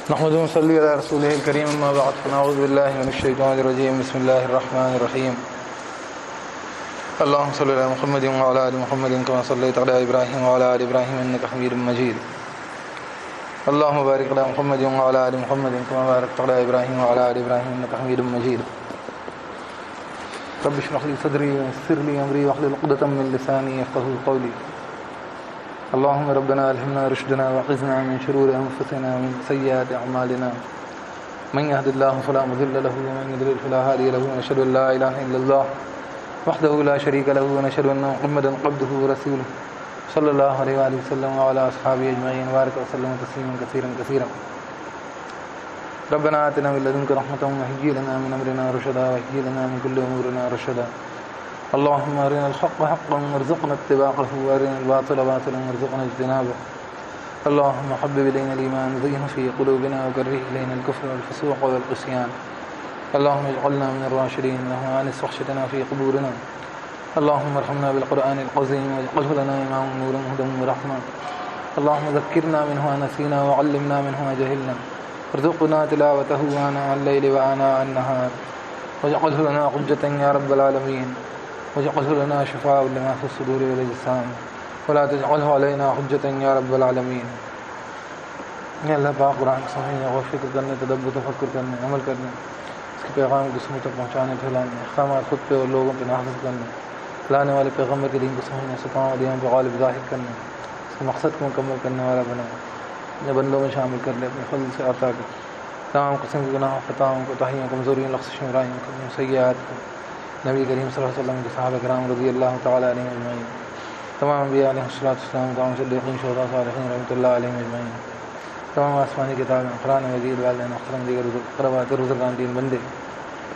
نحمد صلی علی رسول الکریم اما بعد فنعوذ باللہ من الشیطان الرجیم بسم اللہ الرحمن الرحیم اللهم صل علی محمد وعلى آل محمد كما صلیت علی ابراہیم وعلى آل ابراہیم انک حمید مجید اللهم بارک علی محمد وعلى آل محمد كما بارکت علی ابراہیم وعلى آل ابراہیم انک حمید مجید رب اشرح لي صدری ويسر لي امری واحلل عقدۃ من لسانی یفقهوا قولی اللهم ربنا الهمنا رشدنا وعزنا من شرور انفسنا ومن سيئات اعمالنا من يهد الله فلا مضل له ومن يضلل فلا هادي له ونشهد ان لا اله الا الله وحده لا شريك له ونشهد ان محمدا عبده ورسوله صلى الله عليه واله وسلم وعلى اصحابه اجمعين وبارك وسلم تسليما كثيرا كثيرا ربنا آتنا من لدنك رحمة وهيئ لنا من امرنا رشدا وهيئ لنا من كل امورنا رشدا اللهم ارنا الحق حقا وارزقنا اتباعه وارنا الباطل باطلا وارزقنا اجتنابه اللهم حبب الينا الايمان وزينه في قلوبنا وكره الينا الكفر والفسوق والعصيان اللهم اجعلنا من الراشدين اللهم انس وحشتنا في قبورنا اللهم ارحمنا بالقرآن العظيم واجعله لنا اماما نورا هدى ورحمة اللهم ذكرنا منه ما نسينا وعلمنا منه ما جهلنا وارزقنا تلاوته آناء الليل وآناء النهار واجعله لنا حجة يا رب العالمين واجعله لنا شفاء لما في الصدور والاجسام ولا تجعله علينا حجة يا رب العالمین۔ یا اللہ پاک قرآن کو سمجھنے غور فکر کرنے تدبر تفکر کرنے عمل کرنے اس کے پیغام کو دوسروں تک پہنچانے پھیلانے احکامات خود پہ اور لوگوں پہ نافذ کرنے لانے والے پیغمبر کے دین کو سمجھنے سکھاؤں دیان پہ غالب ظاہر کرنے اس کے مقصد کو مکمل کرنے والا بنائے اپنے بندوں میں شامل کر لے اپنے فضل سے عطا کر تمام قسم کے گناہوں خطاؤں کو تاہیوں کمزوریوں لغزشوں برائیوں کو سیئات کو نبی کریم صلی اللہ علیہ وسلم کے صحابہ کرام رضی اللہ تعالیٰ علیہ اجمعین تمام انبیاء علیہ السلام تمام صدیقین شہداء صالحین رحمۃ اللہ علیہ اجمعین تمام آسمانی کتابیں قرآن مجید والدین اخترم دیگر قربات بزرگان دین بندے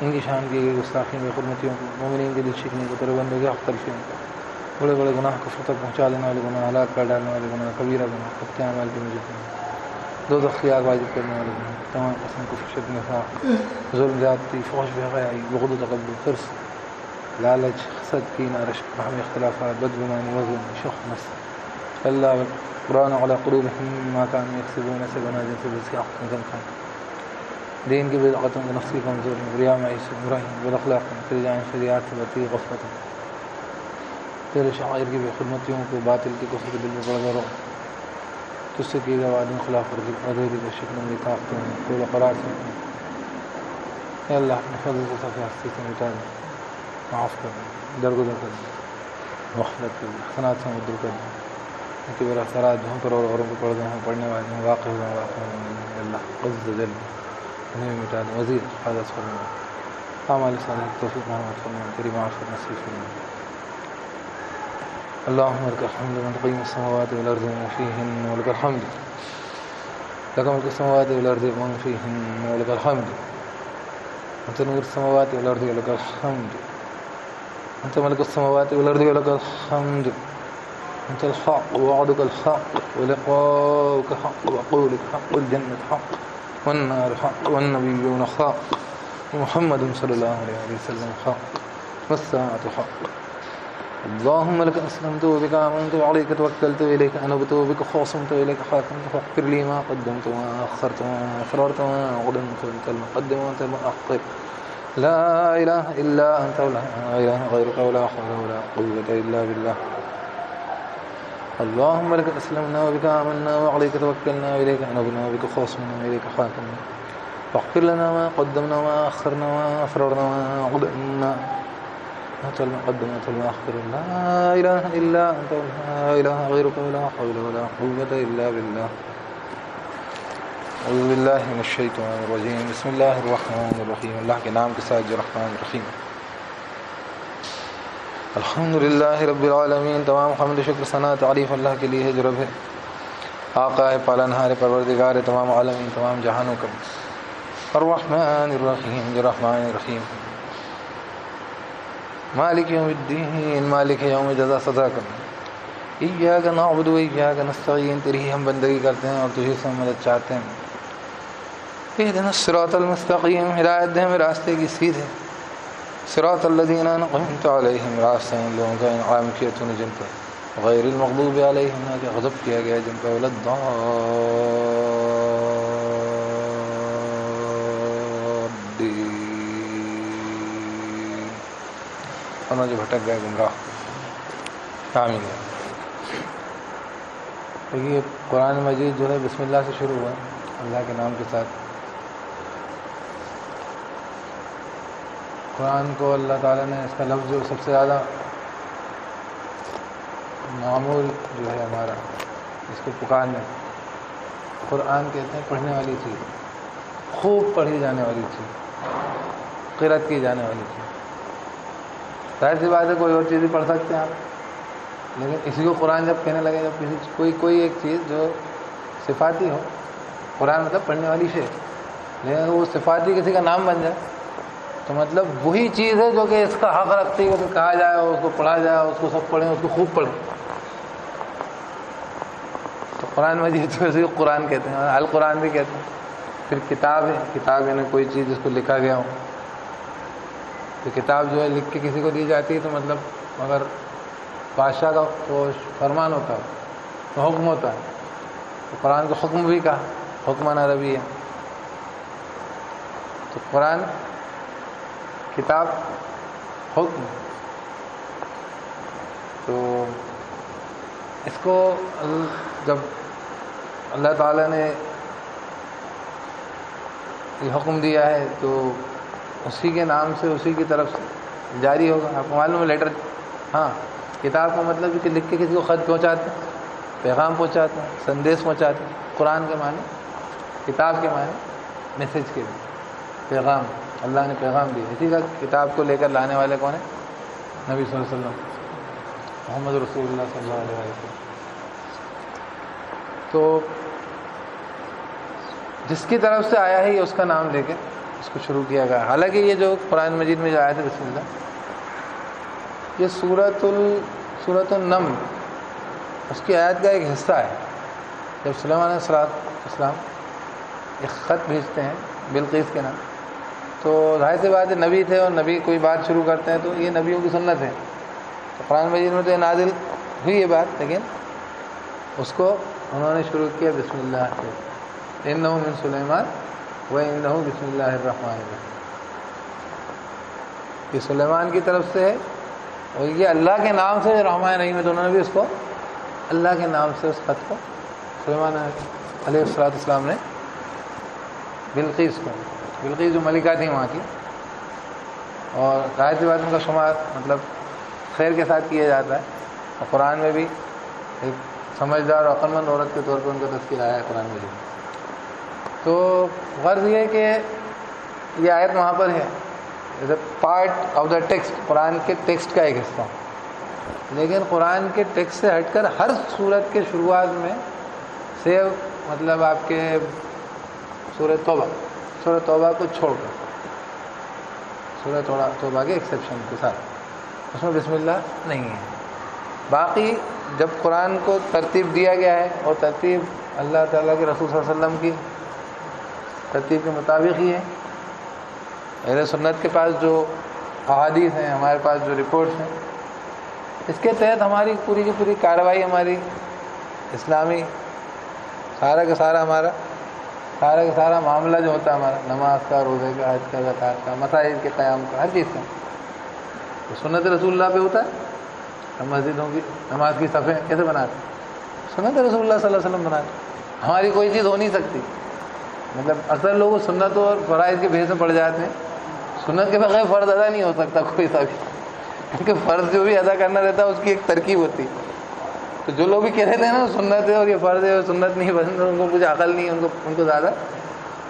ان کی شان کی گئی گستاخیوں کی حرمتیوں کو مومنین کے دل شکنی کو تیرے بندوں کے حق تلفیوں کو بڑے بڑے گناہ کو تک پہنچا دینے والے گناہ ہلاک کر ڈالنے والے گناہ کبیرہ گناہ خطۂ اعمال کی مجید دو اختیار واجب کرنے والے گناہ تمام قسم کو فحشت نفاق ظلم زیادتی فحش بے حیائی بغض و تکبر حرص لالچ حسد کینہ رشک باہمی اختلافات بدگمانی وزن شخ نفس اللہ قرآن علی قلوبہم ما کانوا یکسبون سے بنا جن سے بس کی حق نظم خان دین کی بدعتوں کو نفسی کمزور ریا معیش براہیم بالاخلاق ترجائیں شریعت سے بتی غفلت تیرے شاعر کی بے خدمتیوں کو باطل کی کفر کے دل میں بڑھ کرو تجھ سے کی گئے وعدوں خلاف ورزی ادھیری کو شکل میں طاقتوں میں طول قرار سے اے اللہ اپنے فضل سے صفحہ ہستی سے مٹا دے معاف کر دیں درگزر کر دیں مغفرت کر دیں حسنات سے مبدل کر دیں ان کے بر اثرات جو ہم پر اور اوروں کو پڑھ دیں پڑھنے والے ہیں واقع ہوئے اللہ عز و جل انہیں بھی مٹا دیں وزیر حفاظت فرمائے اعمال صالح توفیق محمد فرمائے تیری معاشرت نصیب فرمائے اللهم لك الحمد من قيم السماوات والارض ومن فيهن ولك الحمد لك ملك السماوات والارض ومن فيهن ولك الحمد انت نور السماوات والارض ولك الحمد انت ملك السماوات والارض ولك الحمد انت الحق ووعدك الحق ولقاؤك حق وقولك حق والجنة حق والنار حق والنبيون حق ومحمد صلى الله عليه وسلم حق والساعة حق اللهم لك أسلمت وبك آمنت وعليك توكلت وإليك أنبت وبك خاصمت وإليك حاكمت فاغفر لي ما قدمت وما أخرت وما أسررت وما أعلنت وأنت المقدم وأنت المؤخر لا إله إلا أنت ولا إله غيرك ولا حول ولا قوة إلا بالله اللهم لك أسلمنا وبك آمنا وعليك توكلنا وإليك أنبنا وبك خاصمنا وإليك حاكمنا فاغفر لنا ما قدمنا وما أخرنا وما أسررنا وما أعلنا أنت المقدم وأنت المؤخر لا إله إلا أنت لا إله غيرك ولا حول ولا قوة إلا بالله أعوذ بالله من الشيطان الرجيم بسم الله الرحمن الرحيم اللہ کے نام کے ساتھ جو رحمان الرحیم الحمد للہ رب العالمین تمام حمد شکر ثنا تعریف اللہ کے لیے ہے جو رب ہے آقا ہے پالنہار پروردگار تمام عالمین تمام جہانوں کا الرحمن الرحیم جو رحمان الرحیم مالک یوم الدین مالک یوم جزا سزا کا ایاک نعبد و ایاک نستعین تیری ہم بندگی کرتے ہیں اور تجھی سے مدد چاہتے ہیں اہدنا الصراط المستقیم ہدایت دے ہمیں راستے کی سیدھے صراط الذین انعمت علیہم راستے ان لوگوں کا انعام کیا تو نے جن پر غیر المغضوب علیہم نہ کہ غضب کیا گیا جن پر ولا الضالین مسلمانوں جو بھٹک گئے گمراہ کامل گئے. دیکھیے قرآن مجید جو ہے بسم اللہ سے شروع ہوا، اللہ کے نام کے ساتھ. قرآن کو اللہ تعالیٰ نے اس کا لفظ جو سب سے زیادہ معمول جو ہے ہمارا اس کو پکارنے، قرآن کہتے ہیں پڑھنے والی چیز، خوب پڑھی جانے والی چیز، قرأت کی جانے والی چیز. ظاہر سی بات ہے کوئی اور چیز بھی پڑھ سکتے ہیں آپ، لیکن اسی کو قرآن جب کہنے لگے، جب کسی کوئی ایک چیز جو صفاتی ہو، قرآن مطلب پڑھنے والی شے، لیکن وہ صفاتی کسی کا نام بن جائے تو مطلب وہی چیز ہے جو کہ اس کا حق رکھتی ہے کہ کہا جائے، اس کو پڑھا جائے، اس کو سب پڑھیں، اس کو خوب پڑھیں. تو قرآن مجید تو اسی کو قرآن کہتے ہیں، القرآن بھی کہتے ہیں. پھر کتاب ہے، کتاب یعنی کوئی چیز جس کو لکھا گیا ہو. تو کتاب جو ہے لکھ کے کسی کو دی جاتی ہے تو مطلب اگر بادشاہ کا وہ فرمان ہوتا ہے تو حکم ہوتا ہے، تو قرآن کو حکم بھی کہا، حکمن عربی ہے. تو قرآن کتاب حکم. تو اس کو جب اللہ تعالیٰ نے یہ حکم دیا ہے تو اسی کے نام سے، اسی کی طرف سے جاری ہوگا. آپ کو معلوم ہے لیٹر، ہاں کتاب کا مطلب کہ لکھ کے کسی کو خط پہنچاتے ہیں، پیغام پہنچاتے ہیں، سندیش پہنچاتے ہیں. قرآن کے معنی، کتاب کے معنی میسیج کے لیے، پیغام. اللہ نے پیغام دیا، اسی کا کتاب کو لے کر لانے والے کون ہیں؟ نبی صلی اللہ علیہ وسلم، محمد رسول اللہ صلی اللہ علیہ وسلم. تو جس کی طرف سے آیا ہے یہ اس کا نام لے کے اس کو شروع کیا گیا. حالانکہ یہ جو قرآن مجید میں جو آیت ہے بسم اللہ، یہ سورۃ النمل اس کی آیت کا ایک حصہ ہے. جب سلیمان علیہ السلام ایک خط بھیجتے ہیں بلقیس کے نام، تو ظاہر سی بات ہے نبی تھے، اور نبی کوئی بات شروع کرتے ہیں تو یہ نبیوں کی سنت ہے. تو قرآن مجید میں تو یہ نازل ہوئی یہ بات، لیکن اس کو انہوں نے شروع کیا بسم اللہ سے. انہ من سلیمان و انہ بسم اللہ الرحمن الرحیم. یہ سلیمان کی طرف سے ہے اور یہ اللہ کے نام سے رحمٰن الرحیم ہے. تو انہوں نے بھی اس کو اللہ کے نام سے اس خط کو سلیمان علیہ السلام نے بلقیس کو، بلقیس جو ملکہ تھی وہاں کی، اور ظاہر سی بات ان کا شمار مطلب خیر کے ساتھ کیا جاتا ہے. اور قرآن میں بھی ایک سمجھدار اور عقلمند عورت کے طور پر ان کا تذکر آیا ہے قرآن میں. تو غرض یہ ہے کہ یہ آیت وہاں پر ہے as a part of the text, Quran کے ٹیکسٹ کا ایک حصہ. لیکن قرآن کے ٹیکسٹ سے ہٹ کر ہر صورت کے شروعات میں سے مطلب آپ کے سورۃ توبہ کو چھوڑ کر، سورۃ توبہ کے ایکسیپشن کے ساتھ، اس میں بسم اللہ نہیں ہے. باقی جب قرآن کو ترتیب دیا گیا ہے، اور ترتیب اللہ تعالیٰ کے رسول صلی اللہ علیہ وسلم کی ترتیب کے مطابق ہی ہے. اہل سنت کے پاس جو احادیث ہیں، ہمارے پاس جو رپورٹس ہیں، اس کے تحت ہماری پوری کی پوری کارروائی، ہماری اسلامی سارا کا سارا معاملہ جو ہوتا ہے ہمارا، نماز کا، روزے کا، حج کا، زکوٰۃ کا، مساجد کے قیام کا، ہر چیز کا، تو سنت رسول اللہ پہ ہوتا ہے. ہم مسجدوں کی نماز کی صفیں کیسے بناتے ہیں؟ سنت رسول اللہ صلی اللہ علیہ وسلم بناتے. ہماری کوئی چیز ہو نہیں سکتی. مطلب اکثر لوگ سنت اور فرائض کے بھیس میں پڑ جاتے ہیں. سنت کے بغیر فرض ادا نہیں ہو سکتا کوئی سا بھی، کیونکہ فرض جو بھی ادا کرنا رہتا ہے اس کی ایک ترکیب ہوتی ہے. تو جو لوگ بھی کہہ رہے تھے نا سنت ہے اور یہ فرض ہے اور سنت نہیں پسند، ان کو کچھ عقل نہیں ہے، ان کو زیادہ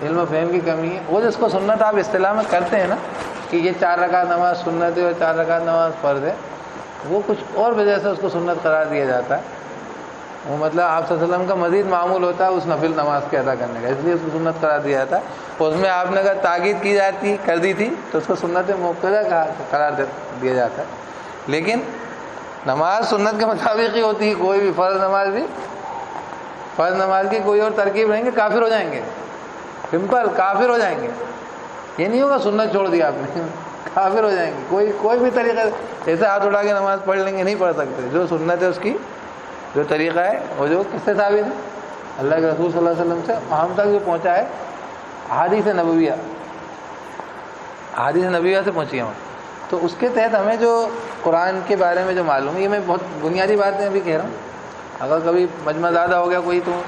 علم و فہم کی کمی ہے. وہ جس کو سنت آپ اصطلاح میں کرتے ہیں نا کہ یہ 4 رکعت نماز سنت ہے اور 4 رکعت نماز فرض ہے، وہ کچھ اور وجہ سے اس کو سنت قرار دیا جاتا ہے. وہ مطلب آپ صلی اللہ علیہ وسلم کا مزید معمول ہوتا ہے اس نفل نماز کے ادا کرنے کا، اس لیے اس کو سنت قرار دیا جاتا ہے. اس میں آپ نے اگر تاکید کی جاتی کر دی تھی تو اس کو سنت موقعہ قرار دیا جاتا ہے. لیکن نماز سنت کے مطابق ہی ہوتی ہے. کوئی بھی فرض نماز کی کوئی اور ترکیب رہیں گے کافر ہو جائیں گے. سمپل کافر ہو جائیں گے. یہ نہیں ہوگا سنت چھوڑ دیا آپ نے کافر ہو جائیں گے. کوئی بھی طریقہ ایسے ہاتھ اٹھا کے نماز پڑھ لیں گے، نہیں پڑھ سکتے. جو سنت ہے اس کی جو طریقہ ہے وہ جو کس سے ثابت ہے؟ اللہ کے رسول صلی اللہ علیہ وسلم سے ہم تک جو پہنچا ہے احادیث نبویہ سے پہنچی ہے. تو اس کے تحت ہمیں جو قرآن کے بارے میں جو معلوم ہے، یہ میں بہت بنیادی باتیں ابھی کہہ رہا ہوں، اگر کبھی مجمع زیادہ ہو گیا کوئی تو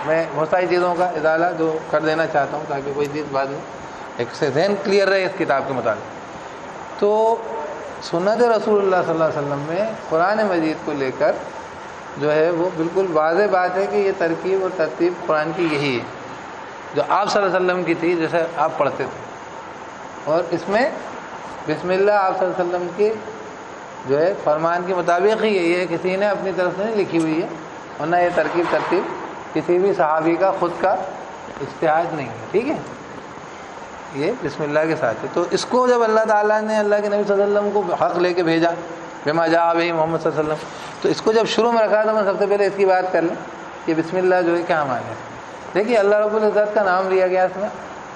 میں بہت ساری چیزوں کا ازالہ جو کر دینا چاہتا ہوں تاکہ کوئی چیز بعد میں ایک سے ذہن کلیئر رہے اس کتاب کے متعلق۔ تو سنت رسول اللہ صلی اللہ علیہ وسلم میں قرآن مجید کو لے کر جو ہے وہ بالکل واضح بات ہے کہ یہ ترکیب اور ترتیب قرآن کی یہی ہے جو آپ صلی اللہ علیہ وسلم کی تھی، جیسے آپ پڑھتے تھے، اور اس میں بسم اللہ آپ صلی اللہ علیہ وسلم کی جو ہے فرمان کے مطابق ہی یہ کسی نے اپنی طرف سے نہیں لکھی ہوئی ہے، ورنہ یہ ترکیب ترتیب کسی بھی صحابی کا خود کا اجتہاد نہیں ہے، ٹھیک ہے، یہ بسم اللہ کے ساتھ ہے۔ تو اس کو جب اللہ تعالیٰ نے اللہ کے نبی صلی اللہ علیہ وسلم کو حق لے کے بھیجا، بما جاء بہ محمد صلی اللہ علیہ وسلم، تو اس کو جب شروع میں رکھا تو میں سب سے پہلے اس کی بات کر لیں کہ بسم اللہ جو ہے کیا معنی ہے۔ دیکھیے اللہ رب العزت کا نام لیا گیا، اس میں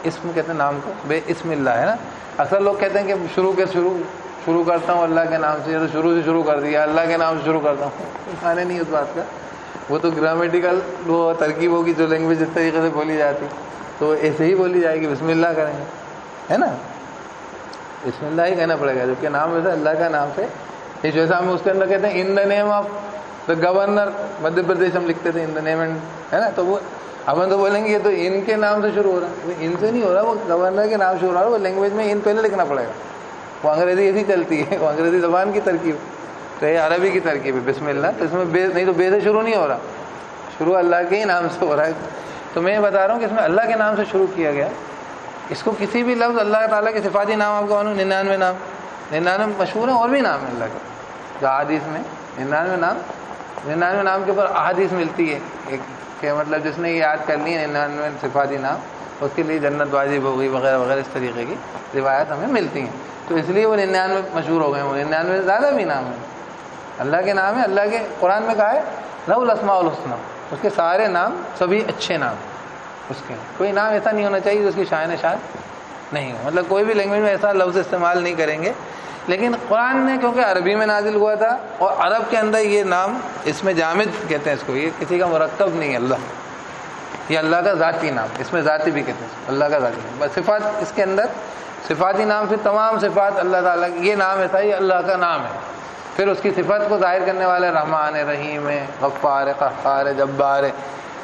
اسم کہتے ہیں نام کو، بے اسم اللہ ہے نا۔ اکثر لوگ کہتے ہیں کہ شروع کرتا ہوں اللہ کے نام سے، یا تو شروع سے شروع کر دیا اللہ کے نام سے شروع کرتا ہوں، معنی نہیں اس بات کا، وہ تو گرامیٹیکل وہ ترکیبوں کی جو لینگویج اس طریقے سے بولی جاتی تو ایسے ہی بولی جائے گی، بسم اللہ کریں گے، ہے نا، بسم اللہ ہی کہنا پڑے گا، جبکہ نام ویسے اللہ کا نام سے، یہ جیسا ہم اس کے اندر کہتے ہیں in the name of the governor Madhya Pradesh, ہم لکھتے تھے ان دا نیم اینڈ، ہے نا، تو وہ ہم تو بولیں گے یہ تو ان کے نام سے شروع ہو رہا ہے، ان سے نہیں ہو رہا، وہ گورنر کے نام سے ہو رہا ہے، وہ لینگویج میں ان پہلے لکھنا پڑے گا، وہ انگریزی ایسی چلتی ہے، وہ انگریزی زبان کی ترکیب، تو یہ عربی کی ترکیب ہے بسم اللہ، تو اس میں بے نہیں تو بے سے شروع نہیں ہو رہا، شروع اللہ کے ہی نام سے ہو رہا ہے۔ تو میں یہ بتا رہا ہوں کہ اس میں اللہ کے نام سے شروع کیا گیا، اس کو کسی بھی لفظ اللہ تعالیٰ کے صفاتی نام آپ کو معلوم، 99 نام، 99 مشہور ہیں، اور بھی نام ہے اللہ کے جو احادیث میں 99 نام کے اوپر احادیث ملتی ہے، ایک کہ مطلب جس نے یہ یاد کرنی ہے 99 صفاتی نام، اس کے لیے جنت واجب ہو گئی وغیرہ وغیرہ، اس طریقے کی روایت ہمیں ملتی ہیں، تو اس لیے وہ 99 مشہور ہو گئے ہیں، وہ 99 سے زیادہ بھی نام ہیں، اللہ کے نام ہے، اللہ کے قرآن میں کہا ہے لہ الاسماء الحسنی، اس کے سارے نام سبھی اچھے نام، اس کے کوئی نام ایسا نہیں ہونا چاہیے جو اس کی شان شان نہیں ہو، مطلب کوئی بھی لینگویج میں ایسا لفظ استعمال نہیں کریں گے، لیکن قرآن نے کیونکہ عربی میں نازل ہوا تھا، اور عرب کے اندر یہ نام اس میں جامد کہتے ہیں اس کو، یہ کسی کا مرکب نہیں ہے، اللہ یہ اللہ کا ذاتی نام، اس میں ذاتی بھی کہتے ہیں، اللہ کا ذاتی نام، بس صفات اس کے اندر صفاتی نام، پھر تمام صفات اللہ تعالیٰ کی، یہ نام ایسا یہ اللہ کا نام ہے، پھر اس کی صفت کو ظاہر کرنے والے رحمان ہے، رحیم ہے، غفار ہے، قہار ہے، جبار ہے،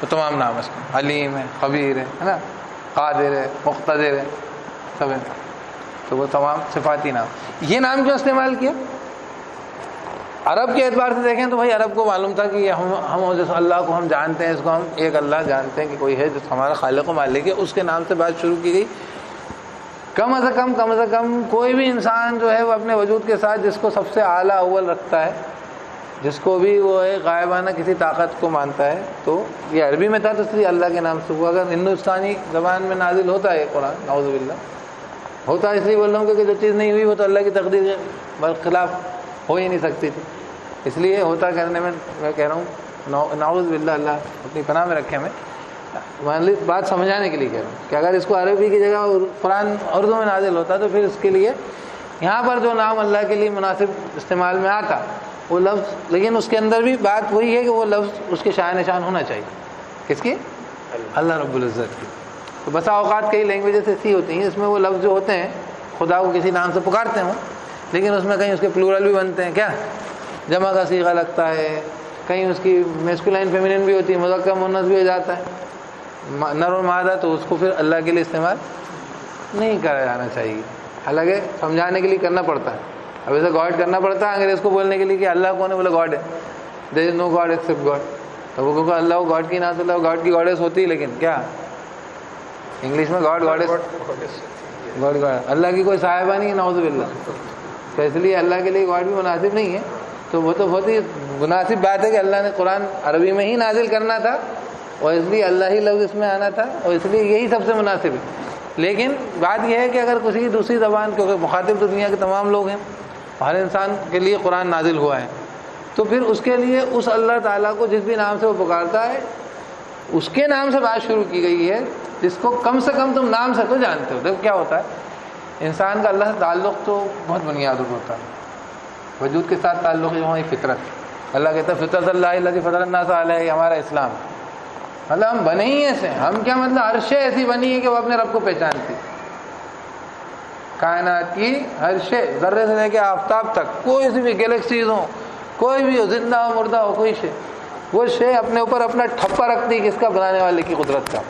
تو تمام نام اس کو، علیم ہے، خبیر ہے نا، قادر ہے، مقتدر ہے، سب ہے، تو وہ تمام صفاتی نام۔ یہ نام کیوں استعمال کیا؟ عرب کے اعتبار سے دیکھیں تو بھائی عرب کو معلوم تھا کہ ہم جس اللہ کو ہم جانتے ہیں، اس کو ہم ایک اللہ جانتے ہیں کہ کوئی ہے جو ہمارا خالق و مالک ہے، اس کے نام سے بات شروع کی گئی۔ کم از کم کوئی بھی انسان جو ہے وہ اپنے وجود کے ساتھ جس کو سب سے اعلیٰ اول رکھتا ہے، جس کو بھی وہ ہے غائبانہ کسی طاقت کو مانتا ہے، تو یہ عربی میں تھا تو اس لیے اللہ کے نام سے ہوا۔ اگر ہندوستانی زبان میں نازل ہوتا ہے قرآن، نعوذ باللہ ہوتا ہے، اس لیے بول رہا ہوں کہ جو چیز نہیں ہوئی وہ تو اللہ کی تقدیر کے برخلاف ہو ہی نہیں سکتی تھی، اس لیے ہوتا کرنے میں کہہ رہا ہوں نعوذ باللہ، اللہ اپنی پناہ میں رکھے ہمیں، بات سمجھانے کے لیے کہہ رہا ہوں کہ اگر اس کو عربی کی جگہ قرآن اردو میں نازل ہوتا تو پھر اس کے لیے یہاں پر جو نام اللہ کے لیے مناسب استعمال میں آتا وہ لفظ، لیکن اس کے اندر بھی بات وہی ہے کہ وہ لفظ اس کے شائع نشان ہونا چاہیے، کس کی؟ اللہ رب العزت کی۔ تو بسا اوقات کئی لینگویجز ایسی ہوتی ہیں اس میں وہ لفظ جو ہوتے ہیں خدا کو کسی نام سے پکارتے ہوں، لیکن اس میں کہیں اس کے پلورل بھی بنتے ہیں، کیا جمع کا صیغہ لگتا ہے، کہیں اس کی میسکولائن فیمینن بھی ہوتی ہے، مذکر مؤنث بھی ہو جاتا ہے، نر و مادہ، تو اس کو پھر اللہ کے لیے استعمال نہیں کرا جانا چاہیے، حالانکہ سمجھانے کے لیے کرنا پڑتا ہے۔ اب ایسے گاڈ کرنا پڑتا ہے انگریز کو بولنے کے لیے کہ اللہ کون ہے، بولے گاڈ ہے، دیر از نو گاڈ ایکسپٹ گاڈ، تو وہ کہو اللہ گاڈ کی نام سے، اللہ گاڈ کی گاڈیس ہوتی ہے، لیکن کیا انگلش میں گاڈ گاڈیس، گاڈ اللہ کی کوئی صاحبہ نہیں ہے، نعوذ باللہ، تو اس لیے اللہ کے لیے گاڈ بھی مناسب نہیں ہے۔ تو وہ تو بہت ہی مناسب بات ہے کہ اللہ نے قرآن عربی میں ہی نازل کرنا تھا، اور اس لیے اللہ ہی لفظ اس میں آنا تھا، اور اس لیے یہی سب سے مناسب ہے۔ لیکن بات یہ ہے کہ اگر کسی دوسری زبان، کیونکہ مخاطب تو دنیا کے تمام لوگ ہیں، ہر انسان کے لیے قرآن نازل ہوا ہے، تو پھر اس کے لیے اس اللہ تعالیٰ کو جس بھی نام سے وہ پکارتا ہے اس کے نام سے بات شروع کی گئی ہے، جس کو کم سے کم تم نام سے تو جانتے ہو۔ دیکھو کیا ہوتا ہے، انسان کا اللہ سے تعلق تو بہت بنیادی ہوتا ہے، وجود کے ساتھ تعلق جو ہے فطرت، اللہ کہتا ہے فطرت اللہ الذی فطر الناس علیہ، ہمارا اسلام، مطلب ہم بنے ہی ایسے ہیں، ہم کیا مطلب ہر شے ایسی بنی ہے کہ وہ اپنے رب کو پہچانتی، کائنات کی ہر شے، ذرے سے لے کے آفتاب تک، کوئی سی بھی گلیکسیز ہو، کوئی بھی ہو، زندہ ہو مردہ ہو، کوئی شے، وہ شے اپنے اوپر اپنا ٹھپا رکھتی ہے کس کا؟ بنانے والے کی قدرت کا.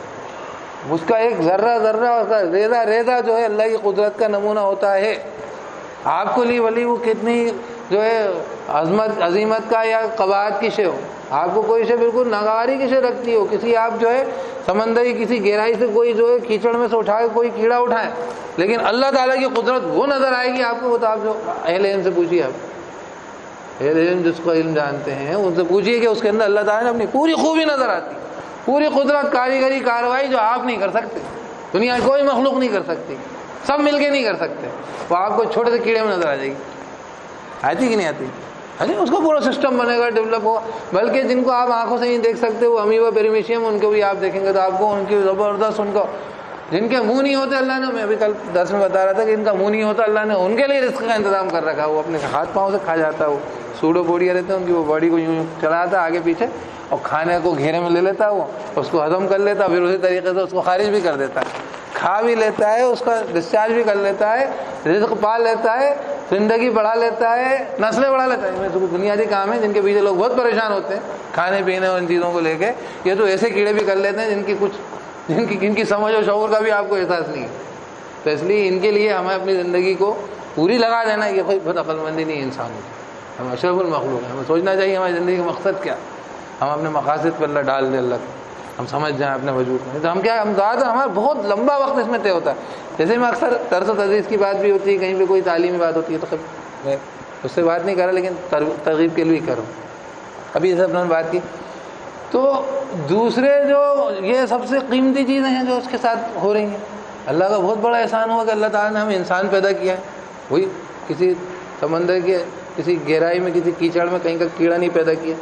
اس کا ایک ذرہ ذرہ، اس کا ریزہ ریزہ جو ہے اللہ کی قدرت کا نمونہ ہوتا ہے. آپ کو لی ولی وہ کتنی جو ہے عظمت کا یا قباحت کی شے ہو، آپ کو کوئی شے بالکل ناگواری کی شے رکھتی ہو، کسی آپ جو ہے سمندری کسی گہرائی سے کوئی جو ہے کیچڑ میں سے اٹھا کے کوئی کیڑا اٹھائے، لیکن اللہ تعالیٰ کی قدرت وہ نظر آئے گی آپ کو. وہ تو آپ جو اہل علم سے پوچھیے، آپ اہل علم جس کو علم جانتے ہیں ان سے پوچھیے کہ اس کے اندر اللہ تعالیٰ نے اپنی پوری خوبی نظر آتی، پوری قدرت، کاریگری، کارروائی جو آپ نہیں کر سکتے، دنیا کی کوئی مخلوق نہیں کر سکتی، سب مل کے نہیں کر سکتے. وہ آپ کو چھوٹے سے کیڑے میں نظر آ جائے گی. آتی کہ نہیں آتی؟ اس کا پورا سسٹم بنے گا، ڈیولپ ہوگا. بلکہ جن کو آپ آنکھوں سے نہیں دیکھ سکتے، وہ امیبا پیریمیشیم، ان کو بھی آپ دیکھیں گے تو آپ کو ان کی زبردست، ان کو جن کے منہ نہیں ہوتے اللہ نے، میں ابھی کل درس میں بتا رہا تھا کہ ان کا منہ نہیں ہوتا، اللہ نے ان کے لیے رزق کا انتظام کر رکھا. وہ اپنے ہاتھ پاؤں سے کھا جاتا ہے، وہ سوڈو بوڑیا رہتے ہیں ان کی، وہ باڈی کو یوں چلاتا ہے آگے پیچھے اور کھانے کو گھیرے میں لے لیتا ہے، وہ اس کو ہضم کر لیتا ہے، پھر اسی طریقے سے اس کو خارج بھی کر دیتا ہے، کھا بھی لیتا ہے، اس کا ڈسچارج بھی کر لیتا ہے، رزق پا لیتا ہے، زندگی بڑھا لیتا ہے، نسلیں بڑھا لیتا ہے. یہ بنیادی کام ہے جن کے پیچھے لوگ بہت پریشان ہوتے ہیں کھانے پینے اور ان چیزوں کو لے کے. یہ تو ایسے کیڑے بھی کر لیتے ہیں جن کی سمجھ اور شعور کا بھی آپ کو احساس نہیں ہے. تو اس لیے ان کے لیے ہمیں اپنی زندگی کو پوری لگا دینا، یہ کوئی بہت عقل مندی نہیں ہے انسان کی. ہم اشرف المخلوق ہیں، ہمیں سوچنا چاہیے ہماری زندگی کا مقصد کیا، ہم اپنے مقاصد پر اللہ ڈال دیں، اللہ ہم سمجھ جائیں اپنے وجود میں. تو ہم کیا، ہم زیادہ ہمارا بہت لمبا وقت اس میں طے ہوتا ہے. جیسے میں اکثر درس و تدریس کی بات بھی ہوتی ہے، کہیں پہ کوئی تعلیمی بات ہوتی ہے تو میں اس سے بات نہیں کر رہا، لیکن ترغیب کے لیے کروں. ابھی جیسے اپنے بات کی تو دوسرے جو یہ سب سے قیمتی چیزیں ہیں جو اس کے ساتھ ہو رہی ہیں. اللہ کا بہت بڑا احسان ہوا کہ اللہ تعالیٰ نے ہمیں انسان پیدا کیا ہے. وہی کسی سمندر کے کسی گہرائی میں کسی کیچڑ میں کہیں کا کیڑا نہیں پیدا کیا.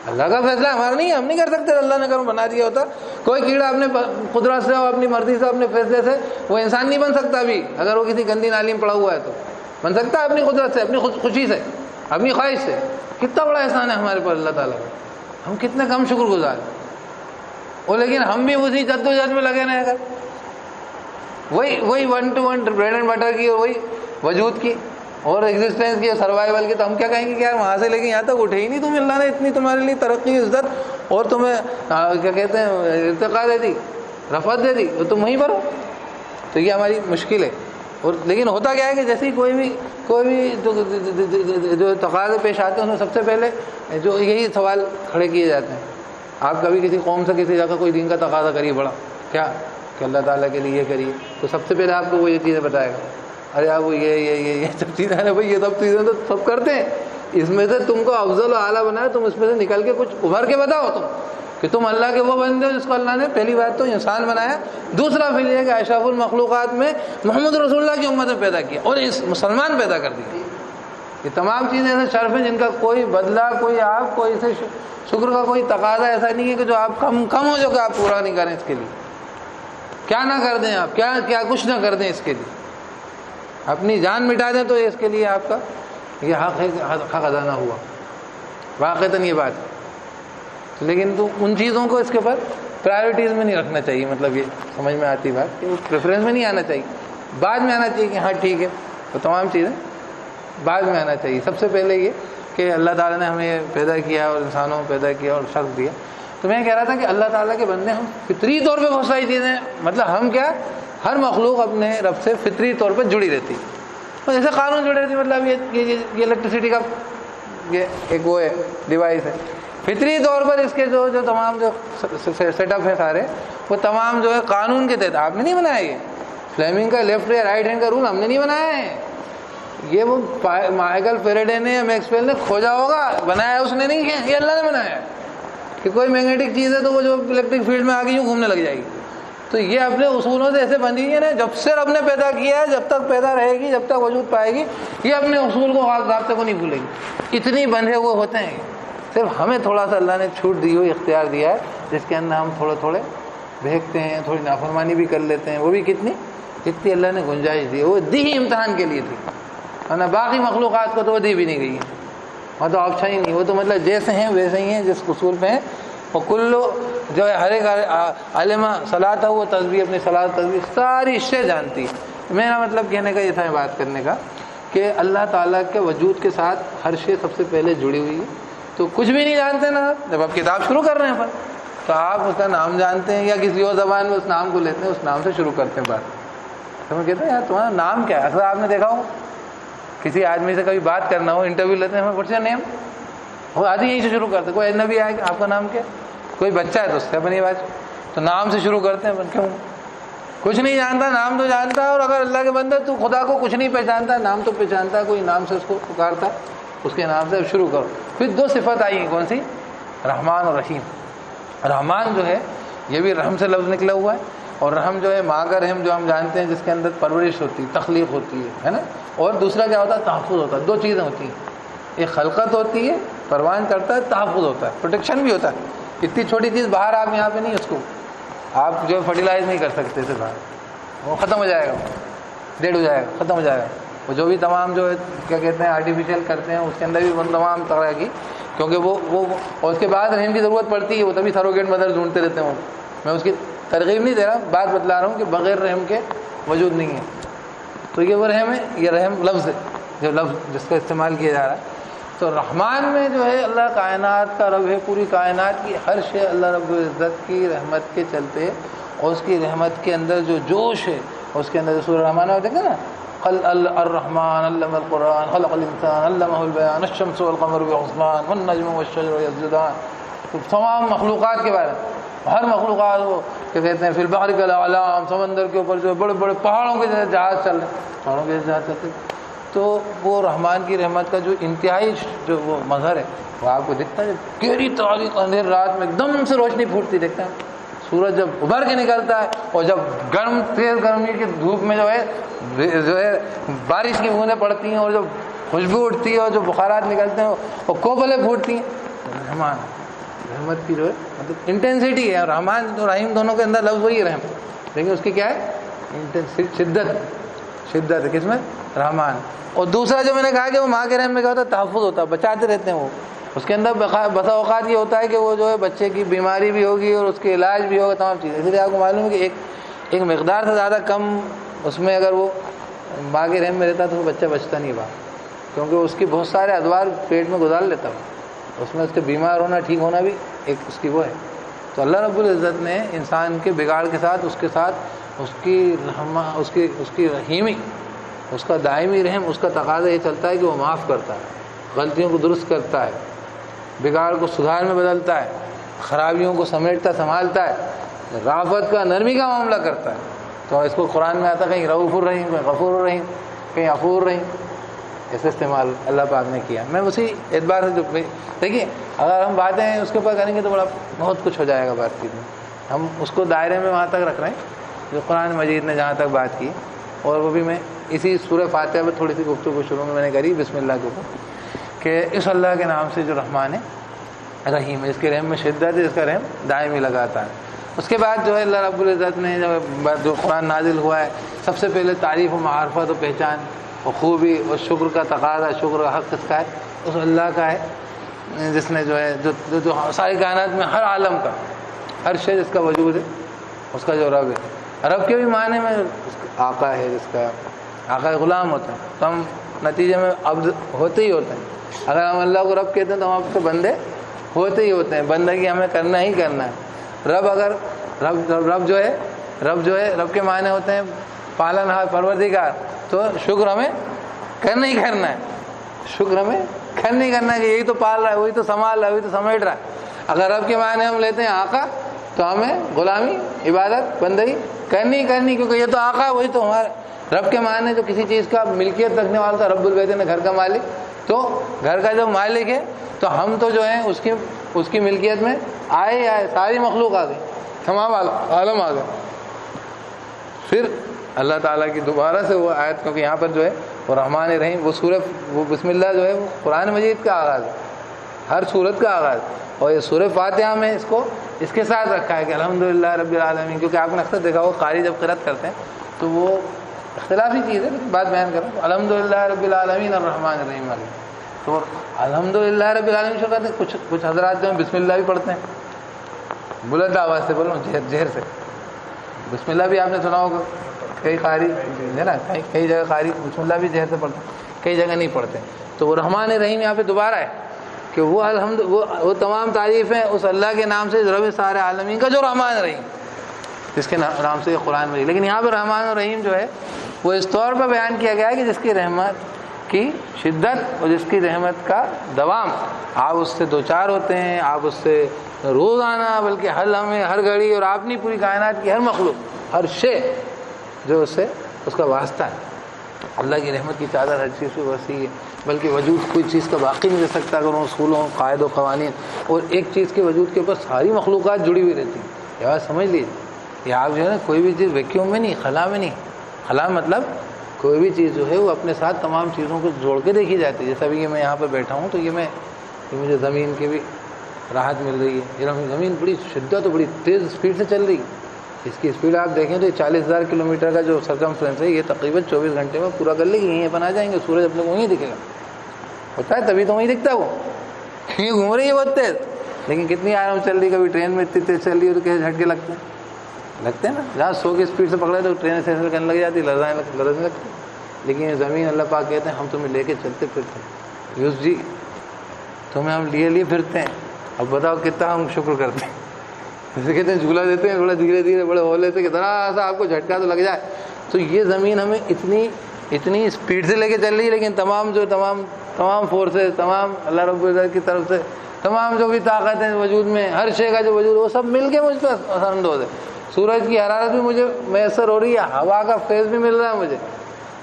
اللہ کا فیصلہ ہمارا نہیں ہے، ہم نہیں کر سکتے. اللہ نے اگر بنا دیا ہوتا، کوئی کیڑا اپنے قدرت سے اور اپنی مرضی سے اپنے فیصلے سے وہ انسان نہیں بن سکتا. ابھی اگر وہ کسی گندی نالی میں پڑا ہوا ہے تو بن سکتا ہے اپنی قدرت سے، اپنی خوشی سے، اپنی خواہش سے. کتنا بڑا احسان ہے ہمارے پر اللہ تعالیٰ کا، ہم کتنے کم شکر گزار ہیں. اور لیکن ہم بھی اسی جد و جہد میں لگے رہے. اگر وہی 1 to 1 بریڈ اینڈ بٹر کی، اور وہی وجود کی اور ایگزسٹنس کی، سروائیول کی، تو ہم کیا کہیں گے کہ یار وہاں سے لے کے یہاں تک اٹھے ہی نہیں تم. اللہ نے اتنی تمہارے لیے ترقی، عزت اور تمہیں کیا کہتے ہیں ارتقاء دے دی، رفعت دے دی، تو تم وہیں پر ہو. تو یہ ہماری مشکل ہے. اور لیکن ہوتا کیا ہے کہ جیسے ہی کوئی بھی جو تقاضے پیش آتے ہیں، ان میں سب سے پہلے جو یہی سوال کھڑے کیے جاتے ہیں. آپ کبھی کسی قوم سے کسی جگہ کوئی دین کا تقاضا کریے بڑا، کیا کہ اللہ تعالیٰ کے لیے یہ کریے، تو سب سے پہلے آپ کو وہ یہ چیزیں بتائے گا. ارے آپ یہ سب چیزیں ہیں بھائی، یہ سب چیزیں تو سب کرتے ہیں، اس میں سے تم کو افضل و اعلیٰ بنایا، تم اس میں سے نکل کے کچھ ابھر کے بتاؤ تم کہ تم اللہ کے وہ بندے ہو جس کو اللہ نے پہلی بات تو انسان بنایا، دوسرا پھر یہ کہ اشرف المخلوقات میں محمد رسول اللہ کی امت میں پیدا کیا اور اس مسلمان پیدا کر دیا. یہ تمام چیزیں ایسے شرف ہیں جن کا کوئی بدلہ، کوئی آپ کوئی اسے شکر کا کوئی تقاضا ایسا نہیں ہے کہ جو آپ کم ہو جو کہ آپ پورا نہیں کریں. اس کے لیے کیا نہ کر دیں، آپ کیا کچھ نہ کر دیں، اس کے لیے اپنی جان مٹا دیں، تو اس کے لیے آپ کا یہ حق ہے، حق ادا نہ ہوا واقعتاً یہ بات. لیکن تو ان چیزوں کو اس کے اوپر پرائیورٹیز میں نہیں رکھنا چاہیے. مطلب یہ سمجھ میں آتی بات کہ وہ پریفرنس میں نہیں آنا چاہیے، بعد میں آنا چاہیے کہ ہاں ٹھیک ہے، تو تمام چیزیں بعد میں آنا چاہیے. سب سے پہلے یہ کہ اللہ تعالیٰ نے ہمیں پیدا کیا اور انسانوں کو پیدا کیا اور شرف دیا. تو میں کہہ رہا تھا کہ اللہ تعالیٰ کے بندے ہم فطری طور پہ بہت ساری چیزیں، مطلب ہم کیا، ہر مخلوق اپنے رب سے فطری طور پہ جڑی رہتی. جیسے قانون جڑے رہتی، مطلب یہ الیکٹریسٹی کا یہ ایک وہ ہے ڈیوائس ہے، فطری طور پر اس کے جو تمام جو سیٹ اپ ہے سارے، وہ تمام جو ہے قانون کے تحت. آپ نے نہیں بنایا یہ فلیمنگ کا لیفٹ یا رائٹ ہینڈ کا رول، ہم نے نہیں بنایا ہے. یہ وہ مائیکل فیریڈے نے یا میکسویل نے کھوجا ہوگا، بنایا اس نے نہیں ہے، یہ اللہ نے بنایا ہے. کہ کوئی میگنیٹک چیز ہے تو وہ جو الیکٹرک فیلڈ میں آگے یوں گھومنے لگ جائے گی. تو یہ اپنے اصولوں سے ایسے بندھی ہے نا، جب سے رب نے پیدا کیا ہے، جب تک پیدا رہے گی، جب تک وجود پائے گی، یہ اپنے اصول کو، خاص ضابطے کو نہیں بھولے گی. اتنی بندھے ہوئے ہوتے ہیں. صرف ہمیں تھوڑا سا اللہ نے چھوٹ دی ہوئی، اختیار دیا ہے، جس کے اندر ہم تھوڑے بہکتے ہیں، تھوڑی نافرمانی بھی کر لیتے ہیں. وہ بھی جتنی اللہ نے گنجائش دی، وہ دی ہی امتحان کے لیے تھی، ورنہ باقی مخلوقات کو تو وہ دی بھی نہیں گئی ہے. وہ تو آپشن ہی نہیں، وہ تو مطلب جیسے ہیں ویسے ہی ہیں، جس اصول پہ ہیں. اور کلو جو ہے ہر ایک عالمہ صلاۃ ہو، وہ تسبیح، اپنی صلاۃ تسبیح ساری شے جانتی ہے. میرا مطلب کہنے کا یہ تھا بات کرنے کا کہ اللہ تعالیٰ کے وجود کے ساتھ ہر شے سب سے پہلے جڑی ہوئی ہے. تو کچھ بھی نہیں جانتے نا آپ، جب آپ کتاب شروع کر رہے ہیں تو آپ اس کا نام جانتے ہیں یا کسی اور زبان میں اس نام کو لیتے ہیں، اس نام سے شروع کرتے ہیں بات. تو میں کہتے ہیں یار تمہارا نام کیا ہے؟ اکثر آپ نے دیکھا ہو کسی آدمی سے کبھی بات کرنا ہو، انٹرویو لیتے ہیں، ہمیں واٹس یور نیم، وہ آدمی یہیں سے شروع کرتے. کوئی اجنبی آئے کہ آپ کا نام کیا؟ کوئی بچہ ہے تو اس سے اپنی بات تو نام سے شروع کرتے ہیں. کیوں؟ کچھ نہیں جانتا، نام تو جانتا ہے. اور اگر اللہ کے بندے تو خدا کو کچھ نہیں پہچانتا، نام تو پہچانتا ہے، کوئی نام سے اس کو پکارتا ہے، اس کے نام سے شروع کرو. پھر دو صفت آئی ہیں، کون سی؟ رحمان اور رحیم. رحمان جو ہے یہ بھی رحم سے لفظ نکلا ہوا ہے، اور رحم جو ہے ماں کا رحم جو ہم جانتے ہیں، جس کے اندر پرورش ہوتی ہے، تخلیق ہوتی ہے نا. اور دوسرا کیا ہوتا ہے؟ تحفظ ہوتا ہے. دو چیزیں ہوتی ہیں، ایک خلقت ہوتی ہے، پروان کرتا ہے، تحفظ ہوتا ہے، پروٹیکشن بھی ہوتا ہے. اتنی چھوٹی چیز باہر آپ یہاں پہ نہیں، اس کو آپ جو فرٹیلائز نہیں کر سکتے اسے باہر، وہ ختم ہو جائے گا، ڈیڈ ہو جائے گا، ختم ہو جائے گا. وہ جو بھی تمام جو کیا کہتے ہیں آرٹیفیشیل کرتے ہیں، اس کے اندر بھی تمام طرح کی، کیونکہ وہ اور اس کے بعد رحم کی ضرورت پڑتی ہے. وہ تبھی سروگیٹ مدر ڈھونڈتے رہتے ہیں. میں اس کی ترغیب نہیں دے رہا، بات بتلا رہا ہوں کہ بغیر رحم کے وجود نہیں ہے. تو یہ وہ رحم ہے، یہ رحم لفظ ہے، جو لفظ جس کا استعمال کیا جا رہا ہے. تو رحمان میں جو ہے اللہ کائنات کا رب ہے، پوری کائنات کی ہر شے اللہ رب العزت کی رحمت کے چلتے، اور اس کی رحمت کے اندر جو جوش ہے، اس کے اندر سورہ رحمان میں دیکھیں نا، الرحمن علم القرآن خلق الانسان علمہ البیان الشمس والقمر بحسبان والنجم والشجر یسجدان. تو تمام مخلوقات کے بارے میں، ہر مخلوقات وہ کہ کہتے ہیں فی البحر کالاعلام، سمندر کے اوپر جو بڑے بڑے پہاڑوں کے جیسے جہاز چل رہے ہیں، پہاڑوں کے جیسے جہاز چلتے. تو وہ رحمان کی رحمت کا جو انتہائی جو وہ مظہر ہے، وہ آپ کو دکھتا ہے. جب گہری تاریک اندھیر رات میں ایک دم سے روشنی پھوٹتی دیکھتے ہیں، سورج جب ابھر کے نکلتا ہے، اور جب تیز گرمی کی دھوپ میں جو ہے بارش کی بوندیں پڑتی ہیں، اور جو خوشبو اٹھتی ہے، اور جو بخارات نکلتے ہیں، وہ کوپلیں پھوٹتی ہیں. رحمان رحمت کی جو ہے مطلب انٹینسٹی ہے. رحمان اور رحیم دونوں کے اندر لفظ وہی ہے رحم، لیکن اس کی کیا ہے؟ شدت ہے. کس میں؟ رحمان. اور دوسرا جو میں نے کہا کہ وہ ماں کے رحم میں کیا ہوتا ہے؟ تحفظ ہوتا ہے، بچاتے رہتے ہیں. وہ اس کے اندر بسا اوقات یہ ہوتا ہے کہ وہ جو ہے بچے کی بیماری بھی ہوگی اور اس کے علاج بھی ہوگا، تمام چیزیں. اس لیے آپ کو معلوم ہے کہ ایک مقدار سے زیادہ کم اس میں اگر وہ ماں کے رحم میں رہتا تو وہ بچہ بچتا نہیں باہر، کیونکہ اس کی بہت سارے ادوار پیٹ میں گزار لیتا ہے. اس میں اس کے بیمار ہونا، ٹھیک ہونا بھی ایک اس کی وہ ہے. تو اللہ رب العزت نے انسان کے بگاڑ کے ساتھ اس کی رحیمی، اس کا دائمی رحم، اس کا تقاضا یہ چلتا ہے کہ وہ معاف کرتا ہے، غلطیوں کو درست کرتا ہے، بگاڑ کو سدھار میں بدلتا ہے، خرابیوں کو سمیٹتا سنبھالتا ہے، رافت کا نرمی کا معاملہ کرتا ہے. تو اس کو قرآن میں آتا ہے کہیں رؤوف الرحیم، کہیں غفور الرحیم، کہیں غفور الرحیم، ایسے استعمال اللہ پاک نے کیا. میں اسی اعتبار سے جو دیکھیے، اگر ہم باتیں اس کے اوپر کریں گے تو بہت کچھ ہو جائے گا بات چیت میں. ہم اس کو دائرے میں وہاں تک رکھ رہے ہیں جو قرآن مجید نے جہاں تک بات کی، اور وہ بھی میں اسی سورہ فاتحہ میں تھوڑی سی گفتگو شروع میں نے کری بسم اللہ کے اوپر، کہ اس اللہ کے نام سے جو رحمان ہے، رحیم ہے، اس کے رحم میں شدت ہے، اس کا رحم دائمی لگاتا ہے. اس کے بعد جو ہے اللہ رب العزت نے جو قرآن نازل ہوا ہے، سب سے پہلے تعریف و معرفت و پہچان اور خوبی اور شکر کا تقاضا، شکر کا حق کس کا ہے؟ اس اللہ کا ہے جس نے جو ہے جو ساری کائنات میں ہر عالم کا، ہر شے جس کا وجود ہے، اس کا جو رب ہے. رب کے بھی معنی میں آقا ہے، جس کا آقا غلام ہوتا ہے. تو ہم نتیجے میں عبد ہوتے ہی ہوتے ہیں. اگر ہم اللہ کو رب کہتے ہیں تو ہم آپ کے بندے ہوتے ہی ہوتے ہیں، بندگی ہمیں کرنا ہی کرنا ہے. رب جو ہے رب کے معنی ہوتے ہیں پالن ہار، پروردگار. تو شکر ہمیں کرنا ہی کرنا ہے، شکر ہمیں کرنا ہی کرنا ہے کہ یہی تو پال رہا ہے، وہی تو سنبھال رہا ہے، وہی تو سمیٹ رہا ہے. اگر رب کے معنی ہم لیتے ہیں آقا، تو ہمیں غلامی، عبادت، بندگی کرنی کیونکہ یہ تو آقا، وہی تو ہمارا. رب کے معنی جو کسی چیز کا ملکیت رکھنے والا تھا، رب البیت نے گھر کا مالک، تو گھر کا جو مالک ہے، تو ہم تو جو ہیں اس کی ملکیت میں آئے، ساری مخلوق آ گئی، تمام عالم آ گئے. پھر اللہ تعالیٰ کی دوبارہ سے وہ آیت، کیونکہ یہاں پر جو ہے وہ رحمان رحیم، وہ بسم اللہ جو ہے وہ قرآن مجید کا آغاز ہے، ہر سورت کا آغاز. اور یہ سورہ فاتحہ میں اس کے ساتھ رکھا ہے کہ الحمدللہ رب العالمین. کیونکہ آپ نے اکثر دیکھا ہو قاری جب قرأت کرتے ہیں تو وہ اختلافی چیز ہے، بات بیان کر رہا ہوں. الحمدللہ رب العالمین الرحمن الرحیم علیہ. تو الحمدللہ رب العالمین شروع کرتے ہیں. کچھ حضرات جو ہیں بسم اللہ بھی پڑھتے ہیں، بلند آواز سے بولو، جہر سے. بسم اللہ بھی آپ نے سنا ہوگا، کئی قاری ہے نا، کئی جگہ قاری بسم اللہ بھی جہر سے پڑھتے ہیں، کئی جگہ نہیں پڑھتے. تو وہ رحمان رحیم یہاں پہ دوبارہ ہے کہ وہ وہ تمام تعریفیں اس اللہ کے نام سے رب سارے عالمین کا جو رحمان رحیم جس کے نام سے قرآن میں. لیکن یہاں پہ رحمان اور رحیم جو ہے وہ اس طور پر بیان کیا گیا ہے کہ جس کی رحمت کی شدت اور جس کی رحمت کا دوام آپ اس سے دوچار ہوتے ہیں، آپ اس سے روزانہ بلکہ ہر گھڑی، اور آپ نہیں پوری کائنات کی ہر مخلوق، ہر شے جو اس کا واسطہ ہے. اللہ کی رحمت کی چادر ہر چیز پہ وسیع ہے، بلکہ وجود کوئی چیز کا باقی نہیں رہ سکتا اگر ان اصولوں، قاعد و قوانین اور ایک چیز کے وجود کے اوپر ساری مخلوقات جڑی ہوئی رہتی ہیں. یہ بات سمجھ لیجیے، یہ آپ جو ہے نا کوئی بھی چیز ویکیوم میں نہیں، خلا میں نہیں. خلا مطلب کوئی بھی چیز جو ہے وہ اپنے ساتھ تمام چیزوں کو جوڑ کے دیکھی جاتی ہے. جیسا بھی کہ میں یہاں پہ بیٹھا ہوں تو یہ مجھے زمین کی بھی راحت مل رہی ہے. یہ زمین بڑی شدت و بڑی تیز اسپیڈ سے چل رہی ہے. اس کی اسپیڈ آپ دیکھیں تو 40,000 کلومیٹر کا جو سرکمفرنس ہے یہ تقریباً 24 گھنٹے میں پورا کر لے گی. یہیں اپن آ جائیں گے، سورج اپنے کو وہیں دکھے گا. ہوتا ہے تبھی تو وہیں دکھتا ہے وہ، یہ گھوم رہی ہے بہت تیز. لیکن کتنی آرام چل رہی ہے، کبھی ٹرین میں اتنی تیز چل رہی ہے تو کیسے جھٹکے لگتے ہیں نا. جہاں 100 کی اسپیڈ سے پکڑے تو ٹرین سے کرنے لگ جاتی، لرزنے لگتی. لیکن یہ زمین اللہ پاک کہتے ہیں ہم تمہیں لے کے چلتے پھرتے ہیں. یوسف جی تمہیں ہم لیے پھرتے ہیں، اب بتاؤ کتنا ہم شکر کرتے ہیں. جیسے کہتے ہیں جھولا دیتے ہیں بڑا دھیرے دھیرے بڑے ہولے سے کہ ذرا سا آپ کو جھٹکا تو لگ جائے. تو یہ زمین ہمیں اتنی اسپیڈ سے لے کے چل رہی ہے، لیکن تمام فورسز، تمام اللہ رب العزت کی طرف سے تمام جو بھی طاقت ہے وجود میں، ہر شے کا جو وجود وہ سب مل کے مجھ پہ اثر اندوز ہے. سورج کی حرارت بھی مجھے میسر ہو رہی ہے، ہوا کا فیض بھی مل رہا ہے مجھے.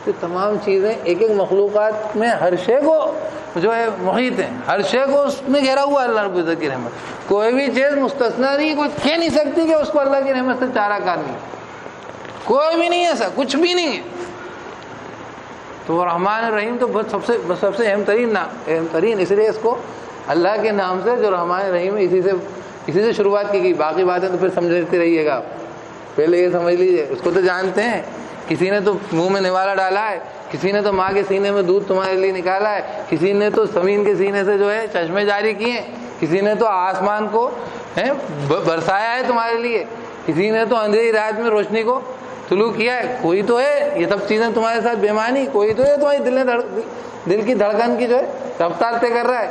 تو تمام چیزیں ایک مخلوقات میں ہر شے کو جو ہے محیط ہیں، ہر شے کو اس میں گھیرا ہوا ہے اللہ رب العزت کی رحمت. کوئی بھی چیز مستثنا نہیں، کوئی کہہ نہیں سکتی کہ اس کو اللہ کی رحمت سے چارہ کار نہیں. کوئی بھی نہیں ایسا، کچھ بھی نہیں ہے. تو رحمان الرحیم تو سب سے اہم ترین اس لیے اس کو اللہ کے نام سے جو رحمان الرحیم ہے اسی سے شروعات کی گئی. باقی باتیں تو پھر سمجھتے رہیے گا. پہلے یہ سمجھ لیجیے، اس کو تو جانتے ہیں. کسی نے تو منہ میں نوالا ڈالا ہے، کسی نے تو ماں کے سینے میں دودھ تمہارے لیے نکالا ہے، کسی نے تو زمین کے سینے سے جو ہے چشمے جاری کیے، کسی نے تو آسمان کو برسایا ہے تمہارے لیے، کسی نے تو اندھیری رات میں روشنی کو طلوع کیا ہے. کوئی تو ہے یہ سب چیزیں تمہارے ساتھ بےمانی، کوئی تو ہے تمہاری دل کی دھڑکن کی جو ہے رفتار طے کر رہا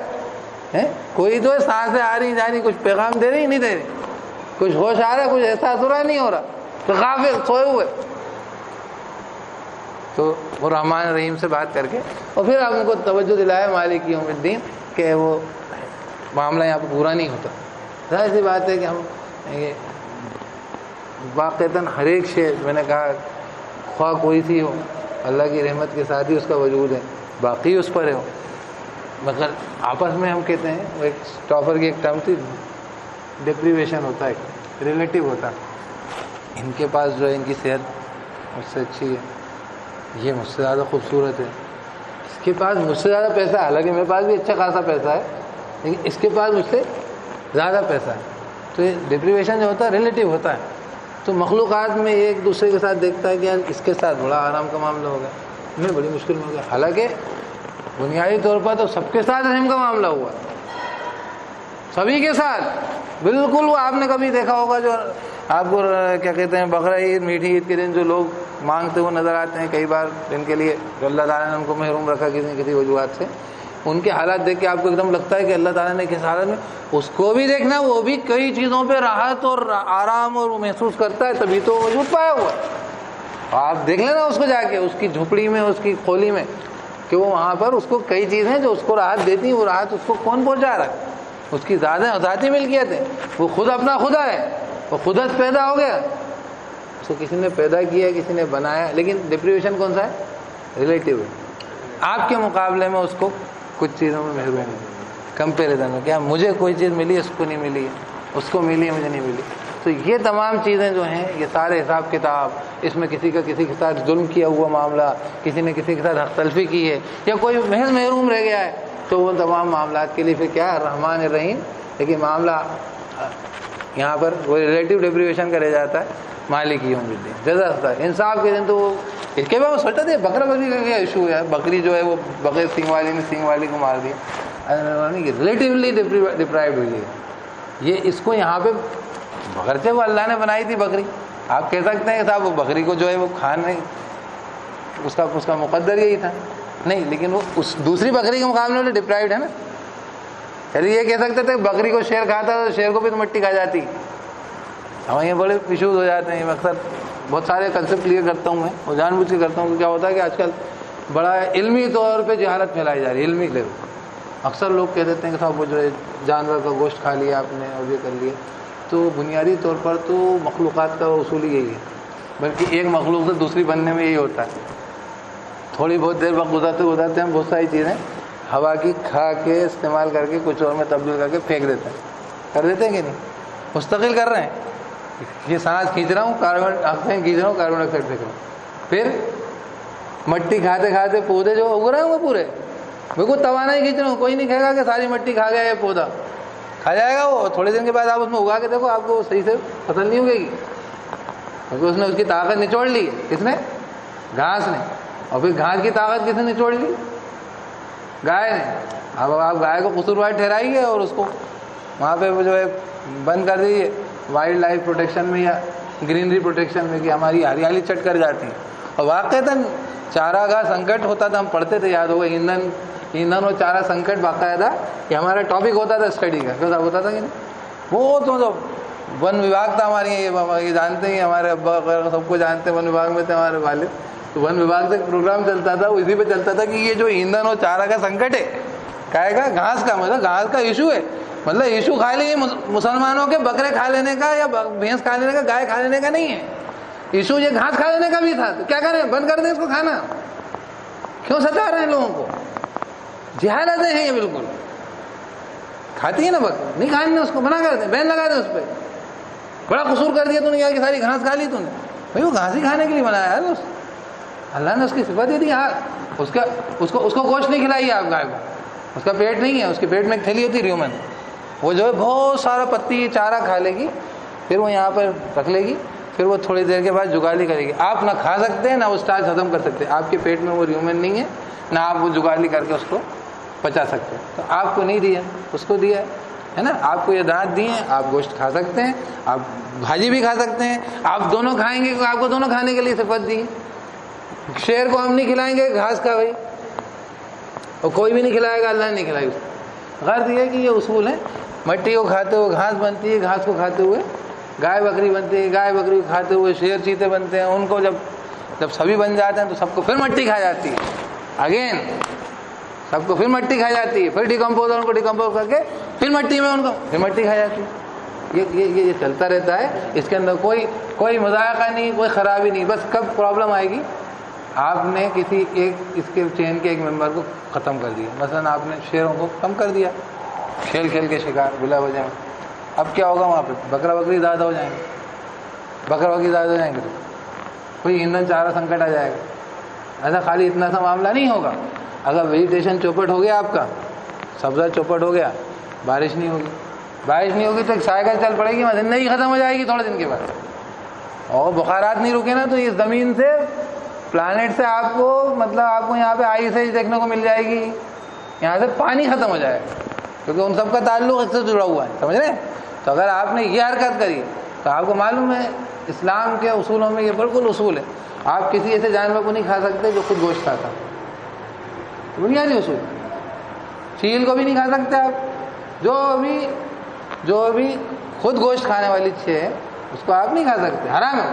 ہے. کوئی تو ہے سانسیں آ رہی جا رہی، کچھ پیغام دے رہی نہیں دے رہی، کچھ ہوش آ رہا ہے، کچھ احساس ہو رہا ہے نہیں ہو رہا، تو غافل سوئے ہوئے. تو وہ رحمان رحیم سے بات کر کے اور پھر آپ ان کو توجہ دلایا مالک یوم الدین کہ وہ معاملہ یہاں پہ پورا نہیں ہوتا. ظاہر سی بات ہے کہ ہم یہ واقعتاً ہر ایک شے میں نے کہا خواہ کوئی سی ہو اللہ کی رحمت کے ساتھ ہی اس کا وجود ہے، باقی اس پر ہے. مگر آپس میں ہم کہتے ہیں وہ ایک اسٹافر کی ایک ٹرم تھی، ڈپریویشن ہوتا ہے، ریلیٹیو ہوتا ہے. ان کے پاس جو ہے ان کی صحت مجھ سے اچھی ہے، یہ مجھ سے زیادہ خوبصورت ہے، اس کے پاس مجھ سے زیادہ پیسہ ہے، حالانکہ میرے پاس بھی اچھا خاصا پیسہ ہے لیکن اس کے پاس مجھ سے زیادہ پیسہ ہے. تو یہ ڈپریویشن جو ہوتا ہے ریلیٹیو ہوتا ہے. تو مخلوقات میں ایک دوسرے کے ساتھ دیکھتا ہے کہ یار اس کے ساتھ بڑا آرام کا معاملہ ہوگا، میں بڑی مشکل میں ہو گیا. حالانکہ بنیادی طور پر تو سب کے ساتھ رحم کا معاملہ ہوا، سبھی کے ساتھ بالکل. وہ آپ نے کبھی دیکھا ہوگا جو آپ کو کیا کہتے ہیں بقرہ عید، میٹھی عید کے دن جو لوگ مانگتے ہوئے نظر آتے ہیں کئی بار جن کے لیے جو اللہ تعالیٰ نے ان کو محروم رکھا کسی وجوہات سے، ان کے حالات دیکھ کے آپ کو ایک دم لگتا ہے کہ اللہ تعالیٰ نے کس حالت میں اس کو بھی دیکھنا، وہ بھی کئی چیزوں پہ راحت اور آرام اور محسوس کرتا ہے تبھی تو وجود پایا ہوا ہے. آپ دیکھ لینا اس کو جا کے اس کی جھوپڑی میں، اس کی کھولی میں، کہ وہ وہاں پر اس کو کئی چیزیں جو اس کو راحت دیتی ہیں، وہ راحت اس کو کون پہنچا رہا ہے؟ اس کی ذاتی ملکیت ہے. وہ خود اپنا خدا ہے، وہ خودت پیدا ہو گیا، اس کو کسی نے پیدا کیا، کسی نے بنایا. لیکن ڈپریویشن کون سا ہے؟ ریلیٹیو ہے. آپ کے مقابلے میں اس کو کچھ چیزوں میں محروم ہے، کمپیریزن میں. کیا مجھے کوئی چیز ملی اس کو نہیں ملی، اس کو ملی مجھے نہیں ملی. تو یہ تمام چیزیں جو ہیں یہ سارے حساب کتاب، اس میں کسی کا کسی کے ساتھ ظلم کیا ہوا معاملہ، کسی نے کسی کے ساتھ حق تلفی کی ہے، یا کوئی محض محروم رہ گیا ہے، تو وہ تمام معاملات کے لیے پھر کیا ہے؟ رحمان الرحیم. لیکن معاملہ یہاں پر وہ ریلیٹیو ڈپریویشن کا رہ جاتا ہے مالک یوم الدین. جزا انصاف کے دن تو وہ اس کے بعد سوچا تھا بکرا بکری کا کیا ایشو ہے، بکری جو ہے وہ بغیر سینگ والی نے سینگ والی کو مار دیا، ریلیٹیولی ڈپرائیوڈ ہوئی ہے. یہ اس کو یہاں پہ اگرچہ وہ اللہ نے بنائی تھی بکری، آپ کہہ سکتے ہیں کہ صاحب وہ بکری کو جو ہے وہ کھانے اس کا مقدر یہی تھا، نہیں، لیکن وہ اس دوسری بکری کے مقابلے میں ڈپرائیوڈ ہے نا. یعنی یہ کہہ سکتے تھے بکری کو شیر کھاتا ہے تو شیر کو بھی تو مٹی کھا جاتی. ہمیں یہ بڑے ایشوز ہو جاتے ہیں. اکثر بہت سارے کنسیپٹ کلیئر کرتا ہوں میں، اور جان بوجھ کے کرتا ہوں کہ کیا ہوتا ہے کہ آج کل بڑا علمی طور پہ جہالت پھیلائی جا رہی ہے، علمی لیول. اکثر لوگ کہہ دیتے ہیں کہ صاحب وہ جو ہے جانور کا گوشت کھا لیا آپ نے اور یہ کر لیا. تو بنیادی طور پر تو مخلوقات کا اصول ہی یہی ہے، بلکہ ایک مخلوق سے دوسری بننے میں یہی ہوتا ہے. تھوڑی بہت دیر وقت گزارتے ہم بہت ساری چیزیں ہوا کی کھا کے استعمال کر کے کچھ اور میں تبدیل کر کے پھینک دیتے ہیں. کر دیتے ہیں کہ نہیں؟ مستقل کر رہے ہیں. یہ سانس کھینچ رہا ہوں، کاربن آکسیجن کھینچ رہا ہوں، کاربن ڈائی آکسائڈ پھینک رہا ہوں. پھر مٹی کھاتے کھاتے پودے جو اگ رہے ہوں گے پورے، بالکل توانائی کھینچ رہا ہوں. کوئی نہیں کہے گا کہ ساری مٹی کھا گیا یہ پودا، کھا جائے گا وہ. تھوڑے دن کے بعد آپ اس میں اگا کے دیکھو، آپ کو صحیح سے فصل نہیں اگے گی، کیونکہ اس نے اس کی طاقت نچوڑ لی. کس نے؟ گھاس نے. اور پھر گھاس کی طاقت کس نے نچوڑ لی؟ گائے نے. اب آپ گائے کو قصوروار ٹھہرائیے اور اس کو وہاں پہ جو ہے بند کر دیجیے وائلڈ لائف پروٹیکشن میں یا گرینری پروٹیکشن میں کہ ہماری ہریالی چٹ کر جاتی ہے. اور واقعتاً چارہ گاہ سنکٹ ہوتا تھا، ہم پڑھتے تھے، یاد ہوگا، ایندھن اور چارہ سنکٹ باقاعدہ یہ ہمارا ٹاپک ہوتا تھا اسٹڈی کا. کیوں ہوتا تھا کہ نہیں؟ وہ تو ون وبھاگ تھا ہمارے یہاں، یہ جانتے ہیں ہمارے ابا وغیرہ سب کو جانتے ہیں، ون وبھاگ میں تھے ہمارے والد. تو ون وبھاگ سے پروگرام چلتا تھا، اسی پہ چلتا تھا کہ یہ جو ایندھن اور چارہ کا سنکٹ ہے کہے گا گھاس کا، مطلب گھاس کا ایشو ہے. مطلب ایشو خالی مسلمانوں کے بکرے کھا لینے کا یا بھینس کھا لینے کا، گائے کھا لینے کا نہیں ہے. ایشو یہ گھاس کھا لینے کا بھی تھا. تو کیا کریں؟ بند کر دیں اس کو کھانا. کیوں ستا رہے ہیں لوگوں کو؟ جہالتیں ہیں یہ بالکل. کھاتی ہے نا بکری، نہیں کھانے اس کو منع کر دیں، بین لگا دیں اس پہ. بڑا قصور کر دیا تو نے، کیا کہ ساری گھاس کھا لی تو نے. بھائی وہ گھاس ہی کھانے کے لیے بنایا ہے، اللہ نے اس کی صفت دے دی. اس کو گوشت نہیں کھلائیے آپ گائے کو، اس کا پیٹ نہیں ہے، اس کے پیٹ میں ایک تھیلی ہوتی ہے ریومن، وہ جو ہے بہت سارا پتی چارہ کھا لے گی، پھر وہ یہاں پر رکھ لے گی، پھر وہ تھوڑی دیر کے بعد جگالی کرے گی. آپ نہ کھا سکتے ہیں نہ وہ اسٹارچ ختم کر سکتے. آپ کے پیٹ میں وہ ریومن نہیں ہے، نہ آپ وہ جگالی کر کے اس کو پچا سکتے. تو آپ کو نہیں دیا، اس کو دیا ہے نا. آپ کو یہ دانت دیے ہیں، آپ گوشت کھا سکتے ہیں، آپ بھاجی بھی کھا سکتے ہیں، آپ دونوں کھائیں گے، آپ کو دونوں کھانے کے لیے صفت دی. شیر کو ہم نہیں کھلائیں گے گھاس کا بھائی، اور کوئی بھی نہیں کھلائے گا، اللہ نے نہیں کھلائی اس کو. غرض یہ ہے کہ یہ اصول ہے. مٹی کو کھاتے ہوئے گھاس بنتی ہے، گھاس کو کھاتے ہوئے گائے بکری بنتی ہے، گائے بکری کو کھاتے ہوئے شیر چیتے بنتے ہیں. ان کو جب سبھی بن جاتے ہیں تو سب کو پھر مٹی کھا جاتی ہے. اگین سب کو پھر مٹی کھا جاتی ہے، پھر ڈیکمپوز ان کو ڈیکمپوز کر کے پھر مٹی میں ان کو پھر مٹی کھا جاتی ہے. یہ چلتا رہتا ہے. اس کے اندر کوئی مذائقہ نہیں، کوئی خرابی نہیں. بس کب پرابلم آئے گی؟ آپ نے کسی ایک اس کے چین کے ایک ممبر کو ختم کر دیا. مثلا آپ نے شیروں کو کم کر دیا، کھیل کے شکار بلا وجہ میں. اب کیا ہوگا وہاں پہ؟ بکرا بکری زیادہ ہو جائیں گے، بکرا بکری زیادہ ہو جائیں گے تو کوئی ایندھن چارہ سنکٹ آ جائے گا. ایسا خالی اتنا سا معاملہ نہیں ہوگا. اگر ویجیٹیشن چوپٹ ہو گیا، آپ کا سبزہ چوپٹ ہو گیا، بارش نہیں ہوگی تو ایک سائیکل چل پڑے گی، زندگی ختم ہو جائے گی تھوڑے دن کے بعد. اور بخارات نہیں رکے نا تو اس زمین سے، پلانٹ سے آپ کو یہاں پہ آئس ایج دیکھنے کو مل جائے گی. یہاں سے پانی ختم ہو جائے گا، کیونکہ ان سب کا تعلق ایک سے جڑا ہوا ہے. سمجھ رہے ہیں؟ تو اگر آپ نے یہ حرکت کری تو آپ کو معلوم ہے اسلام کے اصولوں میں یہ بالکل اصول ہے. آپ کسی ایسے جانور کو نہیں کھا سکتے جو خود گوشت کھاتا. بنیادی اصول. چیل کو بھی نہیں کھا سکتے آپ. جو ابھی خود گوشت کھانے والی چیز ہے اس کو آپ نہیں کھا سکتے، حرام ہے.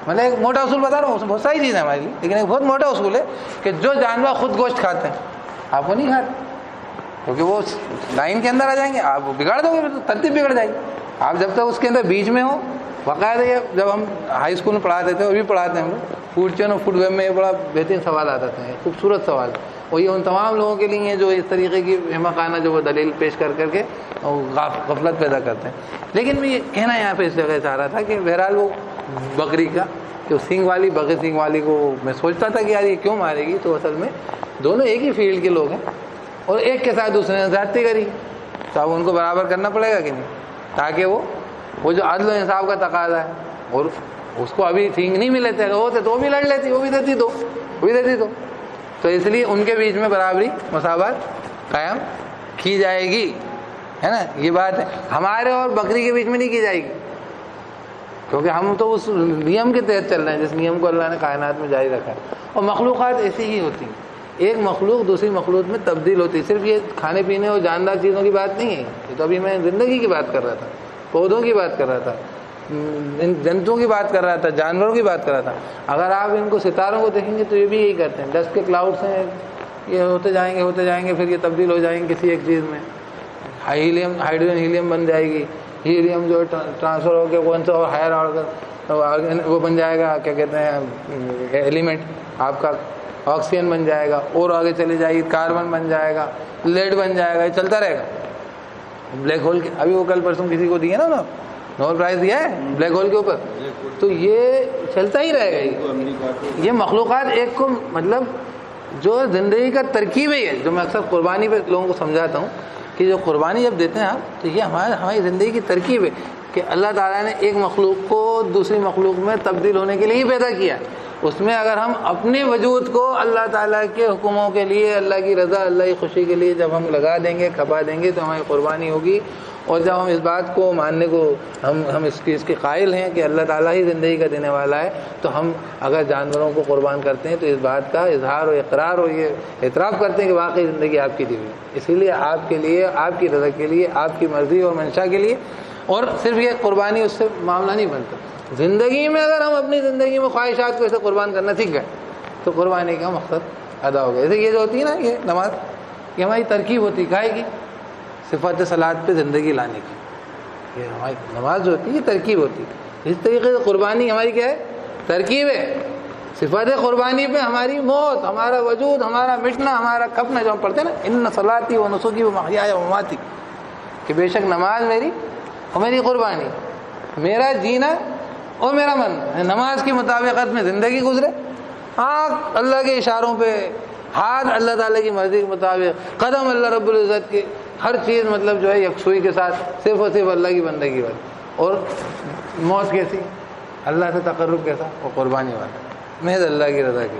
مطلب ایک موٹا اصول بتا رہا ہوں، اس میں بہت ساری چیزیں ہمارے لیے، لیکن ایک بہت موٹا اصول ہے کہ جو جانور خود گوشت کھاتے ہیں آپ کو نہیں کھاتے، کیونکہ وہ لائن کے اندر آ جائیں گے، آپ بگاڑ دو گے، ترتیب بگڑ جائے گی. آپ جب تک اس کے اندر بیچ میں ہو، باقاعدہ یہ جب ہم ہائی اسکول میں پڑھاتے تھے، اور بھی پڑھاتے ہیں ہم لوگ، فوڈ چین اور فوڈ ویب میں یہ بڑا بہترین سوال آتا تھا، خوبصورت سوال. اور یہ ان تمام لوگوں کے لیے جو اس طریقے کی احمقانہ جو وہ دلیل پیش کر کے غفلت پیدا کرتے ہیں. لیکن میں یہ کہنا یہاں پہ اس جگہ چاہ رہا تھا کہ بہرحال وہ بکری کا جو سینگ والی، بغیر سینگ والی کو میں سوچتا تھا کہ یار یہ کیوں مارے گی. تو اصل میں دونوں ایک ہی فیلڈ کے لوگ ہیں، اور ایک کے ساتھ دوسرے نے زیادتی کری، تو اب ان کو برابر کرنا پڑے گا کہ نہیں، تاکہ وہ جو عدل و انصاف کا تقاضا ہے. اور اس کو ابھی سینگ نہیں ملے تھے، ہوتے تو وہ بھی لڑ لیتی، وہ بھی دیتی تو اس لیے ان کے بیچ میں برابری، مساوات قائم کی جائے گی، ہے نا. یہ بات ہے. ہمارے اور بکری کے بیچ میں نہیں کی جائے گی. کیونکہ ہم تو اس نیم کے تحت چل رہے ہیں جس نیم کو اللہ نے کائنات میں جاری رکھا ہے. اور مخلوقات ایسی ہی ہوتی ہیں, ایک مخلوق دوسری مخلوق میں تبدیل ہوتی ہے. صرف یہ کھانے پینے اور جاندار چیزوں کی بات نہیں ہے, یہ تو ابھی میں زندگی کی بات کر رہا تھا, پودوں کی بات کر رہا تھا, جنتوں کی بات کر رہا تھا, جانوروں کی بات کر رہا تھا. اگر آپ ان کو ستاروں کو دیکھیں گے تو یہ بھی یہی کرتے ہیں, ڈسٹ کے کلاؤڈس ہیں, یہ ہوتے جائیں گے پھر یہ تبدیل ہو جائیں گے کسی ایک چیز میں. ہائیڈروجن ہیلیم بن جائے گی, ہیلیم جو ٹرانسفر ہو کے کون سا اور ہائر وہ بن جائے گا, کیا کہتے ہیں ایلیمنٹ آپ کا, آکسیجن بن جائے گا, اور آگے چلی جائے گی کاربن بن جائے گا, لیڈ بن جائے گا, یہ چلتا رہے گا. بلیک ہول کے ابھی وہ کل پرسوں کسی کو دیا نا نوبل پرائز دیا ہے بلیک ہول کے اوپر, تو یہ چلتا ہی رہے گا. یہ مخلوقات ایک کو مطلب جو زندگی کا ترکیب ہے, جو میں اکثر قربانی پہ لوگوں کو سمجھاتا ہوں کہ جو قربانی جب دیتے ہیں آپ تو یہ ہماری زندگی کی ترکیب ہے کہ اللہ تعالیٰ نے ایک مخلوق کو دوسری مخلوق میں تبدیل ہونے کے لیے ہی پیدا کیا. اس میں اگر ہم اپنے وجود کو اللہ تعالیٰ کے حکموں کے لیے, اللہ کی رضا, اللہ کی خوشی کے لیے جب ہم لگا دیں گے, کھپا دیں گے, تو ہماری قربانی ہوگی. اور جب ہم اس بات کو ماننے کو ہم اس کے قائل ہیں کہ اللہ تعالیٰ ہی زندگی کا دینے والا ہے, تو ہم اگر جانوروں کو قربان کرتے ہیں تو اس بات کا اظہار و اقرار اور یہ اعتراف کرتے ہیں کہ واقعی زندگی آپ کی دی ہوئی. اسی لیے آپ کے لیے, آپ کی رضا کے لیے, آپ کی مرضی اور منشا کے لیے. اور صرف یہ قربانی اس سے معاملہ نہیں بنتا. زندگی میں اگر ہم اپنی زندگی میں خواہشات کو ایسے قربان کرنا سیکھ گئے تو قربانی کا مقصد ادا ہو گیا. جیسے یہ جو ہوتی ہے نا یہ نماز, یہ ہماری ترکیب ہوتی ہے کی صفات صلاۃ پہ زندگی لانے کی. یہ ہماری نماز جو ہوتی ہے یہ ترکیب ہوتی ہے. اس طریقے سے قربانی ہماری کیا ہے, ترکیب ہے. صفات قربانی پہ ہماری موت, ہمارا وجود, ہمارا مٹنا, ہمارا کھپنا, جو ہم پڑھتے ہیں نا ان صلاتی و نسکی و محیای و مماتی, کہ بے شک نماز میری اور میری قربانی, میرا جینا اور میرا من. نماز کی مطابقت میں زندگی گزرے, آنکھ اللہ کے اشاروں پہ, ہاتھ اللہ تعالیٰ کی مرضی کے مطابق, قدم اللہ رب العزت کی, ہر چیز مطلب جو ہے یکسوئی کے ساتھ صرف اور صرف اللہ کی بندگی والی. اور موت کیسی, اللہ سے تقرب کیسا, اور قربانی والا, محض اللہ کی رضا کی.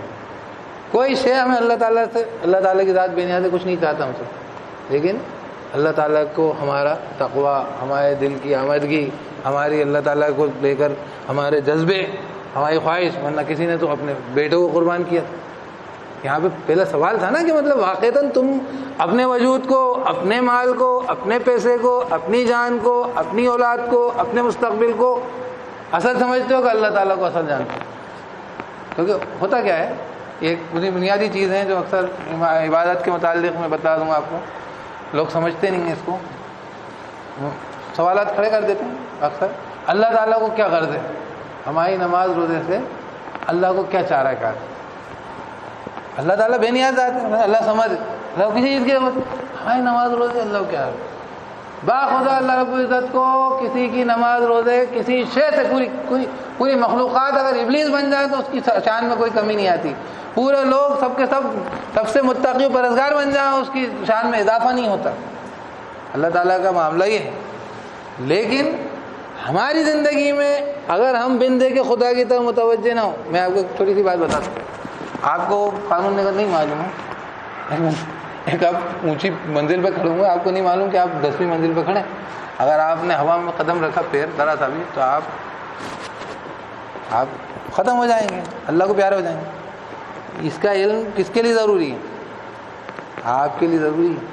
کوئی شے ہمیں اللہ تعالیٰ سے, اللہ تعالیٰ کی ذات بے نیاز سے کچھ نہیں چاہتا ہم سے, لیکن اللہ تعالیٰ کو ہمارا تقویٰ, ہمارے دل کی آمدگی, ہماری اللہ تعالیٰ کو لے کر ہمارے جذبے, ہماری خواہش. ورنہ کسی نے تو اپنے بیٹوں کو قربان کیا. یہاں پہ پہلا سوال تھا نا کہ مطلب واقعتاً تم اپنے وجود کو, اپنے مال کو, اپنے پیسے کو, اپنی جان کو, اپنی اولاد کو, اپنے مستقبل کو اصل سمجھتے ہو کہ اللہ تعالیٰ کو اصل جانتے ہو. کیونکہ ہوتا کیا ہے, ایک بنیادی چیز ہیں جو اکثر عبادت کے متعلق میں بتا دوں گا آپ کو, لوگ سمجھتے نہیں ہیں اس کو, سوالات کھڑے کر دیتے ہیں اکثر. اللہ تعالیٰ کو کیا غرض ہے ہماری نماز روزے سے, اللہ کو کیا چاہ رہا ہے کار. اللہ تعالیٰ بے نیاز ذات ہے, اللہ سمجھ, اللہ کسی چیز کی ضرورت, ہماری نماز روزے اللہ کو کیا ہے. باخدا اللہ رب العزت کو کسی کی نماز روزے کسی شے سے, پوری مخلوقات اگر ابلیس بن جائے تو اس کی شان میں کوئی کمی نہیں آتی. پورے لوگ سب کے سب سے متقی و پرہیزگار بن جائیں, اس کی شان میں اضافہ نہیں ہوتا. اللہ تعالیٰ کا معاملہ یہ ہے. لیکن ہماری زندگی میں اگر ہم بن دے کے خدا کی طرف متوجہ نہ ہو, میں آپ کو ایک چھوٹی سی بات بتاتا ہوں. آپ کو قانون نگر نہیں معلوم ہے, ایک آپ اونچی منزل پہ کھڑے ہوئے, آپ کو نہیں معلوم کہ آپ 10ویں منزل پہ کھڑے. اگر آپ نے ہوا میں قدم رکھا پیر ذرا سا بھی, تو آپ ختم ہو جائیں گے, اللہ کو پیارے ہو جائیں گے. اس کا علم کس کے لیے ضروری ہے, آپ کے لیے ضروری ہے.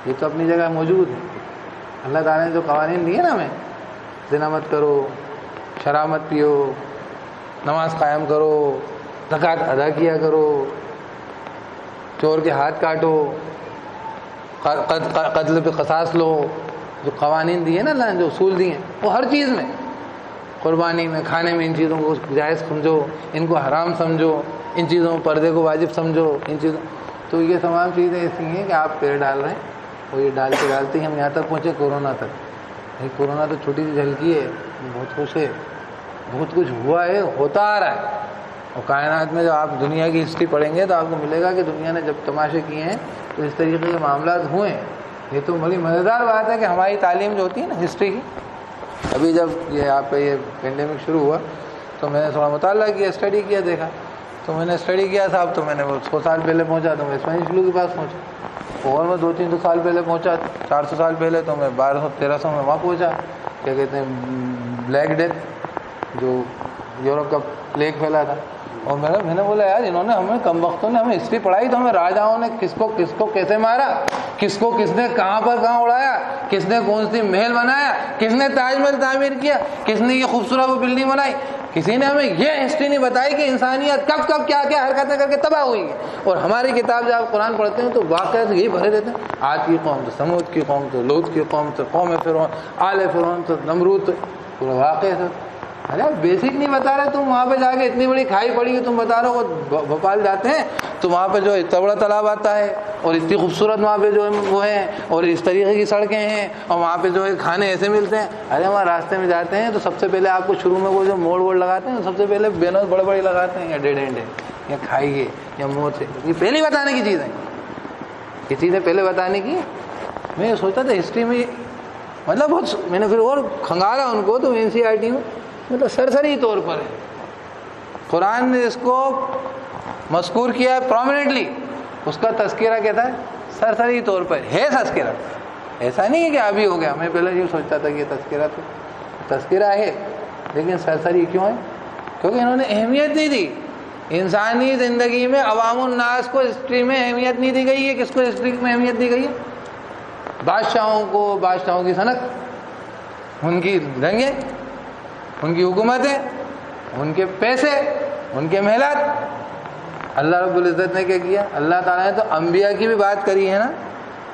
یہ تو اپنی جگہ موجود ہے. اللہ تعالیٰ نے جو قوانین دیے نا ہمیں, زنا مت کرو, شراب مت پیو, نماز قائم کرو, زکوٰۃ ادا کیا کرو, چور کے ہاتھ کاٹو, قتل پہ قصاص لو, جو قوانین دیے نا اللہ نے, جو اصول دیے ہیں, وہ ہر چیز میں, قربانی میں, کھانے میں, ان چیزوں کو جائز سمجھو, ان کو حرام سمجھو, ان چیزوں میں پردے کو واجب سمجھو, ان چیزوں. تو یہ تمام چیزیں ایسی ہیں کہ آپ پیر ڈال رہے ہیں, اور یہ ڈالتے ہی ہم یہاں تک پہنچے کورونا تک. کورونا تو چھوٹی سی جھلکی ہے, بہت خوش ہے, بہت کچھ ہوا ہے, ہوتا آ رہا ہے. اور کائنات میں جب آپ دنیا کی ہسٹری پڑھیں گے تو آپ کو ملے گا کہ دنیا نے جب تماشے کیے ہیں تو اس طریقے کے معاملات ہوئے ہیں. یہ تو بڑی مزیدار بات ہے کہ ہماری تعلیم جو ہوتی ہے نا ہسٹری کی, ابھی جب یہ آپ کا یہ پینڈیمک شروع ہوا تو میں نے تھوڑا مطالعہ کیا, اسٹڈی کیا, دیکھا. تو میں نے اسٹڈی کیا صاحب, تو میں نے وہ 100 سال پہلے پہنچا تو میں اسپینش فلو کے پاس پہنچا, اور میں 200-300 سال پہلے پہنچا, 400 سال پہلے تو میں 1200-1300 میں وہاں پہنچا. کیا کہتے ہیں بلیک ڈیتھ جو یورپ کا پلیگ پھیلا تھا. اور میں نے بولا یار انہوں نے ہمیں کم وقتوں نے ہمیں ہسٹری پڑھائی تو ہمیں راجاؤں نے کس کو کیسے مارا, کس نے کہاں پر کہاں اڑایا, کس نے کون سی محل بنایا, کس نے تاج محل تعمیر کیا, کس نے یہ خوبصورت وہ بلڈنگ بنائی. کسی نے ہمیں یہ ہسٹری نہیں بتائی کہ انسانیت کب کب کیا کیا حرکتیں کر کے تباہ ہوئی ہے. اور ہماری کتاب جب آپ قرآن پڑھتے ہیں تو واقعات یہی بھرے رہتے ہیں. آج کی قوم تو سمود کی قوم, تو لوط کی قوم, تو قوم فرعون, آل فرعون, تو نمرود, تو پورا واقعہ ہے. ارے بیسک نہیں بتا رہے تم. وہاں پہ جا کے اتنی بڑی کھائی پڑی ہے, تم بتا رہے ہو بھوپال جاتے ہیں تو وہاں پہ جو اتنا بڑا تالاب آتا ہے اور اتنی خوبصورت وہاں پہ جو ہے وہ ہیں اور اس طریقے کی سڑکیں ہیں اور وہاں پہ جو ہے کھانے ایسے ملتے ہیں. ارے وہاں راستے میں جاتے ہیں تو سب سے پہلے آپ کو شروع میں وہ جو موڑ لگاتے ہیں سب سے پہلے بینوز بڑے بڑے لگاتے ہیں, یا ڈیڈ اینڈ ہے, یا کھائیے, یا موت ہے. یہ پہلے بتانے کی چیز ہے, یہ چیزیں پہلے بتانے کی. میں یہ سوچتا تھا ہسٹری میں مطلب بہت, میں نے پھر اور کھنگالا ان کو تو NCERT میں مطلب سرسری طور پر ہے. قرآن نے اس کو مذکور کیا ہے پرومیننٹلی, اس کا تذکرہ کہتا ہے سرسری طور پر ہے. تذکرہ ایسا نہیں ہے کہ ابھی ہو گیا. میں پہلے یہ سوچتا تھا کہ یہ تذکرہ ہے, لیکن سرسری کیوں ہے؟ کیونکہ انہوں نے اہمیت نہیں دی انسانی زندگی میں. عوام الناس کو ہسٹری میں اہمیت نہیں دی گئی ہے. کس کو ہسٹری میں اہمیت دی گئی ہے؟ بادشاہوں کو, بادشاہوں کی صنعت, ان کی جنگیں, ان کی حکومتیں, ان کے پیسے, ان کے محلات. اللہ رب العزت نے کیا کیا؟ اللہ تعالیٰ نے تو انبیاء کی بھی بات کری ہے نا,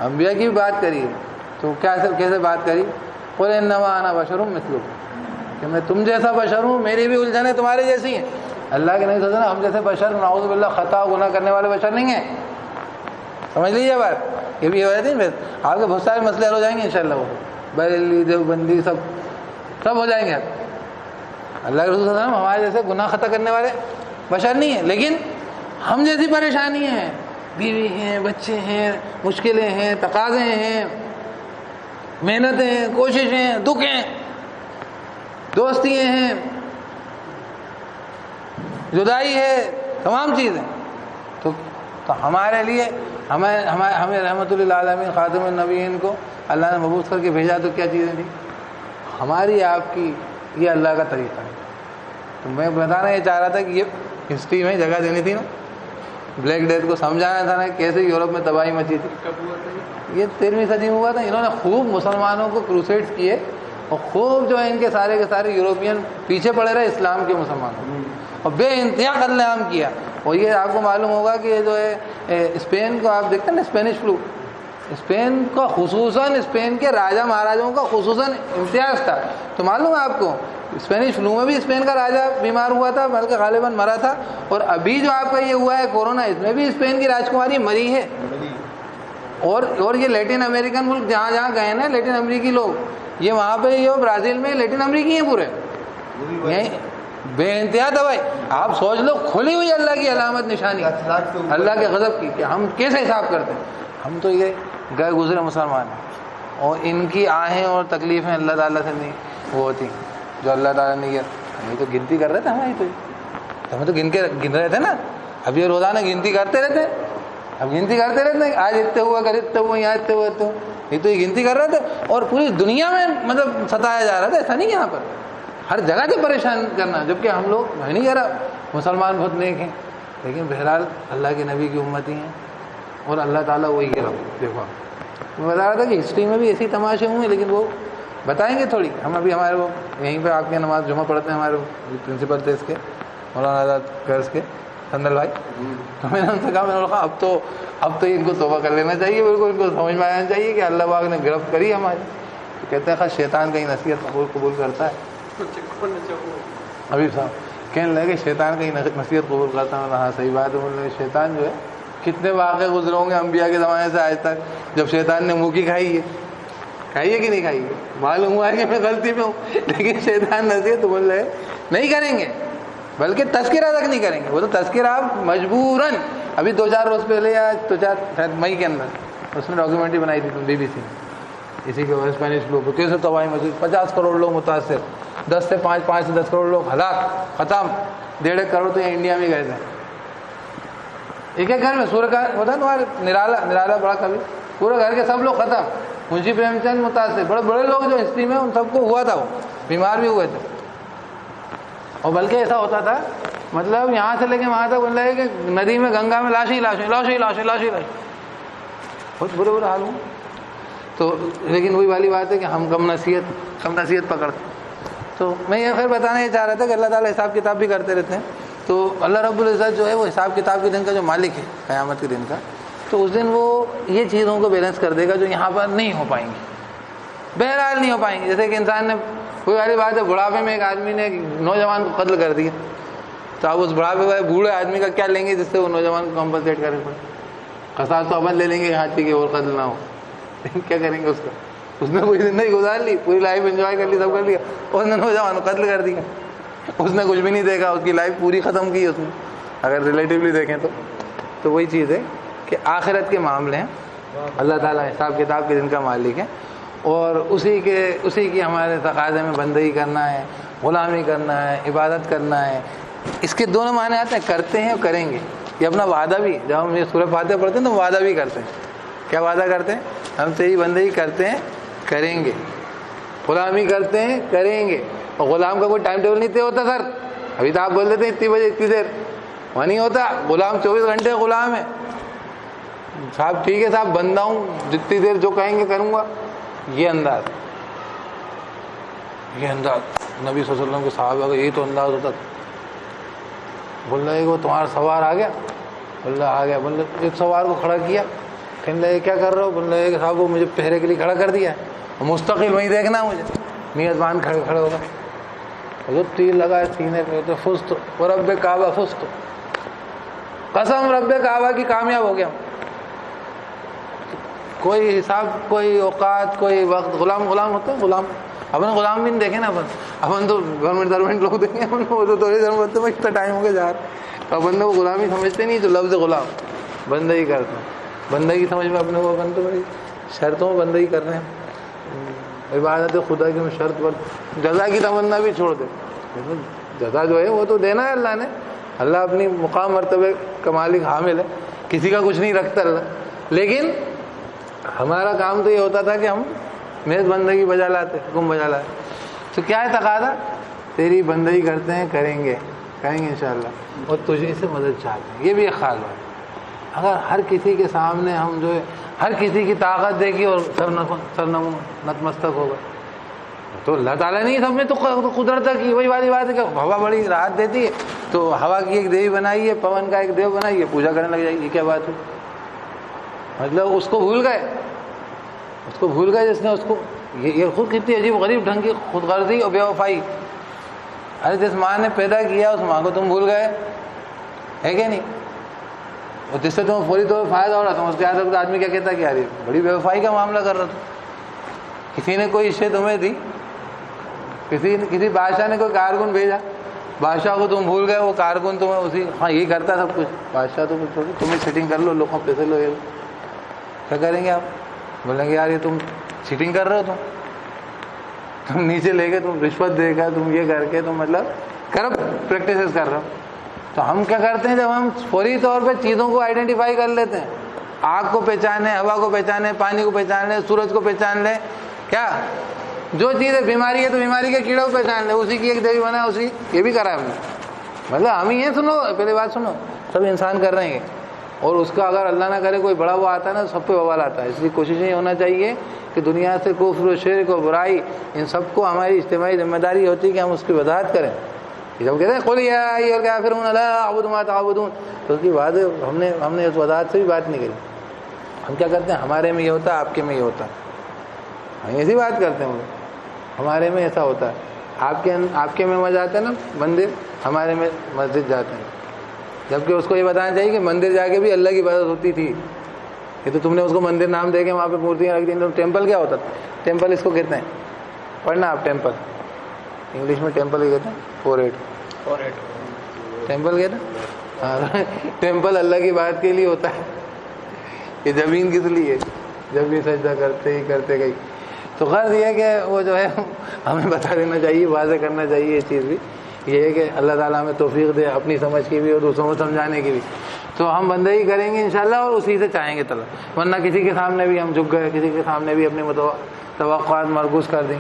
انبیاء کی بھی بات کری ہے. تو کیسے بات کری؟ قل انما انا بشر مثلکم, کہ میں تم جیسا بشر ہوں, میری بھی الجھنیں تمہارے جیسی ہیں. اللہ کے نہیں سوچنا ہم جیسے بشر نعوذ باللہ خطا گناہ کرنے والے بشر نہیں ہیں. سمجھ لیجیے بات. یہ بھی ہو جاتی ہے, آپ کے بہت سارے مسئلے حل ہو جائیں گے انشاءاللہ. وہ بریلوی دیوبندی سب ہو جائیں گے. اللہ کے رسول صلی اللہ علیہ وسلم ہمارے جیسے گناہ خطا کرنے والے بشر نہیں ہیں, لیکن ہم جیسی پریشانی ہیں, بیوی ہیں, بچے ہیں, مشکلیں ہیں, تقاضے ہیں, محنتیں ہیں, کوششیں, دکھ ہیں, دوستیاں ہیں, جدائی ہے, تمام چیزیں. تو ہمارے لیے ہمیں رحمت للعالمین خاتم النبیین کو اللہ نے مبعوث کر کے بھیجا تو کیا چیزیں تھیں؟ ہماری آپ کی یہ اللہ کا طریقہ ہے. تو میں بتانا یہ چاہ رہا تھا کہ یہ ہسٹری میں جگہ دینی تھی نا, بلیک ڈیتھ کو سمجھانا تھا نا کیسے یورپ میں تباہی مچی تھی. یہ 13ویں صدی میں ہوا تھا. انہوں نے خوب مسلمانوں کو کروسیڈز کیے اور خوب جو ہے ان کے سارے یوروپین پیچھے پڑے رہے اسلام کے مسلمانوں, اور بے انتہا قتل عام کیا. اور یہ آپ کو معلوم ہوگا کہ جو ہے اسپین کو آپ دیکھتے ہیں نا, اسپینش فلو, اسپین کا خصوصاً اسپین کے راجا مہاراجوں کا خصوصاً امتیاز تھا. تو معلوم ہے آپ کو اسپینش فلو میں بھی اسپین کا راجا بیمار ہوا تھا, بلکہ غالباً مرا تھا. اور ابھی جو آپ کا یہ ہوا ہے کورونا, اس میں بھی اسپین کی راجکماری مری ہے. اور یہ لیٹن امریکن ملک جہاں جہاں گئے نا لیٹن امریکی لوگ, یہ وہاں پہ یہ برازیل میں لیٹن امریکی ہیں پورے, یہیں بے انتہا دوائی. آپ سوچ لو کھلی ہوئی اللہ کی علامت نشانی, اللہ کے غضب کی, کہ ہم کیسے حساب کرتے ہیں. ہم تو یہ گئے گزرے مسلمان ہیں, اور ان کی آہیں اور تکلیفیں اللہ تعالیٰ سے نہیں وہ ہوتی جو اللہ تعالیٰ نے. ہمیں تو گنتی کر رہے تھے, ہمیں تو گن رہے تھے نا. اب یہ روزانہ گنتی کرتے رہتے, اب گنتی کرتے رہتے ہیں, آج اتنے ہوا, کل اتنے ہوئے, یہاں اتنے ہوئے, یہ تو یہ گنتی کر رہے تھے. اور پوری دنیا میں مطلب ستایا جا رہا تھا. ایسا نہیں یہاں پر ہر جگہ سے پریشان کرنا, جبکہ ہم لوگ میں نہیں کہہ رہا مسلمان بہت نیک ہیں, لیکن بہرحال اللہ کے نبی کی امتی ہیں, اور اللہ تعالیٰ وہی کہہ رہا. دیکھو میں بتا رہا تھا کہ ہسٹری میں بھی ایسی تماشے ہوئے, لیکن وہ بتائیں گے تھوڑی. ہم ابھی ہمارے وہ یہیں پہ آپ کے نماز جمعہ پڑھتے ہیں, ہمارے پرنسپل تھے اس کے مولانا آزاد فیض کے سندل بھائی. تو میں نے ان سے کہا, میں نے کہا اب تو ان کو توبہ کر لینا چاہیے, بالکل ان کو سمجھ میں آنا چاہیے کہ اللہ پاک نے گرفت کری ہماری. تو کہتے ہیں خاص شیطان کہیں نصیحت قبول کرتا ہے. ابھی صاحب کہنے لگے شیطان کہیں نصیحت قبول کرتا ہے. ہاں صحیح بات ہے. بولنے شیطان جو ہے کتنے واقعے گزرے ہوں گے انبیاء کے زمانے سے آج تک, جب شیطان نے منہ کی کھائی ہے کہ نہیں کھائی ہے. معلوم ہوا ہے کہ میں غلطی میں ہوں, لیکن شیطان نصیحت بول رہے نہیں کریں گے, بلکہ تذکرہ تک نہیں کریں گے. وہ تو تذکرہ آپ مجبوراً, ابھی 2-4 روز پہلے یا 2-4 شاید مئی کے اندر اس نے ڈاکیومنٹری بنائی تھی BBC نے, اسی کے اسپینش فلو پہ کیسے تباہی مچی, 50 کروڑ لوگ متاثر, 5 سے 10 کروڑ لوگ ہلاک, ختم. 1.5 کروڑ تو انڈیا میں گئے تھے. ایک گھر میں سورہ کا ہوتا ہے تمہارے نرالا بڑا کبھی, پورے گھر کے سب لوگ ختم. منشی پریم چند متاثر، بڑے بڑے لوگ جو ہسٹری میں ان سب کو ہوا تھا، وہ بیمار بھی ہوئے تھے، اور بلکہ ایسا ہوتا تھا مطلب یہاں سے لے کے وہاں تک بن رہا ہے کہ ندی میں گنگا میں لاشیں لاشیں لاشیں لاشیں لاشیں لاشیں، بہت برے برے حال ہوں. تو لیکن وہی والی بات ہے کہ ہم کم نصیحت پکڑتے. تو میں یہ خیر بتانا یہ چاہ رہا تھا کہ اللہ تعالیٰ حساب کتاب بھی کرتے رہتے ہیں. تو اللہ رب العزت جو ہے وہ حساب کتاب کے دن کا جو مالک ہے، قیامت کے دن کا، تو اس دن وہ یہ چیزوں کو بیلنس کر دے گا جو یہاں پر نہیں ہو پائیں گی، بہرحال نہیں ہو پائیں گی. جیسے کہ انسان نے کوئی والی بات ہے، بڑھاپے میں ایک آدمی نے ایک نوجوان کو قتل کر دیا، تو آپ اس بڑھاپے والے بوڑھے آدمی کا کیا لیں گے جس سے وہ نوجوان کو کمپنسیٹ کرے پڑے؟ قصاص تو اپن لے لیں گے ہاتھی کے اور قتل نہ ہو، لیکن کیا کریں گے اس کا؟ اس نے پوری زندگی گزار لی، پوری لائف انجوائے کر لی، سب کر لیا، اس نے نوجوان کو قتل کر دیا، اس نے کچھ بھی نہیں دیکھا، اس کی لائف پوری ختم کی اس نے، اگر ریلیٹیولی دیکھیں تو وہی چیز ہے کہ آخرت کے معاملے ہیں، اللہ تعالیٰ حساب کتاب کے دن کا مالک ہے، اور اسی کی ہمارے تقاضے میں بندگی کرنا ہے، غلامی کرنا ہے، عبادت کرنا ہے. اس کے دونوں معنی آتے ہیں، کرتے ہیں اور کریں گے. یہ اپنا وعدہ بھی، جب ہم یہ سورہ فاتحہ پڑھتے ہیں تو وعدہ بھی کرتے ہیں. کیا وعدہ کرتے ہیں؟ ہم تیری بندگی کرتے ہیں، کریں گے. غلامی کرتے ہیں، کریں گے. اور غلام کا کوئی ٹائم ٹیبل نہیں طے ہوتا سر. ابھی تو آپ بول دیتے ہیں اتنی بجے اتنی دیر، وہاں نہیں ہوتا. غلام 24 گھنٹے غلام ہے. صاحب ٹھیک ہے صاحب، بندہ ہوں، جتنی دیر جو کہیں گے کروں گا. یہ انداز نبی صلی اللہ علیہ وسلم کے صحابہ کا یہی تو انداز ہوتا تھا. بول رہا ہے کہ وہ تمہارا سوار آ گیا، بول رہا آ گیا، بول رہا ایک سوار کو کھڑا کیا، کہنے لگے کیا کر رہا ہو؟ بول رہے کہ صاحب وہ مجھے پہرے کے لیے کھڑا کر دیا ہے، مستقل وہیں دیکھنا مجھے. میزبان کھڑے ہوگا، حضور تیر لگا ہے سینے پہ، تو فست و رب کعبہ فست، قسم رب کعبہ کی کامیاب ہو گیا. کوئی حساب، کوئی اوقات، کوئی وقت. غلام ہوتا ہے، غلام اپنے غلام بھی نہیں دیکھے نا. اپن تو گورنمنٹ لوگ دیکھیں، اپن کو تو تھوڑی دیر میں بولتے اتنا ٹائم ہو گیا جا رہا. اپن کو غلامی سمجھتے نہیں، تو لفظ غلام بندگی کرتے ہیں. بندگی سمجھ میں اپنے کو اپن تو بڑی شرطوں میں بندگی کر رہے ہیں. عبادت خدا کی شرط پر جزا کی تمنا بھی چھوڑ دے. جزا جو ہے وہ تو دینا ہے اللہ نے. اللہ اپنی مقام مرتبے کا مالک حامل ہے، کسی کا کچھ نہیں رکھتا اللہ. لیکن ہمارا کام تو یہ ہوتا تھا کہ ہم محض بندگی بجا لاتے، حکم بجا لاتے. تو کیا ہے تقاضا؟ تیری بندگی کرتے ہیں، کریں گے انشاءاللہ، اور تجھے سے مدد چاہتے ہیں. یہ بھی ایک خیال ہے. اگر ہر کسی کے سامنے ہم جو ہے ہر کسی کی طاقت دیکھی اور سرنمو نتمستک ہوگا تو اللہ تعالیٰ نہیں سب میں تو قدرت کی. وہی والی بات ہے کہ ہوا بڑی راحت دیتی ہے تو ہوا کی ایک دیوی بنائی ہے، پون کا ایک دیو بنائی ہے، پوجا کرنے لگ جائے گی. یہ کیا بات ہے؟ مطلب اس کو بھول گئے جس نے اس کو. یہ خود کتنی عجیب غریب ڈھنگ کی خود غرضی اور بے وفائی. ارے جس ماں نے پیدا کیا اس ماں کو تم بھول گئے، ہے کہ نہیں؟ اور جس سے تمہیں فوری طور پر فائدہ ہو رہا تھا، اس کے آدھے آدمی کیا کہتا کہ یار یہ بڑی بے وفائی کا معاملہ کر رہا تھا. کسی نے کوئی شے تمہیں دی، کسی بادشاہ نے کوئی کارکن بھیجا، بادشاہ کو تم بھول گئے، وہ کارکن تمہیں اسی یہی کرتا سب کچھ. بادشاہ تو کچھ تمہیں سیٹنگ کر لو، لوگوں پیسے لو. یہ کیا کریں گے آپ؟ بولیں گے یار یہ تم چیٹنگ کر رہے ہو، تم نیچے لے کے تم رشوت دے کر تم یہ کر کے تم مطلب کرپٹ پریکٹسز کر رہے ہو. تو ہم کیا کرتے ہیں جب ہم فوری طور پہ چیزوں کو آئیڈینٹیفائی کر لیتے ہیں، آگ کو پہچانے، ہوا کو پہچانے، پانی کو پہچان لیں، سورج کو پہچان لیں، کیا جو چیز ہے بیماری ہے تو بیماری کے کیڑے کو پہچان لیں، اسی کی ایک دیوی بنا ہے، اسی یہ بھی کرا ہے ہم نے. مطلب ہم ہی ہیں. سنو پہلے بات سنو، سب انسان کر رہے ہیں. اور اس کا اگر اللہ نہ کرے کوئی بڑا وہ آتا ہے نا، سب پہ وبال آتا ہے. اس لیے کوشش یہ ہونا چاہیے کہ دنیا سے کفر و شرک و برائی ان سب کو ہماری اجتماعی ذمہ داری ہوتی ہے کہ ہم اس کی وضاحت کریں. جب کہتے ہیں قل یا ایھا الکافرون لا اعبد ما تعبدون، تو اس کی بات ہم نے اس وضاحت سے بھی بات نہیں کری. ہم کیا کرتے ہیں؟ ہمارے میں یہ ہوتا ہے، آپ کے میں یہ ہوتا ہے. ہم ایسی بات کرتے ہیں، ہمارے میں ایسا ہوتا ہے. آپ کے میں جاتے ہیں نا مندر، ہمارے میں مسجد جاتے ہیں. جبکہ اس کو یہ بتانا چاہیے کہ مندر جا کے بھی اللہ کی عبادت ہوتی تھی. یہ تو تم نے اس کو مندر نام دے کے وہاں پہ مورتیاں رکھ دی. ٹیمپل کیا ہوتا تھا؟ ٹیمپل اس کو کہتے ہیں، پڑھنا آپ ٹیمپل، انگلش میں ٹیمپل کہتے ہیں. 4-8 ٹیمپل کہتے ہیں. ہاں ٹیمپل اللہ کی بات کے لیے ہوتا ہے. یہ زمین کس لیے؟ جب بھی سجدہ کرتے گئی. تو غرض یہ ہے کہ وہ جو ہے ہمیں بتا دینا چاہیے، واضح کرنا چاہیے. یہ چیز بھی یہ ہے کہ اللہ تعالیٰ ہمیں توفیق دے اپنی سمجھ کی بھی اور دوسروں کو سمجھانے کی بھی. تو ہم بندگی کریں گے انشاءاللہ اور اسی سے چاہیں گے طلب، ورنہ کسی کے سامنے بھی ہم جھک گئے، کسی کے سامنے بھی اپنی توقعات مرکوز کر دیں،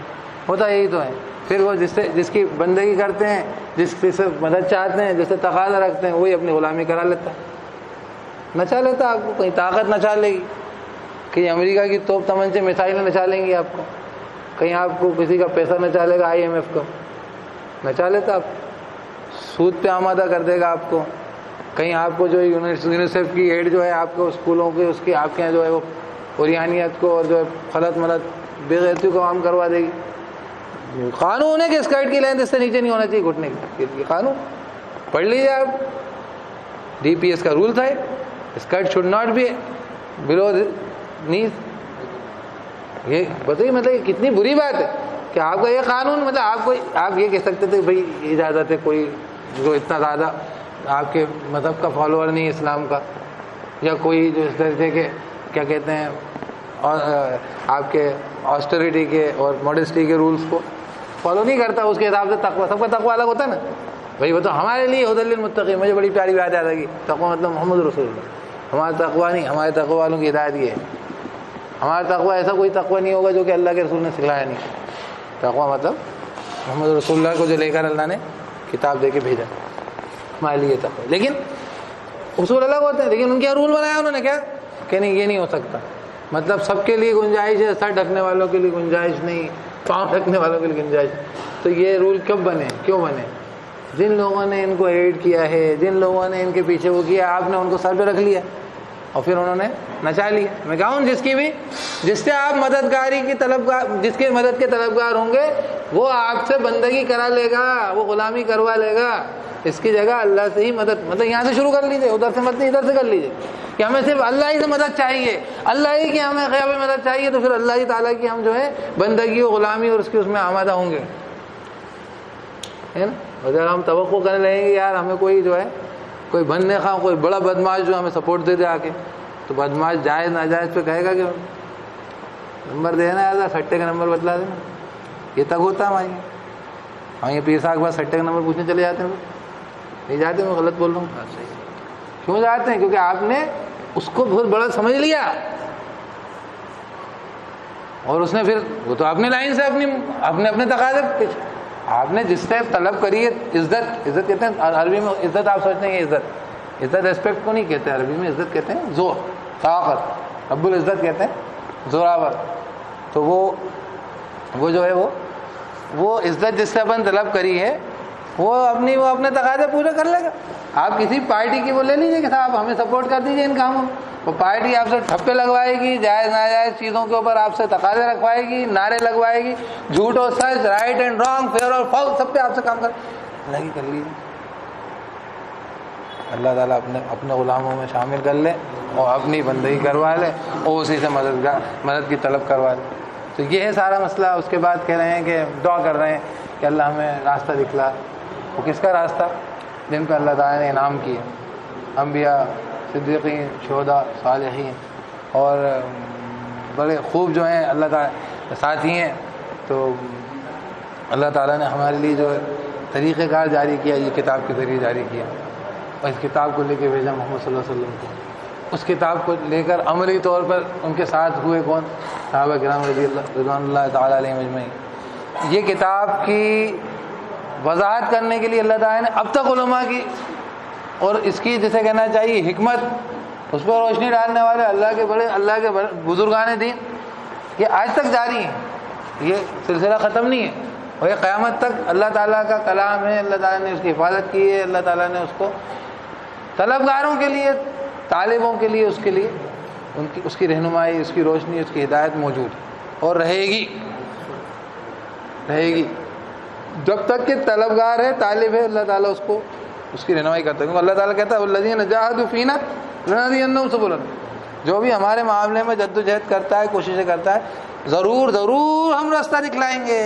ہوتا یہی تو ہے۔ پھر وہ جس کی بندگی کرتے ہیں، جس سے مدد چاہتے ہیں، جس سے تقاضا رکھتے ہیں، وہی اپنی غلامی کرا لیتا ہے، نچا لیتا آپ کو، کہیں طاقت نچا لے گی، کہیں امریکہ کی توپ تمنچے میسائلیں نچا لیں گی آپ کو، کہیں آپ کو کسی کا پیسہ نچا لے گا IMF کا، نچا لیتا آپ، سود پہ آمادہ کر دے گا آپ کو، کہیں آپ کو جو یونیسیف کی ایڈ جو ہے آپ کو اسکولوں کی، اس کی آپ کے یہاں جو ہے وہ اوریانیت کو اور جو ہے خلط ملط بے غیرتی کو عام کروا دے گی۔ قانون ہے کہ اسکرٹ کی لینتھ اس سے نیچے نہیں ہونا چاہیے گھٹنے کے، یہ قانون پڑھ لیجیے آپ، DPS کا رول تھا، skirt should not be below knees. یہ بتائیے مطلب یہ کتنی بری بات ہے کہ آپ کا یہ قانون، مطلب آپ یہ کہہ سکتے تھے بھائی اجازت ہے، کوئی جو اتنا زیادہ آپ کے مذہب کا فالوور نہیں اسلام کا، یا کوئی جو اس طرح کے کیا کہتے ہیں آپ کے آسٹریٹی کے اور ماڈسٹی کے رولز کو فالو نہیں کرتا، اس کے حساب سے تقویٰ، سب کا تقویٰ الگ ہوتا ہے نا بھائی، وہ تو ہمارے لیے ہدی للمتقین۔ مجھے بڑی پیاری بات یاد آئی، تقویٰ مطلب محمد رسول اللہ، ہمارا تقویٰ نہیں، ہمارے تقویٰ والوں کی ہدایت یہ ہے۔ ہمارا تقویٰ ایسا کوئی تقویٰ نہیں ہوگا جو کہ اللہ کے رسول نے سکھلایا نہیں۔ تقویٰ مطلب محمد رسول اللہ کو جو لے کر اللہ نے کتاب دے کے بھیجا، ہمارے لیے تقویٰ۔ لیکن اصول الگ ہوتے ہیں، لیکن ان کے رول بنایا انہوں نے کیا کہ نہیں یہ نہیں ہو سکتا، مطلب سب کے لیے گنجائش ہے، سر ڈھکنے والوں کے لیے گنجائش نہیں، پاؤں ڈھکنے والوں کے لیے گنجائش۔ تو یہ رول کب بنے، کیوں بنے؟ جن لوگوں نے ان کو ایڈ کیا ہے، جن لوگوں نے ان کے پیچھے وہ کیا، آپ نے ان کو سر پہ رکھ لیا اور پھر انہوں نے نچا لیا۔ میں کہوں جس سے آپ مددگاری کی طلبگار، جس کے مدد کے طلبگار ہوں گے، وہ آپ سے بندگی کرا لے گا، وہ غلامی کروا لے گا۔ اس کی جگہ اللہ سے ہی مدد، مطلب یہاں سے شروع کر لیجیے، ادھر سے مت نہیں، ادھر سے کر لیجیے کہ ہمیں صرف اللہ ہی سے مدد چاہیے، اللہ ہی کی ہمیں غیبی مدد چاہیے، تو پھر اللہ ہی تعالیٰ کی ہم جو ہے بندگی و غلامی اور اس میں آمادہ ہوں گے، ہے نا۔ اگر ہم توقع کرنے لگیں گے یار ہمیں کوئی جو ہے کوئی بننے خواہ کوئی بڑا بدماش جو ہمیں سپورٹ دے دے آ کے، تو بدماش جائز ناجائز پہ کہے گا کہ نمبر دینا ہے، سٹے کا نمبر بتلا دینا، یہ تک ہوتا ہے ہمارے یہ پیر صاحب کے پاس سٹے کا نمبر پوچھنے چلے جاتے ہیں، نہیں جاتے، میں غلط بول رہا ہوں؟ کیوں جاتے ہیں؟ کیونکہ آپ نے اس کو بہت بڑا سمجھ لیا، اور اس نے پھر وہ تو اپنی لائن سے اپنے تقاضے، آپ نے جس سے طلب کری ہے عزت کہتے ہیں عربی میں، عزت آپ سوچتے ہیں کہ عزت ریسپیکٹ کو نہیں کہتے، عربی میں عزت کہتے ہیں زور، طاقت، رب العزت کہتے ہیں زوراور۔ تو وہ جو ہے وہ عزت جس سے اپن طلب کری ہے، وہ اپنے تقاضے پورے کر لے گا۔ آپ کسی پارٹی کی وہ لے لیجیے کہ صاحب ہمیں سپورٹ کر دیجیے ان کاموں میں، وہ پارٹی آپ سے ٹھپے لگوائے گی، جائز ناجائز چیزوں کے اوپر آپ سے تقاضے رکھوائے گی، نعرے لگوائے گی، جھوٹ اور سچ، رائٹ اینڈ رانگ، فیئر اور فال، سب پہ آپ سے کام اللہ ہی کر لیجیے۔ اللہ تعالیٰ اپنے غلاموں میں شامل کر لے اور اپنی بندگی کروا لے اور اسی سے مدد کی طلب کروا لے۔ تو یہ ہے سارا مسئلہ۔ اس کے بعد کہہ رہے ہیں کہ دعا کر رہے ہیں کہ اللہ ہمیں راستہ دکھلا۔ وہ کس کا راستہ؟ جن پہ اللہ تعالیٰ نے انعام کیا، انبیاء، صدیقین، شہداء، صالحین، اور بڑے خوب جو ہیں اللہ تعالیٰ ساتھی ہیں۔ تو اللہ تعالیٰ نے ہمارے لیے جو طریقہ کار جاری کیا، یہ کتاب کے ذریعے جاری کیا، اور اس کتاب کو لے کے بھیجا محمد صلی اللہ علیہ وسلم کو۔ اس کتاب کو لے کر عملی طور پر ان کے ساتھ ہوئے کون؟ صحابہ کرام رضوان اللہ تعالیٰ علیہ اجمعین۔ یہ کتاب کی وضاحت کرنے کے لیے اللہ تعالیٰ نے اب تک علماء کی اور اس کی جسے کہنا چاہیے حکمت، اس پر روشنی ڈالنے والے اللہ کے بزرگان دین، یہ آج تک جاری ہیں، یہ سلسلہ ختم نہیں ہے، اور یہ قیامت تک اللہ تعالیٰ کا کلام ہے۔ اللہ تعالیٰ نے اس کی حفاظت کی ہے، اللہ تعالیٰ نے اس کو طلبگاروں کے لیے، طالبوں کے لیے، اس کی رہنمائی، اس کی روشنی، اس کی ہدایت موجود ہے اور رہے گی جب تک کہ طلبگار ہے، طالب ہے، اللہ تعالیٰ اس کی رہنمائی کرتا ہے۔ کیونکہ اللہ تعالیٰ کہتا ہے والذین جاہدوا فینا لنہدینہم سبلنا، جو بھی ہمارے معاملے میں جد و جہد کرتا ہے، کوششیں کرتا ہے، ضرور ہم راستہ دکھلائیں گے۔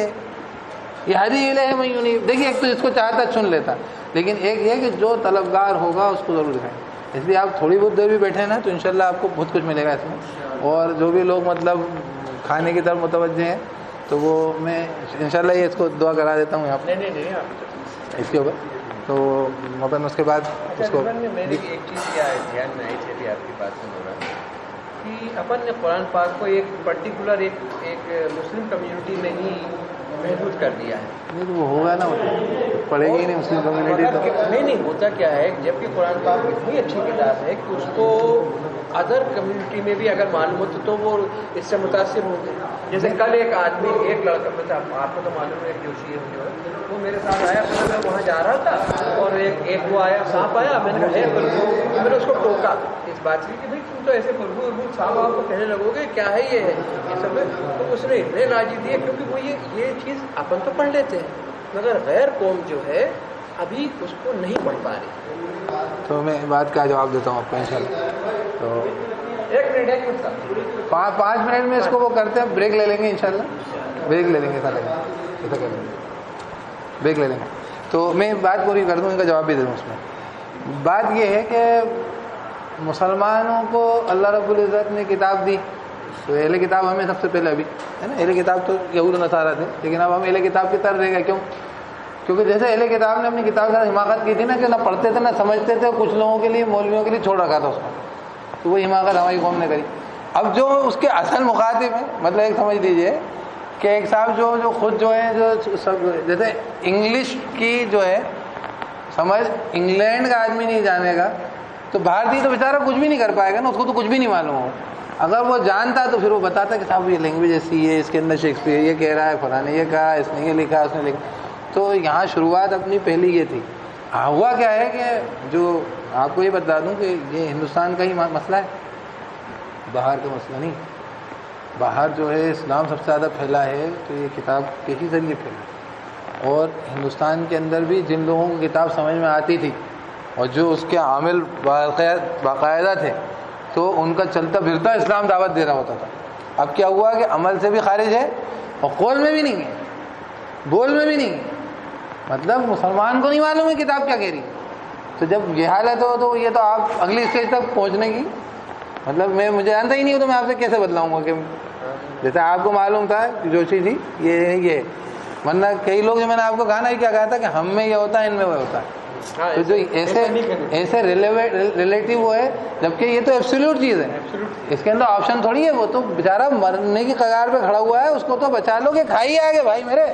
یہ ہدی الیہ من ینیب، دیکھیے ایک تو جس کو چاہتا چن لیتا، لیکن ایک یہ کہ جو طلبگار ہوگا اس کو ضرور دکھائیں۔ اس لیے آپ تھوڑی بہت دیر بھی بیٹھے نا تو انشاءاللہ آپ کو بہت کچھ ملے گا اس میں۔ اور جو بھی لوگ مطلب کھانے کی طرف متوجہ ہیں تو وہ میں انشاءاللہ یہ اس کو دعا کرا دیتا ہوں یہاں پہ اس کے اوپر۔ تو مطلب اس کے بعد اس کو میری ایک چیز کیا دھیان میں آئی تھی آپ کی بات سے ہو رہا کہ اپن نے قرآن پاک کو ایک پرٹیکولر ایک مسلم کمیونٹی میں ہی محدود کر دیا ہے. نہیں تو وہ ہوگا نا, پڑھے گی نہیں مسلم کمیونٹی تو نہیں ہوتا کیا ہے, جبکہ قرآن پاک اتنی اچھی کتاب ہے کہ اس کو ادر کمیونٹی میں بھی اگر معلوم ہوتا تو وہ اس سے متاثر ہوں گے. جیسے کل ایک آدمی, ایک لڑکا, آپ کو تو معلوم ہے جوشی ہے جو ہے, وہ میرے ساتھ آیا, میں وہاں جا رہا تھا اور ایک وہ آیا, سانپ آیا, میں نے کہا میں نے اس کو ٹوکا اس بات کی کہ بھائی تم تو ایسے بلبو صاحب آپ کو کہنے لگو گے کیا ہے یہ سب ہے. تو اس نے اتنے راضی دیے کیونکہ وہ یہ چیز اپن تو پڑھ لیتے ہیں مگر غیر قوم جو ہے ابھی اس کو نہیں پڑھ پا رہی. تو میں بات کا جواب دیتا ہوں آپ کو انشاءاللہ. تو 1 منٹ 5 منٹ میں اس کو وہ کرتے ہیں, بریک لے لیں گے انشاءاللہ, بریک لے لیں گے, ایسا کر لیں گے, بریک لے لیں گے. تو میں بات پوری کر دوں, ان کا جواب بھی دے دوں. اس میں بات یہ ہے کہ مسلمانوں کو اللہ رب العزت نے کتاب دی, تو اہل کتاب ہمیں سب سے پہلے ابھی ہے نا, اہل کتاب تو یہود و نصارہ تھے, لیکن اب ہم اہل کتاب کی طرف رہ گئے. کیوں؟ کیونکہ جیسے اہل کتاب نے اپنی کتاب سے حماقت کی تھی نا, کہ نہ پڑھتے تھے نہ سمجھتے تھے, کچھ لوگوں کے لیے مولویوں کے لیے چھوڑ رکھا تھا اس کو, تو وہ حماقت ہماری قوم نے کری. اب جو اس کے اصل مخاطب ہیں, مطلب ایک سمجھ لیجئے کہ ایک صاحب جو خود جو ہے جو سب جیسے انگلش کی جو ہے سمجھ انگلینڈ کا آدمی نہیں جانے گا تو بھارتی تو بیچارہ کچھ بھی نہیں کر پائے گا نا, اس کو تو کچھ بھی نہیں معلوم ہو. اگر وہ جانتا تو پھر وہ بتاتا کہ صاحب یہ لینگویج ایسی ہے, اس کے اندر شیکسپیئر یہ کہہ رہا ہے, فلاں نے یہ کہا, اس نے یہ لکھا, اس نے لکھا. تو یہاں شروعات اپنی پہلی یہ تھی. ہوا کیا ہے کہ جو آپ کو یہ بتا دوں کہ یہ ہندوستان کا ہی مسئلہ ہے, باہر کا مسئلہ نہیں. باہر جو ہے اسلام سب سے زیادہ پھیلا ہے تو یہ کتاب کے ہی ذریعے پھیلا, اور ہندوستان کے اندر بھی جن لوگوں کو کتاب سمجھ میں آتی تھی اور جو اس کے عامل باقاعدہ تھے تو ان کا چلتا پھرتا اسلام دعوت دے رہا ہوتا تھا. اب کیا ہوا کہ عمل سے بھی خارج ہے اور قول میں بھی نہیں ہے, بول میں بھی نہیں ہے. مطلب مسلمان کو نہیں معلوم ہے کتاب کیا کہہ رہی. تو جب یہ حالت ہو تو یہ تو آپ اگلی اسٹیج تک پہنچنے کی, مطلب مجھے آتا ہی نہیں ہو تو میں آپ سے کیسے بتلاؤں گا کہ جیسے آپ کو معلوم تھا جوشی جی یہ ورنہ کئی لوگ جو میں نے آپ کو کہا نا کیا کہا تھا کہ ہم میں یہ ہوتا ہے, ان میں وہ ہوتا ہے. تو جو ایسے ریلیٹیو وہ ہے, جبکہ یہ تو ایبسولوٹ چیز ہے, اس کے اندر آپشن تھوڑی ہے. وہ تو بیچارہ مرنے کی قگار پہ کھڑا ہوا ہے, اس کو تو بچا لو کہ کھائی آگے بھائی میرے,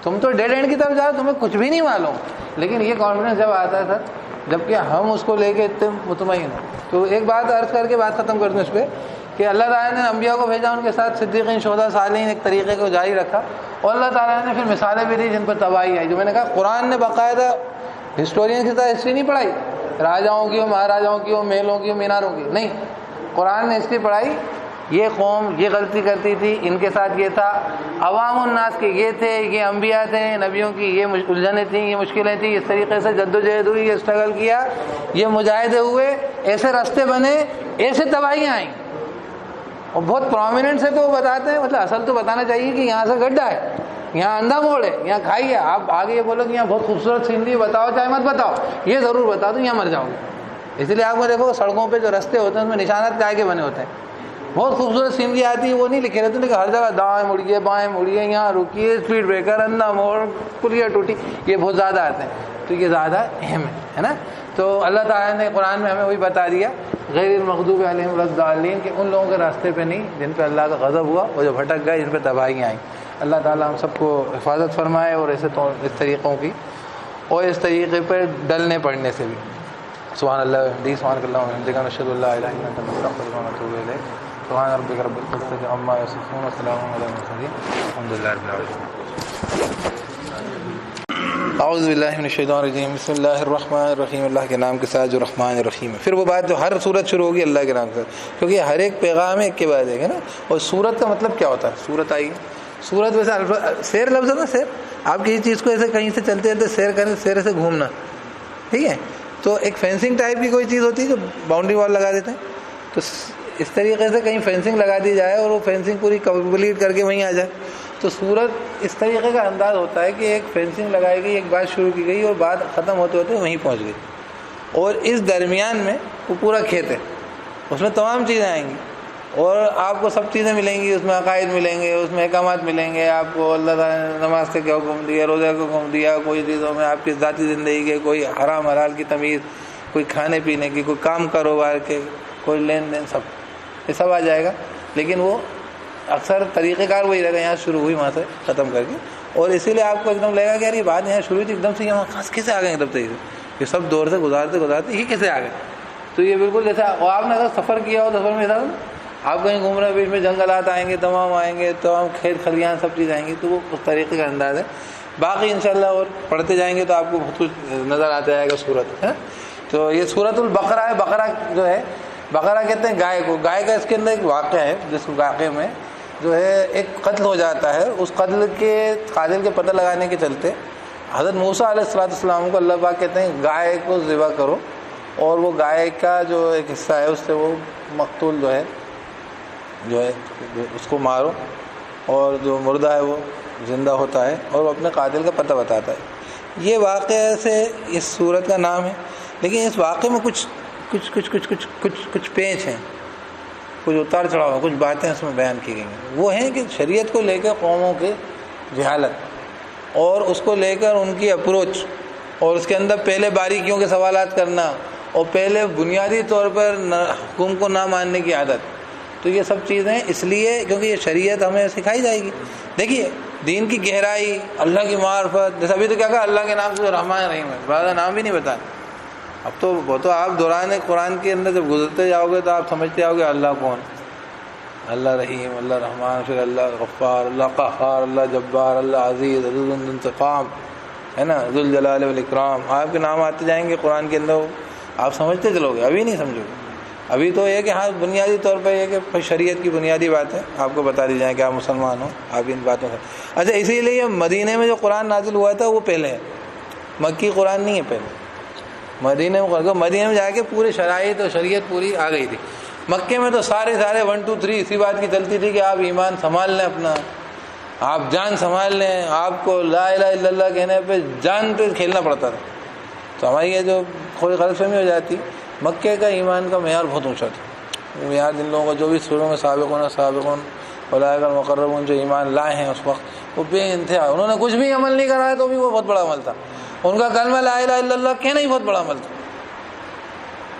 تم تو ڈیڈ اینڈ کی طرف جاؤ, تمہیں کچھ بھی نہیں معلوم. لیکن یہ کانفیڈنس جب آتا ہے سر, جبکہ ہم اس کو لے کے اتنے مطمئن ہیں. تو ایک بات عرض کر کے بات ختم کر دوں اس پہ کہ اللہ تعالیٰ نے انبیاء کو بھیجا, ان کے ساتھ صدیقین, شہداء, صالحین, ایک طریقے کو جاری رکھا, اور اللہ تعالیٰ نے پھر مثالیں بھی دی جن پر تباہی آئی. جو میں نے کہا قرآن نے باقاعدہ ہسٹورین کی طرح ہسٹری نہیں پڑھائی, راجاؤں کی ہو, مہاراجاؤں کی ہو, محلوں کی ہو, میناروں کی نہیں. قرآن نے ہسٹری پڑھائی, یہ قوم یہ غلطی کرتی تھی, ان کے ساتھ یہ تھا, عوام الناس کے یہ تھے, یہ انبیاء تھے, نبیوں کی یہ الجھنیں تھیں, یہ مشکلیں تھیں, اس طریقے سے جدوجہد ہوئی, یہ اسٹرگل کیا, یہ مجاہدے ہوئے, ایسے راستے بنے, ایسے تباہیاں آئیں. اور بہت پرومیننٹ سے تو وہ بتاتے ہیں, مطلب اصل تو بتانا چاہیے کہ یہاں سے گڈھا ہے, یہاں اندھا موڑ ہے, یہاں کھائی ہے. آپ آگے یہ بولو کہ یہاں بہت خوبصورت سینری بتاؤ, چاہے مت بتاؤ, یہ ضرور بتا دو یہاں مر جاؤ گے. اس لیے آپ کو دیکھو سڑکوں پہ جو راستے ہوتے ہیں اس میں نشانات کائے کے بنے ہوتے ہیں. بہت خوبصورت سینری آتی ہے, وہ نہیں لکھے رہتے, لیکن ہر جگہ دائیں مڑیے, بائیں مڑیے, یہاں رکیے, اسپیڈ بریکر, اندھا موڑ, پلیا ٹوٹی, یہ بہت زیادہ آتے ہیں. تو یہ زیادہ اہم ہے نا. تو اللہ تعالیٰ نے قرآن میں ہمیں وہی بتا دیا, غیر المغضوب علیہم ولا الضالین, کہ ان لوگوں کے راستے پہ نہیں جن پہ اللہ کا غضب ہوا, وہ جو بھٹک گئے, جن پہ تباہیاں آئیں. اللہ تعالیٰ ہم سب کو حفاظت فرمائے, اور ایسے اس طریقوں کی, اور اس طریقے پر ڈلنے پڑنے سے بھی. سبحان اللہ وبحمدہ, سبحانک اللہم وبحمدک, نشہد ان لا الہ الا انت, نستغفرک ونتوب الیک. سبحان ربک رب العزۃ عما یصفون, وسلام علی المرسلین, الحمد للہ رب العالمین. اعوذ باللہ من الشیطان الرجیم, بسم اللہ الرحمن الرحیم. اللہ کے نام کے ساتھ جو رحمان الرحیم ہے. پھر وہ بات جو ہر صورت شروع ہوگی اللہ کے نام سے, کیونکہ ہر ایک پیغام ہے ایک کے بعد ایک ہے نا. اور صورت کا مطلب کیا ہوتا ہے؟ صورت آئی, صورت ویسے سیر لفظ ہے نا, سیر. آپ کسی چیز کو ایسے کہیں سے چلتے چلتے سیر کریں, سیر سے گھومنا, ٹھیک ہے. تو ایک فینسنگ ٹائپ کی کوئی چیز ہوتی ہے جو باؤنڈری وال لگا دیتے ہیں, تو اس طریقے سے کہیں فینسنگ لگا دی جائے اور وہ فینسنگ پوری کمپلیٹ کر کے وہیں آ جائے. تو صورت اس طریقے کا انداز ہوتا ہے کہ ایک فینسنگ لگائی گئی, ایک بات شروع کی گئی اور بات ختم ہوتے ہوتے وہیں پہنچ گئی, اور اس درمیان میں وہ پورا کھیت ہے, اس میں تمام چیزیں آئیں گی. اور آپ کو سب چیزیں ملیں گی، اس میں عقائد ملیں گے، اس میں احکامات ملیں گے آپ کو، اللہ تعالیٰ نے نماز سے کیا حکم دیا، روزہ کا حکم دیا، کوئی چیزوں میں آپ کی ذاتی زندگی کے کوئی حرام حلال کی تمیز، کوئی کھانے پینے کی، کوئی کام کاروبار کے، کوئی لین دین، سب یہ سب آ جائے گا. لیکن وہ اکثر طریقہ کار وہی رہے گا، یہاں شروع ہوئی وہاں سے ختم کر کے. اور اسی لیے آپ کو ایک دم لگے گا کہ یار یہ بات یہاں شروع تھی ایک دم سے یہاں خاص کیسے آ گئے ایک دم سے، یہ سب دور سے گزارتے گزارتے یہ کیسے آ گئے. تو یہ بالکل جیسے آپ نے اگر سفر کیا ہو، سفر میں آپ کہیں گھوم رہے ہیں، بیچ میں جنگلات آئیں گے، تمام کھیت کھلیان سب چیز آئیں گی، تو وہ اس طریقے کا انداز ہے. باقی انشاءاللہ اور پڑھتے جائیں گے تو آپ کو بہت کچھ نظر آتا جائے گا صورت ہے. تو یہ سورۃ البقرہ ہے. بقرہ جو ہے، بقرہ کہتے ہیں گائے کو. گائے کا اس کے اندر ایک واقعہ ہے، جس واقعے میں جو ہے ایک قتل ہو جاتا ہے. اس قتل کے قاتل کے پتہ لگانے کے چلتے حضرت موسیٰ علیہ السلام کو اللہ پاک کہتے ہیں گائے کو ذبح کرو، اور وہ گائے کا جو ایک حصہ ہے اس سے وہ مقتول جو ہے اس کو مارو، اور جو مردہ ہے وہ زندہ ہوتا ہے، اور وہ اپنے قاتل کا پتہ بتاتا ہے. یہ واقعہ سے اس سورت کا نام ہے. لیکن اس واقعے میں کچھ پیچ ہیں، کچھ اتار چڑھاؤ، کچھ باتیں اس میں بیان کی گئی ہیں. وہ ہیں کہ شریعت کو لے کر قوموں کی جہالت، اور اس کو لے کر ان کی اپروچ، اور اس کے اندر پہلے باریکیوں کے سوالات کرنا، اور پہلے بنیادی طور پر حکم کو نہ ماننے کی عادت. تو یہ سب چیزیں اس لیے کیونکہ یہ شریعت ہمیں سکھائی جائے گی. دیکھیے دین کی گہرائی، اللہ کی معرفت، جیسے ابھی تو کیا کہا اللہ کے نام سے رحمان رحیم ہے، بعض نام بھی نہیں بتایا. اب تو وہ تو آپ دوران قرآن کے اندر جب گزرتے جاؤ گے تو آپ سمجھتے جاؤ گے اللہ کون، اللہ رحیم، اللہ رحمان، پھر اللہ غفار، اللہ قہار، اللہ جبار، اللہ عزیز، ذو الانتقام، ہے نا، ذو الجلال والاکرام. آپ کے نام آتے جائیں گے قرآن کے اندر، آپ سمجھتے چلو گے. ابھی نہیں سمجھو گے. ابھی تو یہ کہ ہاں بنیادی طور پہ یہ کہ شریعت کی بنیادی بات ہے آپ کو بتا دی جائیں کہ آپ مسلمان ہو، آپ ان باتوں سے. اچھا اسی لیے مدینے میں جو قرآن نازل ہوا تھا وہ پہلے ہے، مکی قرآن نہیں ہے پہلے. مدینے میں جا کے پورے شرائط اور شریعت پوری آ گئی تھی. مکے میں تو سارے 1 2 3 اسی بات کی چلتی تھی کہ آپ ایمان سنبھال لیں اپنا، آپ جان سنبھال لیں، آپ کو لا الہ الا اللہ کہنے پہ جان پہ کھیلنا پڑتا تھا. تو ہماری یہ جو کوئی غلط فہمی ہو جاتی، مکے کا ایمان کا معیار بہت اونچا تھا. معیار جن لوگوں کو جو بھی سوروں میں سابقون اولئک المقربون جو ایمان لائے ہیں اس وقت وہ بے انتہا، انہوں نے کچھ بھی عمل نہیں کرا ہے تو بھی وہ بہت بڑا عمل تھا. ان کا کلمہ لا الہ الا اللہ کہنا ہی بہت بڑا عمل تھا.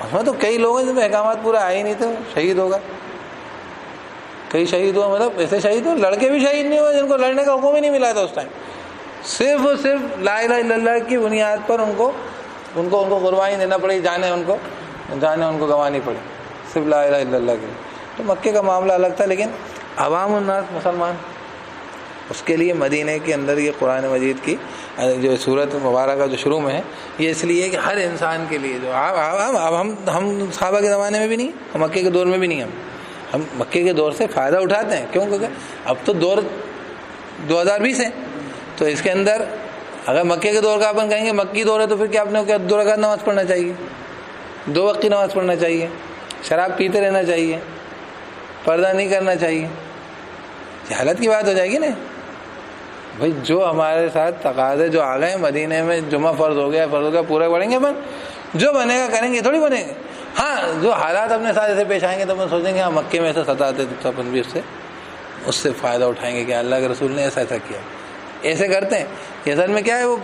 اس میں تو کئی لوگ ہیں جن میں احکامات پورا آئے ہی نہیں تھے، شہید ہوگا. کئی شہید ہوئے، مطلب ایسے شہید ہوئے، لڑکے بھی شہید نہیں ہوئے جن کو لڑنے کا حکم ہی نہیں ملا تھا اس ٹائم. صرف اور صرف لا الہ الا اللہ کی بنیاد پر ان کو قربانی دینا پڑی، جانیں ان کو گنوانی پڑی، صرف لا الہ الا اللہ کے لیے. تو مکے کا معاملہ الگ تھا. لیکن عوام الناس مسلمان، اس کے لیے مدینے کے اندر یہ قرآن مجید کی جو سورت مبارکہ جو شروع میں ہے، یہ اس لیے کہ ہر انسان کے لیے جو ہم صحابہ کے زمانے میں بھی نہیں، ہم مکے کے دور میں بھی نہیں، ہم مکے کے دور سے فائدہ اٹھاتے ہیں. کیوں؟ کیونکہ اب تو دور 2020 ہے. تو اس کے اندر اگر مکے کے دور کا اپن کہیں گے مکی دور ہے تو پھر کیا اپنے کو 2 رکعت نماز پڑھنا چاہیے، 2 وقت کی نماز پڑھنا چاہیے، شراب پیتے رہنا چاہیے، پردہ نہیں کرنا چاہیے. جہالت کی بات ہو جائے گی نا بھائی. جو ہمارے ساتھ تقاضے جو آ گئے مدینے میں، جمعہ فرض ہو گیا پورا پڑھیں گے اپن، جو بنے گا کریں گے، تھوڑی بنے گے. ہاں جو حالات اپنے ساتھ ایسے پیش آئیں گے تو اپن سوچیں گے ہاں مکے میں ایسے ستاتے تو اپن بھی اس سے فائدہ اٹھائیں گے کہ اللہ کے رسول نے ایسا کیا. ایسے کرتے ہیں. یہ اصل میں کیا ہے، وہ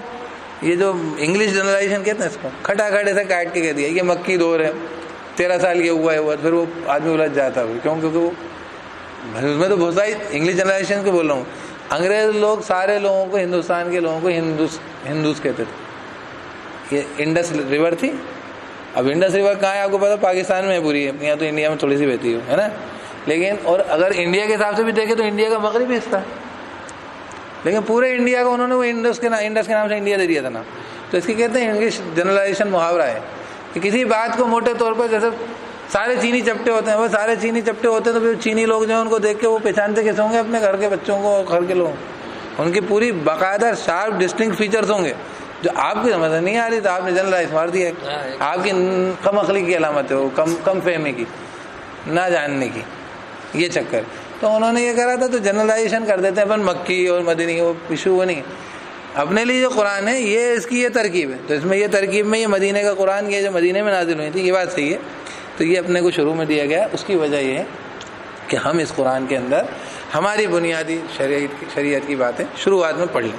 یہ جو انگلش جنرلائزیشن کہتے ہیں اس کو، کھٹاکھٹ ایسے کاٹ کے کہہ دیا یہ مکی دور ہے، 13 سال کے ہوا ہے، پھر وہ آدمی الجھ جاتا ہے. کیوں؟ کیونکہ وہ اس میں تو بہت ساری انگلش جنرلائزیشن کو بول رہا ہوں. انگریز لوگ سارے لوگوں کو، ہندوستان کے لوگوں کو ہندوز کہتے تھے. یہ انڈس ریور تھی. اب انڈس ریور کہاں ہے آپ کو پتا؟ پاکستان میں پوری ہے، یہاں تو انڈیا میں تھوڑی سی بہتی ہے نا. لیکن اور اگر انڈیا کے حساب سے بھی دیکھیں تو انڈیا کا مغربی حصہ ہے، لیکن پورے انڈیا کو انہوں نے وہ انڈس کے نام سے انڈیا دے دیا تھا نا. تو اس کی کہتے ہیں انگلش جنرلائزیشن، محاورہ ہے کہ کسی بات کو موٹے طور پر، جیسے سارے چینی چپٹے ہوتے ہیں، وہ سارے چینی چپٹے ہوتے ہیں تو پھر چینی لوگ جو ہیں ان کو دیکھ کے وہ پہچانتے کیسے ہوں گے؟ اپنے گھر کے بچوں کو، گھر کے لوگ، ان کی پوری باقاعدہ شارپ ڈسٹنکٹ فیچرز ہوں گے جو آپ کی سمجھ نہیں آ رہی تو آپ نے جنرلائز مار دیا. آپ کی کم عقلی کی علامت ہے وہ، کم فہمی کی، نہ جاننے کی، یہ چکر. تو انہوں نے یہ کرا تھا تو جنرلائزیشن کر دیتے ہیں اپن مکی اور مدنی، وہ ایشو وہ نہیں. اپنے لیے جو قرآن ہے یہ اس کی یہ ترکیب ہے. تو اس میں یہ ترکیب میں یہ مدینے کا قرآن، یہ جو مدینے میں نازل ہوئی تھی، یہ بات صحیح ہے. تو یہ اپنے کو شروع میں دیا گیا. اس کی وجہ یہ ہے کہ ہم اس قرآن کے اندر ہماری بنیادی شریعت کی باتیں شروعات میں پڑھ لیں،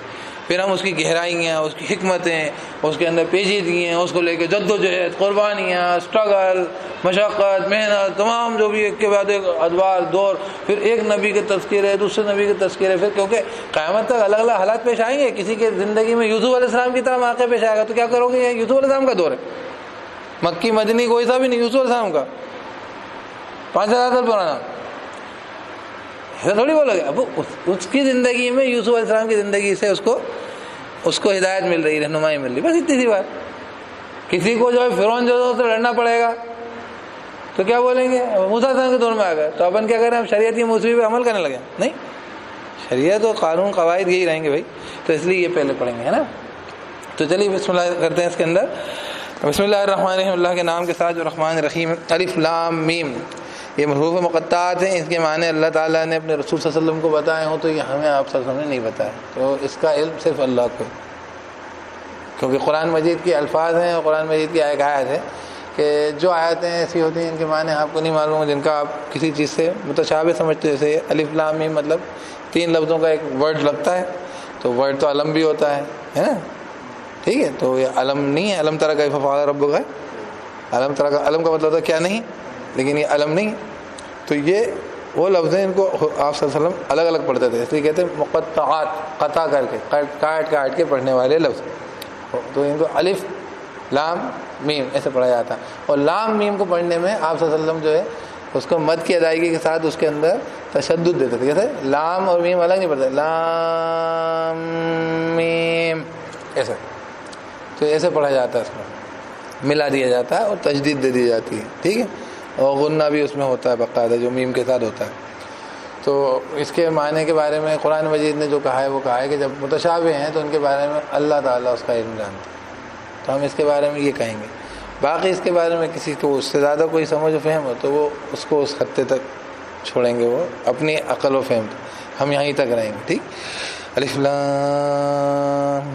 پھر ہم اس کی گہرائیاں، اس کی حکمتیں، اس کے اندر پیچیدگیاں، اس کو لے کے جد و جہد، قربانیاں، اسٹرگل، مشقت، محنت، تمام جو بھی ایک کے بعد ایک ادوار دور، پھر ایک نبی کے تذکرے، دوسرے نبی کے تذکرے، پھر کیونکہ قیامت تک الگ الگ حالات پیش آئیں گے. کسی کے زندگی میں یوسف علیہ السلام کی طرح واقعہ پیش آئے گا تو کیا کرو گے؟ یہ یوسف علیہ السلام کا دور ہے، مکی مدنی کوئی سا بھی نہیں، یوسف علیہ السلام کا 5000 سال پرانا. ایسا تھوڑی بولو گے. اب اس کی زندگی میں یوسف علیہ السلام کی زندگی سے اس کو ہدایت مل رہی، رہنمائی مل رہی، بس اتنی سی بات. کسی کو جو ہے فرعون جو سے لڑنا پڑے گا تو کیا بولیں گے؟ موسیٰ علیہ السلام کے دور میں آ گئے تو اپن کیا کریں؟ ہم شریعت کی موسیقی پہ عمل کرنے لگے. نہیں، شریعت و قانون قواعد یہی رہیں گے بھائی. تو اس لیے یہ پہلے پڑھیں گے، ہے نا. تو چلیے بسم اللہ کرتے ہیں اس کے اندر. بسم اللہ الرحمن الرحیم، اللہ کے نام کے ساتھ جو رحمان الرحیم. الف لام میم، یہ حروف مقطعات ہیں. اس کے معنی اللہ تعالیٰ نے اپنے رسول صلی اللہ علیہ وسلم کو بتائے ہوں تو یہ ہمیں آپ صلی اللہ علیہ وسلم نے نہیں بتایا. تو اس کا علم صرف اللہ کو، کیونکہ قرآن مجید کے الفاظ ہیں اور قرآن مجید کی ایک آیت ہے کہ جو آیتیں ایسی ہوتی ہیں ان کے معنی آپ کو نہیں معلوم، جن کا آپ کسی چیز سے متشابہ سمجھتے ہیں. جیسے الف لام میم مطلب 3 لفظوں کا ایک ورڈ لگتا ہے، تو ورڈ تو علم بھی ہوتا ہے نا. ٹھیک ہے، تو یہ علم نہیں ہے. علم ترى كيف فعل ربك ہے. علم ترى کا علم کا مطلب ہوتا کیا نہیں، لیکن یہ علم نہیں. تو یہ وہ لفظ ہیں، ان کو آپ صلی اللہ علیہ وسلم الگ الگ پڑھتے تھے، اس لیے کہتے ہیں مقطعات، قطع کر کے کاٹ کے پڑھنے والے لفظ. تو ان کو الف لام میم ایسے پڑھا جاتا ہے. اور لام میم کو پڑھنے میں آپ صلی اللہ علیہ وسلم جو ہے اس کو مد کی ادائیگی کے ساتھ اس کے اندر تشدد دیتے تھے. کیسے؟ لام اور میم الگ نہیں پڑھتے، لام میم ایسے. تو ایسے پڑھا جاتا ہے، اس میں ملا دیا جاتا ہے اور تجدید دے دی جاتی ہے. ٹھیک ہے، اور غنہ بھی اس میں ہوتا ہے باقاعدہ، جو میم کے ساتھ ہوتا ہے. تو اس کے معنی کے بارے میں قرآن مجید نے جو کہا ہے وہ کہا ہے کہ جب متشابہ ہیں تو ان کے بارے میں اللہ تعالیٰ اس کا علم جانتا ہے. تو ہم اس کے بارے میں یہ کہیں گے. باقی اس کے بارے میں کسی کو اس سے زیادہ کوئی سمجھ و فہم ہو تو وہ اس کو اس خطے تک چھوڑیں گے، وہ اپنی عقل و فہم. ہم یہیں تک رہیں گے. ٹھیک. الف لام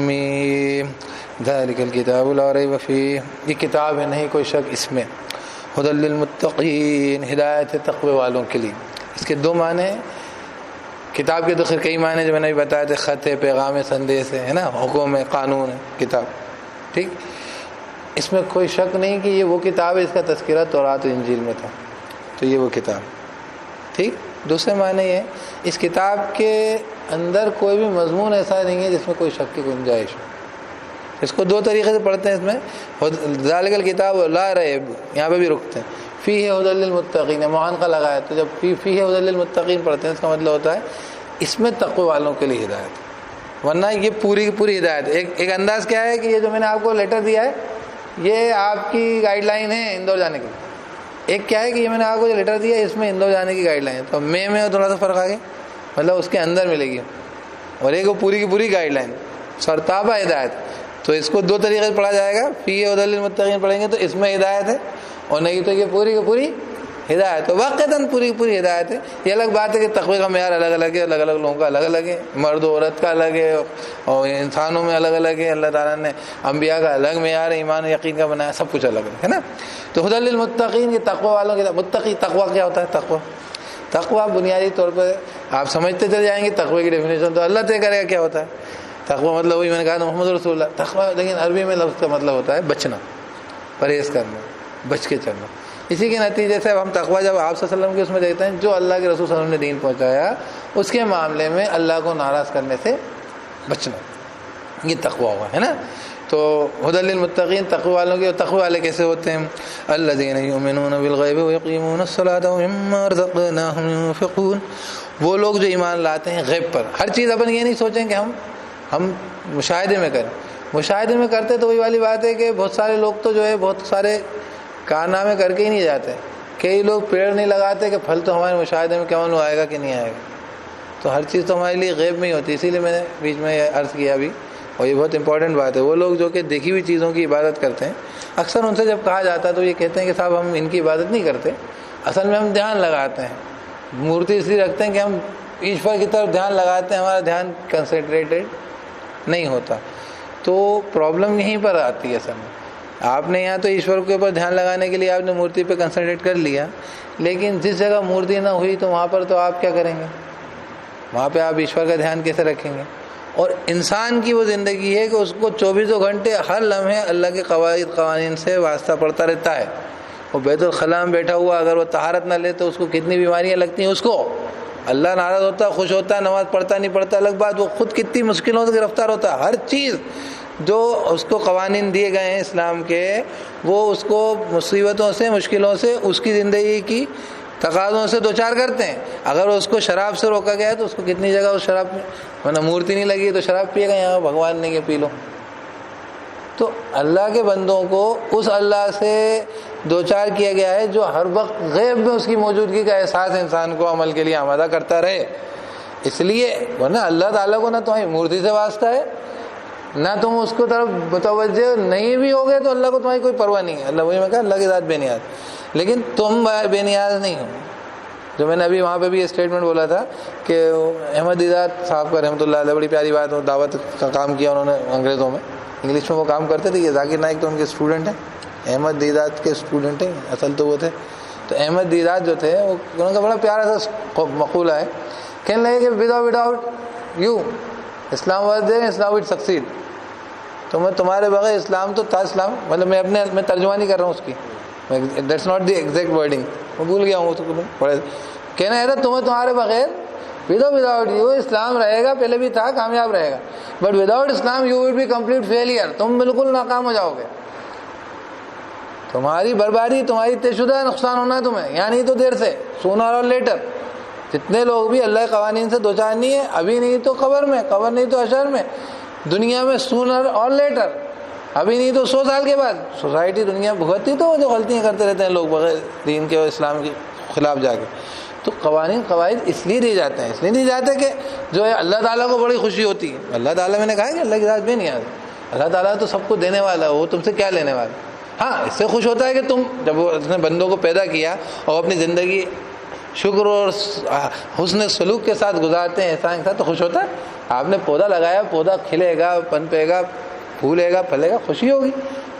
میم ذالک الکتاب لا ریب فیہ، یہ کتاب ہے نہیں کوئی شک اس میں. ھدی للمتقین، ہدایت ہے تقوی والوں کے لیے. اس کے 2 معنی. کتاب کے تو خیر کئی معنی جو میں نے بھی بتایا تھے، خط ہے، پیغام ہے، سندیش ہے نا، حکم ہے، قانون ہے کتاب. ٹھیک. اس میں کوئی شک نہیں کہ یہ وہ کتاب ہے، اس کا تذکرہ تورات و انجیل میں تھا، تو یہ وہ کتاب. ٹھیک. دوسرے معنی یہ ہے اس کتاب کے اندر کوئی بھی مضمون ایسا نہیں ہے جس میں کوئی شک کی گنجائش ہو. اس کو 2 طریقے سے پڑھتے ہیں. اس میں ذالک الکتاب لا ریب، یہاں پہ بھی رکتے ہیں. فیہ ھدی للمتقین، معانقہ لگایا تو جب فیہ ھدی للمتقین پڑھتے ہیں اس کا مطلب ہوتا ہے اس میں تقوی والوں کے لیے ہدایت. ورنہ یہ پوری کی پوری ہدایت. ایک انداز کیا ہے کہ یہ جو میں نے آپ کو لیٹر دیا ہے یہ آپ کی گائیڈ لائن ہے اندور جانے کی. ایک کیا ہے کہ یہ میں نے آپ کو جو لیٹر دیا ہے اس میں اندور جانے کی گائیڈ لائن ہے. تو میں تھوڑا سا فرق آ گیا، مطلب اس کے اندر ملے گی. اور ایک وہ پوری کی پوری گائیڈ لائن سرتابہ ہدایت. تو اس کو 2 طریقے سے پڑھا جائے گا. فیہ ھدی للمتقین پڑھیں گے تو اس میں ہدایت ہے، اور نہیں تو یہ پوری کی پوری ہدایت. تو واقعتاً پوری کی پوری ہدایت ہے. یہ الگ بات ہے کہ تقوی کا معیار الگ الگ ہے، الگ الگ لوگوں کا الگ الگ ہے، مرد و عورت کا الگ ہے، اور انسانوں میں الگ الگ ہے. اللہ تعالیٰ نے انبیاء کا الگ معیار ہے، ایمان و یقین کا بنایا، سب کچھ الگ ہے نا. تو ھدی للمتقین یہ تقوی والوں کے. متقی تقوی کیا ہوتا ہے؟ تقوی بنیادی طور پر آپ سمجھتے چلے جائیں گے. تقوی کی ڈیفینیشن تو اللہ طے کرے گا کیا ہوتا ہے. تقوی مطلب وہی میں نے کہا تھا محمد رسول اللہ. تقوی لیکن عربی میں لفظ کا مطلب ہوتا ہے بچنا، پرہیز کرنا، بچ کے چلنا. اسی کے نتیجے سے اب ہم تقوی جب آپ صلی اللہ علیہ وسلم کے اس میں دیکھتے ہیں جو اللہ کے رسول صلی اللہ علیہ وسلم نے دین پہنچایا اس کے معاملے میں اللہ کو ناراض کرنے سے بچنا، یہ تقوی ہوا ہے نا. تو ھدی للمتقین تقوی والوں کے. تقوی والے کیسے ہوتے ہیں؟ الذین یؤمنون بالغیب ویقیمون الصلاۃ ومما رزقناہم ينفقون، وہ لوگ جو ایمان لاتے ہیں غیب پر. ہر چیز اپن یہ نہیں سوچیں کہ ہم مشاہدے میں کریں. مشاہدے میں کرتے تو وہی والی بات ہے کہ بہت سارے لوگ تو جو ہے بہت سارے کارنامے کر کے ہی نہیں جاتے. کئی لوگ پیڑ نہیں لگاتے کہ پھل تو ہمارے مشاہدے میں کیوں آئے گا کہ نہیں آئے گا. تو ہر چیز تو ہمارے لیے غیب میں ہی ہوتی ہے. اسی لیے میں نے بیچ میں یہ عرض کیا ابھی، اور یہ بہت امپورٹنٹ بات ہے. وہ لوگ جو کہ دیکھی ہوئی چیزوں کی عبادت کرتے ہیں، اکثر ان سے جب کہا جاتا ہے تو یہ کہتے ہیں کہ صاحب ہم ان کی عبادت نہیں کرتے، اصل میں ہم دھیان لگاتے ہیں. مورتی اس لیے رکھتے ہیں کہ ہم ایشور کی طرف دھیان لگاتے ہیں، ہمارا دھیان کنسنٹریٹڈ نہیں ہوتا. تو پرابلم یہیں پر آتی ہے. اصل میں آپ نے یہاں تو ایشور کے اوپر دھیان لگانے کے لیے آپ نے مورتی پہ کنسنٹریٹ کر لیا، لیکن جس جگہ مورتی نہ ہوئی تو وہاں پر تو آپ کیا کریں گے؟ وہاں پہ آپ ایشور کا دھیان کیسے رکھیں گے؟ اور انسان کی وہ زندگی ہے کہ اس کو 24 گھنٹے ہر لمحے اللہ کے قواعد قوانین سے واسطہ پڑتا رہتا ہے۔ وہ بیت الخلاء میں بیٹھا ہوا اگر وہ طہارت نہ لے تو اس کو کتنی بیماریاں لگتی ہیں، اس کو اللہ ناراض ہوتا ہے، خوش ہوتا ہے، نماز پڑھتا نہیں پڑھتا الگ بات، وہ خود کتنی مشکلوں سے گرفتار ہوتا ہے۔ ہر چیز جو اس کو قوانین دیے گئے ہیں اسلام کے، وہ اس کو مصیبتوں سے، مشکلوں سے، اس کی زندگی کی تقاضوں سے دوچار کرتے ہیں۔ اگر اس کو شراب سے روکا گیا ہے تو اس کو کتنی جگہ اس شراب میں ورنہ مورتی نہیں لگی تو شراب پیے گا، یہاں بھگوان نہیں ہے پی لو۔ تو اللہ کے بندوں کو اس اللہ سے دوچار کیا گیا ہے جو ہر وقت غیب میں اس کی موجودگی کا احساس انسان کو عمل کے لیے آمادہ کرتا رہے۔ اس لیے ورنہ اللہ تعالیٰ کو نہ تمہیں مورتی سے واسطہ ہے، نہ تم اس کو طرف متوجہ نہیں بھی ہوگے تو اللہ کو تمہاری کوئی پرواہ نہیں ہے۔ اللہ وہی میں کہا اللہ کی ذات بے نیاز، لیکن تم بے نیاز نہیں ہو۔ جو میں نے ابھی وہاں پہ بھی اسٹیٹمنٹ بولا تھا کہ احمد دیدات صاحب کا رحمۃ اللہ علیہ، بڑی پیاری بات، دعوت کا کام کیا انہوں نے انگریزوں میں، انگلش میں وہ کام کرتے تھے۔ یہ ذاکر نائک تو ان کے اسٹوڈنٹ ہیں، احمد دیدات کے اسٹوڈنٹ ہیں، اصل تو وہ تھے۔ تو احمد دیدات جو تھے وہ انہوں کا بڑا پیارا سا مقولہ ہے، کہنے لگے کہ without you Islam was there, Islam would succeed. تو میں تمہارے بغیر اسلام تو تھا، اسلام مطلب میں ترجمانی کر رہا ہوں اس کی، that's not the exact wording, میں بھول گیا ہوں اس کو پڑھے۔ کہنا ہے تمہارے بغیر وداؤٹ یو اسلام رہے گا، پہلے بھی تھا، کامیاب رہے گا، but without Islam you will be complete failure, تم بالکل ناکام ہو جاؤ گے، تمہاری بربادی، تمہاری طے شدہ نقصان ہونا ہے تمہیں، یعنی تو دیر سے، سونر اور لیٹر۔ جتنے لوگ بھی اللہ کے قوانین سے دوچار نہیں ہے، ابھی نہیں تو قبر میں، قبر نہیں تو حشر میں، دنیا میں سونر اور لیٹر، ابھی نہیں تو 100 سال کے بعد سوسائٹی دنیا بھگتتی تو جو غلطیاں کرتے رہتے ہیں لوگ بغیر دین کے اور اسلام کے خلاف جا کے۔ تو قوانین قواعد اس لیے دیے جاتے ہیں، اس لیے نہیں جاتے کہ جو ہے اللہ تعالیٰ کو بڑی خوشی ہوتی ہے۔ اللہ تعالیٰ میں نے کہا کہ اللہ کی ذات بے نیاز ہے، اللہ تعالیٰ تو سب کو دینے والا ہے، وہ تم سے کیا لینے والا ہے۔ ہاں اس سے خوش ہوتا ہے کہ تم جب وہ اس نے بندوں کو پیدا کیا اور اپنی زندگی شکر اور حسن سلوک کے ساتھ گزارتے ہیں، احسان کے ساتھ، تو خوش ہوتا ہے۔ آپ نے پودا لگایا، پودا کھلے گا، پنپے گا، پھولے گا، پھلے گا، خوشی ہوگی،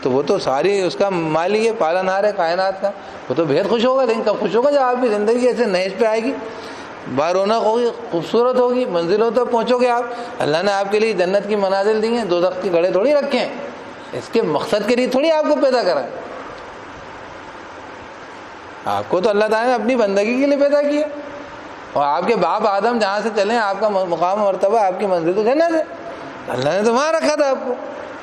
تو وہ تو ساری اس کا مالی ہے، پالنہار ہے کائنات کا، وہ تو بہت خوش ہوگا۔ لیکن کب خوش ہوگا؟ جب آپ کی زندگی ایسے نہج پہ آئے گی، بارونق ہوگی، خوبصورت ہوگی، منزلوں تک پہنچو گے آپ۔ اللہ نے آپ کے لیے جنت کی منازل دی ہیں، دوزخ کے گڑھے تھوڑی رکھے ہیں، اس کے مقصد کے لیے تھوڑی آپ کو پیدا کرا ہے۔ آپ کو تو اللہ تعالیٰ نے اپنی بندگی کے لیے پیدا کیا، اور آپ کے باپ آدم جہاں سے چلیں آپ کا مقام مرتبہ، آپ کی منزل تو جنت ہے، اللہ نے تو وہاں رکھا تھا آپ کو۔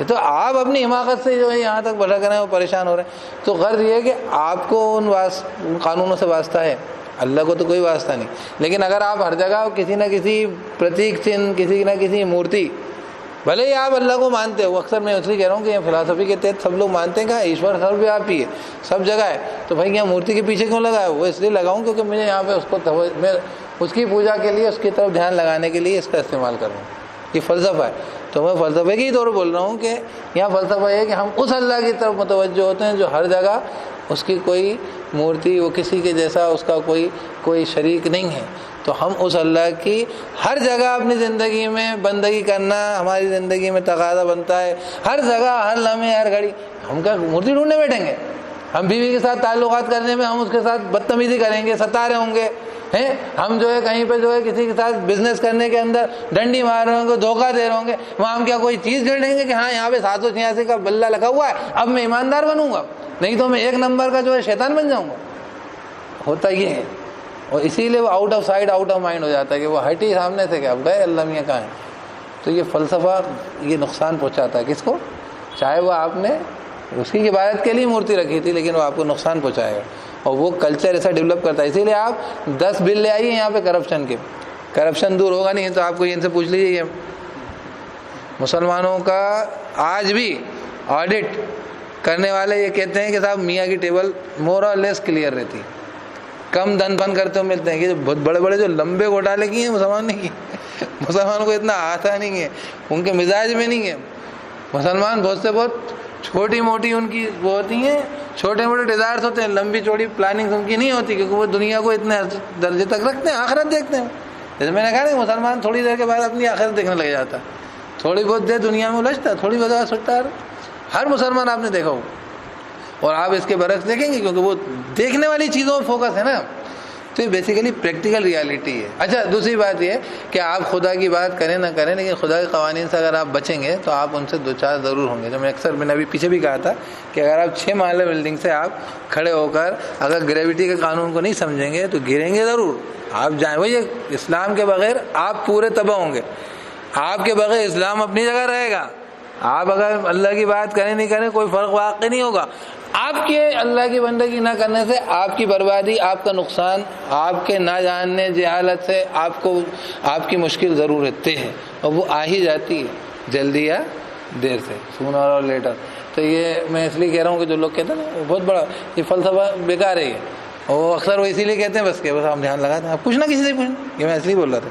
یہ تو آپ اپنی حماقت سے جو ہے یہاں تک بھٹک رہے ہیں، وہ پریشان ہو رہے ہیں۔ تو غرض یہ ہے کہ آپ کو ان قانونوں سے واسطہ ہے، اللہ کو تو کوئی واسطہ نہیں۔ لیکن اگر آپ ہر جگہ کسی نہ کسی پرتیک چن، کسی نہ کسی مورتی، بھلے ہی آپ اللہ کو مانتے ہو، اکثر میں اس لیے کہہ رہا ہوں کہ یہ فلسفی کے تحت سب لوگ مانتے ہیں کہ ایشور سب بھی آپ ہی ہے، سب جگہ ہے، تو بھائی یہاں مورتی کے پیچھے کیوں لگا ہے؟ وہ اس لیے لگاؤں کیونکہ مجھے یہاں پہ میں اس کی پوجا کے لیے، اس کی طرف دھیان لگانے کے لیے اس کا استعمال کر رہا ہوں۔ یہ فلسفہ ہے، تو میں فلسفے کے ہی طور بول رہا ہوں کہ یہاں فلسفہ یہ ہے کہ ہم اس اللہ کی طرف متوجہ ہوتے ہیں جو ہر جگہ اس کی کوئی مورتی، وہ کسی کے جیسا، اس کا کوئی شریک نہیں ہے۔ تو ہم اس اللہ کی ہر جگہ اپنی زندگی میں بندگی کرنا ہماری زندگی میں تقاضا بنتا ہے، ہر جگہ، ہر لمحے، ہر گھڑی۔ ہم کیا مورتی ڈھونڈنے بیٹھیں گے؟ ہم بیوی کے ساتھ تعلقات کرنے میں ہم اس کے ساتھ بدتمیزی کریں گے، ستا رہے ہوں گے، ہم جو ہے کہیں پہ جو ہے کسی کے ساتھ بزنس کرنے کے اندر ڈنڈی مار رہے ہوں گے، دھوکہ دے رہے ہوں گے، وہاں ہم کیا کوئی چیز گھڑیں گے کہ ہاں یہاں پہ 786 کا بلہ لگا ہوا ہے، اب میں ایماندار بنوں گا، نہیں تو میں 1 نمبر کا جو ہے شیطان بن جاؤں گا۔ ہوتا یہ ہے، اور اسی لیے وہ out of sight out of mind ہو جاتا ہے کہ وہ ہٹی سامنے سے کہ اب گئے اللہ میاں کہاں ہیں۔ تو یہ فلسفہ یہ نقصان پہنچاتا ہے کس کو؟ چاہے وہ آپ نے اس کی عبادت کے لیے مورتی رکھی تھی، لیکن وہ آپ کو نقصان پہنچائے گا، اور وہ کلچر ایسا ڈیولپ کرتا ہے۔ اسی لیے آپ 10 بل لے آئیے یہاں پہ کرپشن کے، کرپشن دور ہوگا نہیں، تو آپ کو ان سے پوچھ لیجیے۔ یہ مسلمانوں کا آج بھی آڈٹ کرنے والے یہ کہتے ہیں کہ صاحب میاں کی ٹیبل مور اور لیس کلیئر رہتی، کم دن بند کرتے ہوئے ملتے ہیں کہ بہت بڑے بڑے جو لمبے گھوٹالے کیے ہیں مسلمان نے کیے، مسلمان کو اتنا آتا نہیں ہے، ان کے مزاج میں نہیں ہے۔ مسلمان بہت سے بہت چھوٹی موٹی ان کی وہ ہوتی ہیں، چھوٹے موٹے ڈیزائرس ہوتے ہیں، لمبی چوڑی پلاننگ ان کی نہیں ہوتی، کیونکہ وہ دنیا کو اتنے درجے تک رکھتے ہیں، آخرت دیکھتے ہیں۔ جیسے میں نے کہا نا، مسلمان تھوڑی دیر کے بعد اپنی آخرت دیکھنے لگ جاتا ہے، تھوڑی بہت دیر دنیا میں الجھتا ہے، تھوڑی بہت سوچتا ہے۔ ہر مسلمان آپ نے دیکھا ہو اور آپ اس کے برعکس دیکھیں گے کیونکہ وہ دیکھنے والی چیزوں میں فوکس ہے نا. تو یہ بیسیکلی پریکٹیکل ریالٹی ہے. اچھا دوسری بات یہ ہے کہ آپ خدا کی بات کریں نہ کریں لیکن خدا کے قوانین سے اگر آپ بچیں گے تو آپ ان سے دو چار ضرور ہوں گے. جو میں نے ابھی پیچھے بھی کہا تھا کہ اگر آپ 6 مالہ بلڈنگ سے آپ کھڑے ہو کر اگر گریویٹی کے قانون کو نہیں سمجھیں گے تو گریں گے ضرور. آپ جائیں وہی اسلام کے بغیر آپ پورے تباہ ہوں گے. آپ کے بغیر اسلام اپنی جگہ رہے گا. آپ اگر اللہ کی بات کریں نہیں کریں کوئی فرق واقع نہیں ہوگا. آپ کے اللہ کی بندگی نہ کرنے سے آپ کی بربادی، آپ کا نقصان، آپ کے نہ جاننے جہالت سے آپ کی مشکل ضرور رہتے ہیں اور وہ آ ہی جاتی ہے جلدی یا دیر سے، سونر اور لیٹر. تو یہ میں اس لیے کہہ رہا ہوں کہ جو لوگ کہتے ہیں نا وہ بہت بڑا یہ فلسفہ بیکار ہے. وہ اکثر وہ اسی لیے کہتے ہیں بس ہم دھیان لگاتے ہیں. آپ پوچھنا کسی سے پوچھنا، یہ میں اس لیے بول رہا تھا.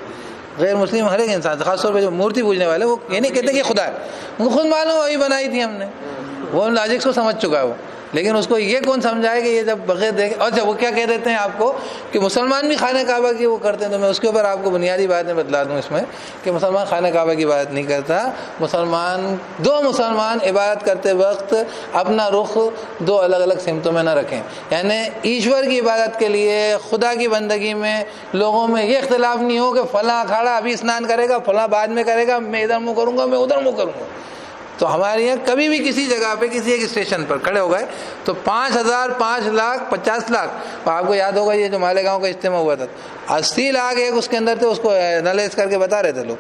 غیر مسلم ہر ایک انسان خاص طور پہ جو مورتی پوجنے والے وہ یہ نہیں کہتے کہ خدا ہے، ان کو خود معلوم وہی بنائی تھی ہم نے، وہ لاجک کو سمجھ چکا ہے وہ. لیکن اس کو یہ کون سمجھائے کہ یہ جب بغیر دیکھے. اچھا وہ کیا کہہ دیتے ہیں آپ کو کہ مسلمان بھی خانہ کعبہ کی وہ کرتے ہیں. تو میں اس کے اوپر آپ کو بنیادی باتیں بتلا دوں اس میں کہ مسلمان خانہ کعبہ کی بات نہیں کرتا. دو مسلمان عبادت کرتے وقت اپنا رخ 2 الگ الگ سمتوں میں نہ رکھیں. یعنی ایشور کی عبادت کے لیے خدا کی بندگی میں لوگوں میں یہ اختلاف نہیں ہو کہ فلاں اکھاڑا ابھی اسنان کرے گا فلاں بعد میں کرے گا، میں ادھر منہ کروں گا میں ادھر منہ کروں گا. تو ہمارے یہاں کبھی بھی کسی جگہ پہ کسی ایک اسٹیشن پر کھڑے ہو گئے تو 5,000 5 لاکھ 50 لاکھ آپ کو یاد ہوگا یہ جو مالیگاؤں کا اجتماع ہوا تھا 80 لاکھ ایک اس کے اندر تھے، اس کو انالائز کر کے بتا رہے تھے لوگ،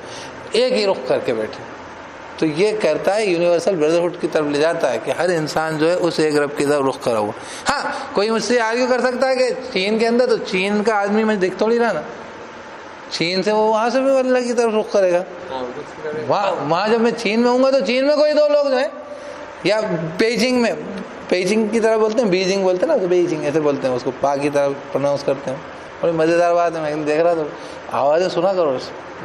ایک ہی رخ کر کے بیٹھے. تو یہ کرتا ہے یونیورسل بردرہڈ کی طرف لے جاتا ہے کہ ہر انسان جو ہے اس ایک رب کی طرف رخ کرا ہوا. ہاں کوئی مجھ سے آرگیو کر سکتا ہے کہ چین کے اندر تو چین کا آدمی میں دیکھ تھوڑی رہا نا، چین سے وہ وہاں سے بھی اللہ کی طرف رخ کرے گا. وہاں جب میں چین میں ہوں گا تو چین میں کوئی 2 لوگ جو ہیں، یا بیجنگ کی طرف بولتے ہیں، بیجنگ بولتے ہیں نا، بیجنگ ایسے بولتے ہیں اس کو، پا کی طرف پروناؤنس کرتے ہیں. بڑی مزیدار بات ہے، میں دیکھ رہا تھا آوازیں سنا کرو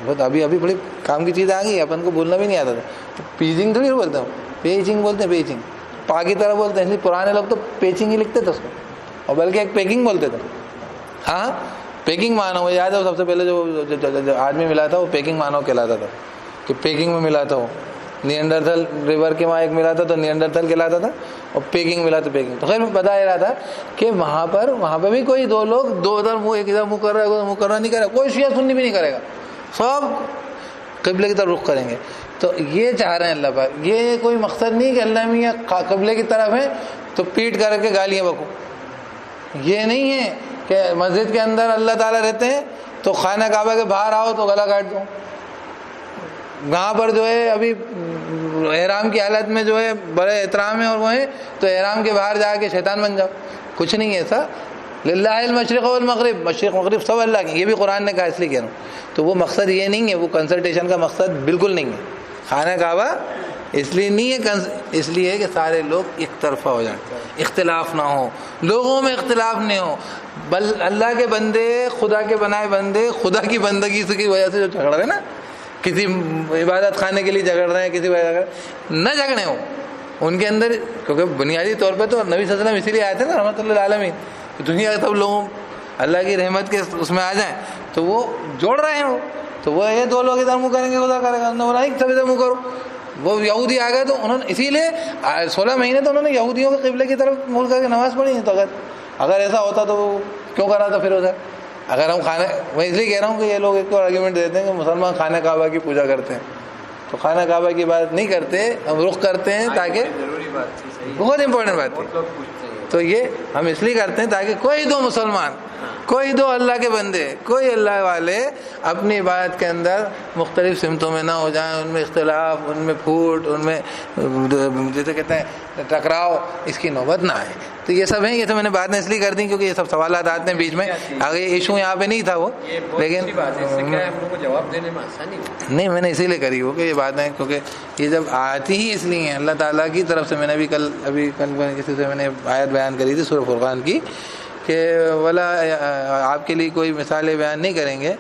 بہت ابھی بڑی کام کی چیز آ گئی، اپن کو بولنا بھی نہیں آتا تھا. بیجنگ تھوڑی بولتے ہیں، بیجنگ بولتے ہیں، بیجنگ پا کی طرف بولتے ہیں. پرانے لوگ تو پیچنگ ہی لکھتے تھے اس کو، اور بلکہ ایک پیکنگ بولتے تھے. ہاں پیکنگ مانو، وہ یاد ہے سب سے پہلے جو آدمی ملا تھا وہ پیکنگ مانو کہلاتا تھا کہ پیکنگ میں ملا تھا. وہ نیانڈرتھل ریور کے وہاں ایک ملا تھا تو نیانڈرتھل کہلاتا تھا، اور پیکنگ ملا تو پیکنگ. تو خیر میں بتا رہا تھا کہ وہاں پہ بھی کوئی 2 لوگ 2 ادھر منہ، ایک ادھر منہ کر رہا ہے منہ کر رہا نہیں کر رہا، کوئی شیعہ سنی بھی نہیں کرے گا، سب قبلے کی طرف رخ کریں گے. تو یہ چاہ رہے ہیں اللہ پاک. یہ کوئی مقصد نہیں کہ اللہ میاں قبلے کی طرف ہے تو پیٹ کر کے گالیاں بکو. یہ نہیں ہے کہ مسجد کے اندر اللہ تعالیٰ رہتے ہیں تو خانہ کعبہ کے باہر آؤ تو گلا کاٹ دو. وہاں پر جو ہے ابھی احرام کی حالت میں جو ہے بڑے احترام ہے اور وہ ہیں تو احرام کے باہر جا کے شیطان بن جاؤ. کچھ نہیں ہے ایسا. للہ المشرق والمغرب، مشرق مغرب سب اللہ کی، یہ بھی قرآن نے کہا اس لیے کہہ رہا ہوں. تو وہ مقصد یہ نہیں ہے، وہ کنسلٹیشن کا مقصد بالکل نہیں ہے. خانہ کعبہ اس لیے نہیں ہے، اس لیے کہ سارے لوگ ایک طرفہ ہو جائیں، اختلاف نہ ہو، لوگوں میں اختلاف نہیں ہو. بل اللہ کے بندے، خدا کے بنائے بندے خدا کی بندگی کی وجہ سے جو جھگڑ رہے ہیں نا، کسی عبادت خانے کے لیے جھگڑ رہے ہیں، کسی وجہ نہ جھگڑے ہو ان کے اندر. کیونکہ بنیادی طور پہ تو نبی صلی اللہ علیہ وسلم اسی لیے آئے تھے نا رحمۃ اللہ عالمین، دنیا کے سب لوگوں اللہ کی رحمت کے اس میں آ جائیں تو وہ جوڑ رہے ہیں. تو وہ یہ 2 لوگ ادھر منہ کریں گے خدا کرے گا، انہوں نے بولا سب ادھر منہ کرو. وہ یہودی آ گئے تو انہوں نے اسی لیے 16 مہینے تو انہوں نے یہودیوں کے قبلے کی طرف منہ کر کے نماز پڑھی ہے. تو اگر ایسا ہوتا تو کیوں کرا تھا پھر ادھر؟ اگر ہم میں اس لیے کہہ رہا ہوں کہ یہ لوگ ایک اور آرگیومنٹ دیتے ہیں کہ مسلمان خانہ کعبہ کی پوجا کرتے ہیں، تو خانہ کعبہ کی بات نہیں کرتے، ہم رخ کرتے ہیں تاکہ بہت امپورٹنٹ بات ہے. تو یہ ہم اس لیے کرتے ہیں تاکہ کوئی 2 مسلمان، کوئی 2 اللہ کے بندے، کوئی اللہ والے اپنی عبادت کے اندر مختلف سمتوں میں نہ ہو جائیں، ان میں اختلاف، ان میں پھوٹ، ان میں جیسے کہتے ہیں ٹکراؤ، اس کی نوبت نہ آئے. تو یہ سب ہیں، یہ تو میں نے بات نہیں اس لیے کر دی کیونکہ یہ سب سوالات آتے ہیں بیچ میں. اگر یہ ایشو یہاں پہ نہیں تھا وہ، لیکن جواب دینے میں آسانی نہیں میں نے اسی لیے کری ہو کہ یہ باتیں، کیونکہ یہ جب آتی ہی اس لیے ہیں اللہ تعالیٰ کی طرف سے. میں نے بھی کل کسی سے میں نے آیت بیان کری تھی سورہ فرقان کی کہ ولا آپ کے لیے کوئی مثالیں بیان نہیں کریں گے،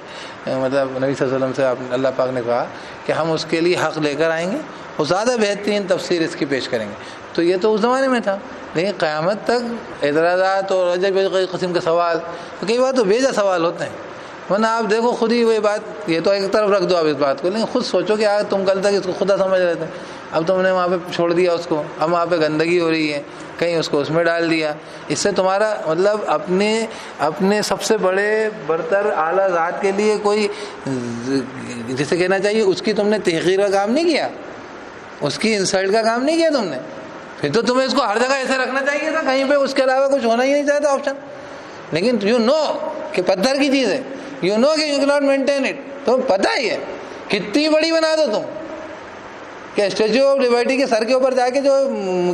مطلب نبی صلی اللہ علیہ وسلم سے اللہ پاک نے کہا کہ ہم اس کے لیے حق لے کر آئیں گے اور زیادہ بہترین تفسیر اس کی پیش کریں گے. تو یہ تو اس زمانے میں تھا، لیکن قیامت تک اعتراضات اور عجب قسم کے سوال، کئی بار تو بیجا سوال ہوتے ہیں. ورنہ آپ دیکھو خود ہی وہی بات، یہ تو ایک طرف رکھ دو آپ اس بات کو، لیکن خود سوچو کہ تم کل تک اس کو خدا سمجھ رہے تھے، اب تم نے وہاں پہ چھوڑ دیا اس کو، اب وہاں پہ گندگی ہو رہی ہے، کہیں اس کو اس میں ڈال دیا. اس سے تمہارا مطلب اپنے سب سے بڑے برتر اعلیٰ ذات کے لیے کوئی جسے کہنا چاہیے اس کی تم نے تحقیر کا کام نہیں کیا, اس کی انسلٹ کا کام نہیں کیا تم نے. پھر تو تمہیں اس کو ہر جگہ ایسے رکھنا چاہیے تھا, کہیں پہ اس کے علاوہ کچھ ہونا ہی نہیں چاہتا آپشن. لیکن یو نو کہ پتھر کی چیز ہے, یو نو کہ یو کی ناٹ مینٹین اٹ, تمہیں پتہ ہی ہے. کتنی بڑی بنا دو تم کہ اسٹیچو آف لبرٹی کے سر کے اوپر جا کے جو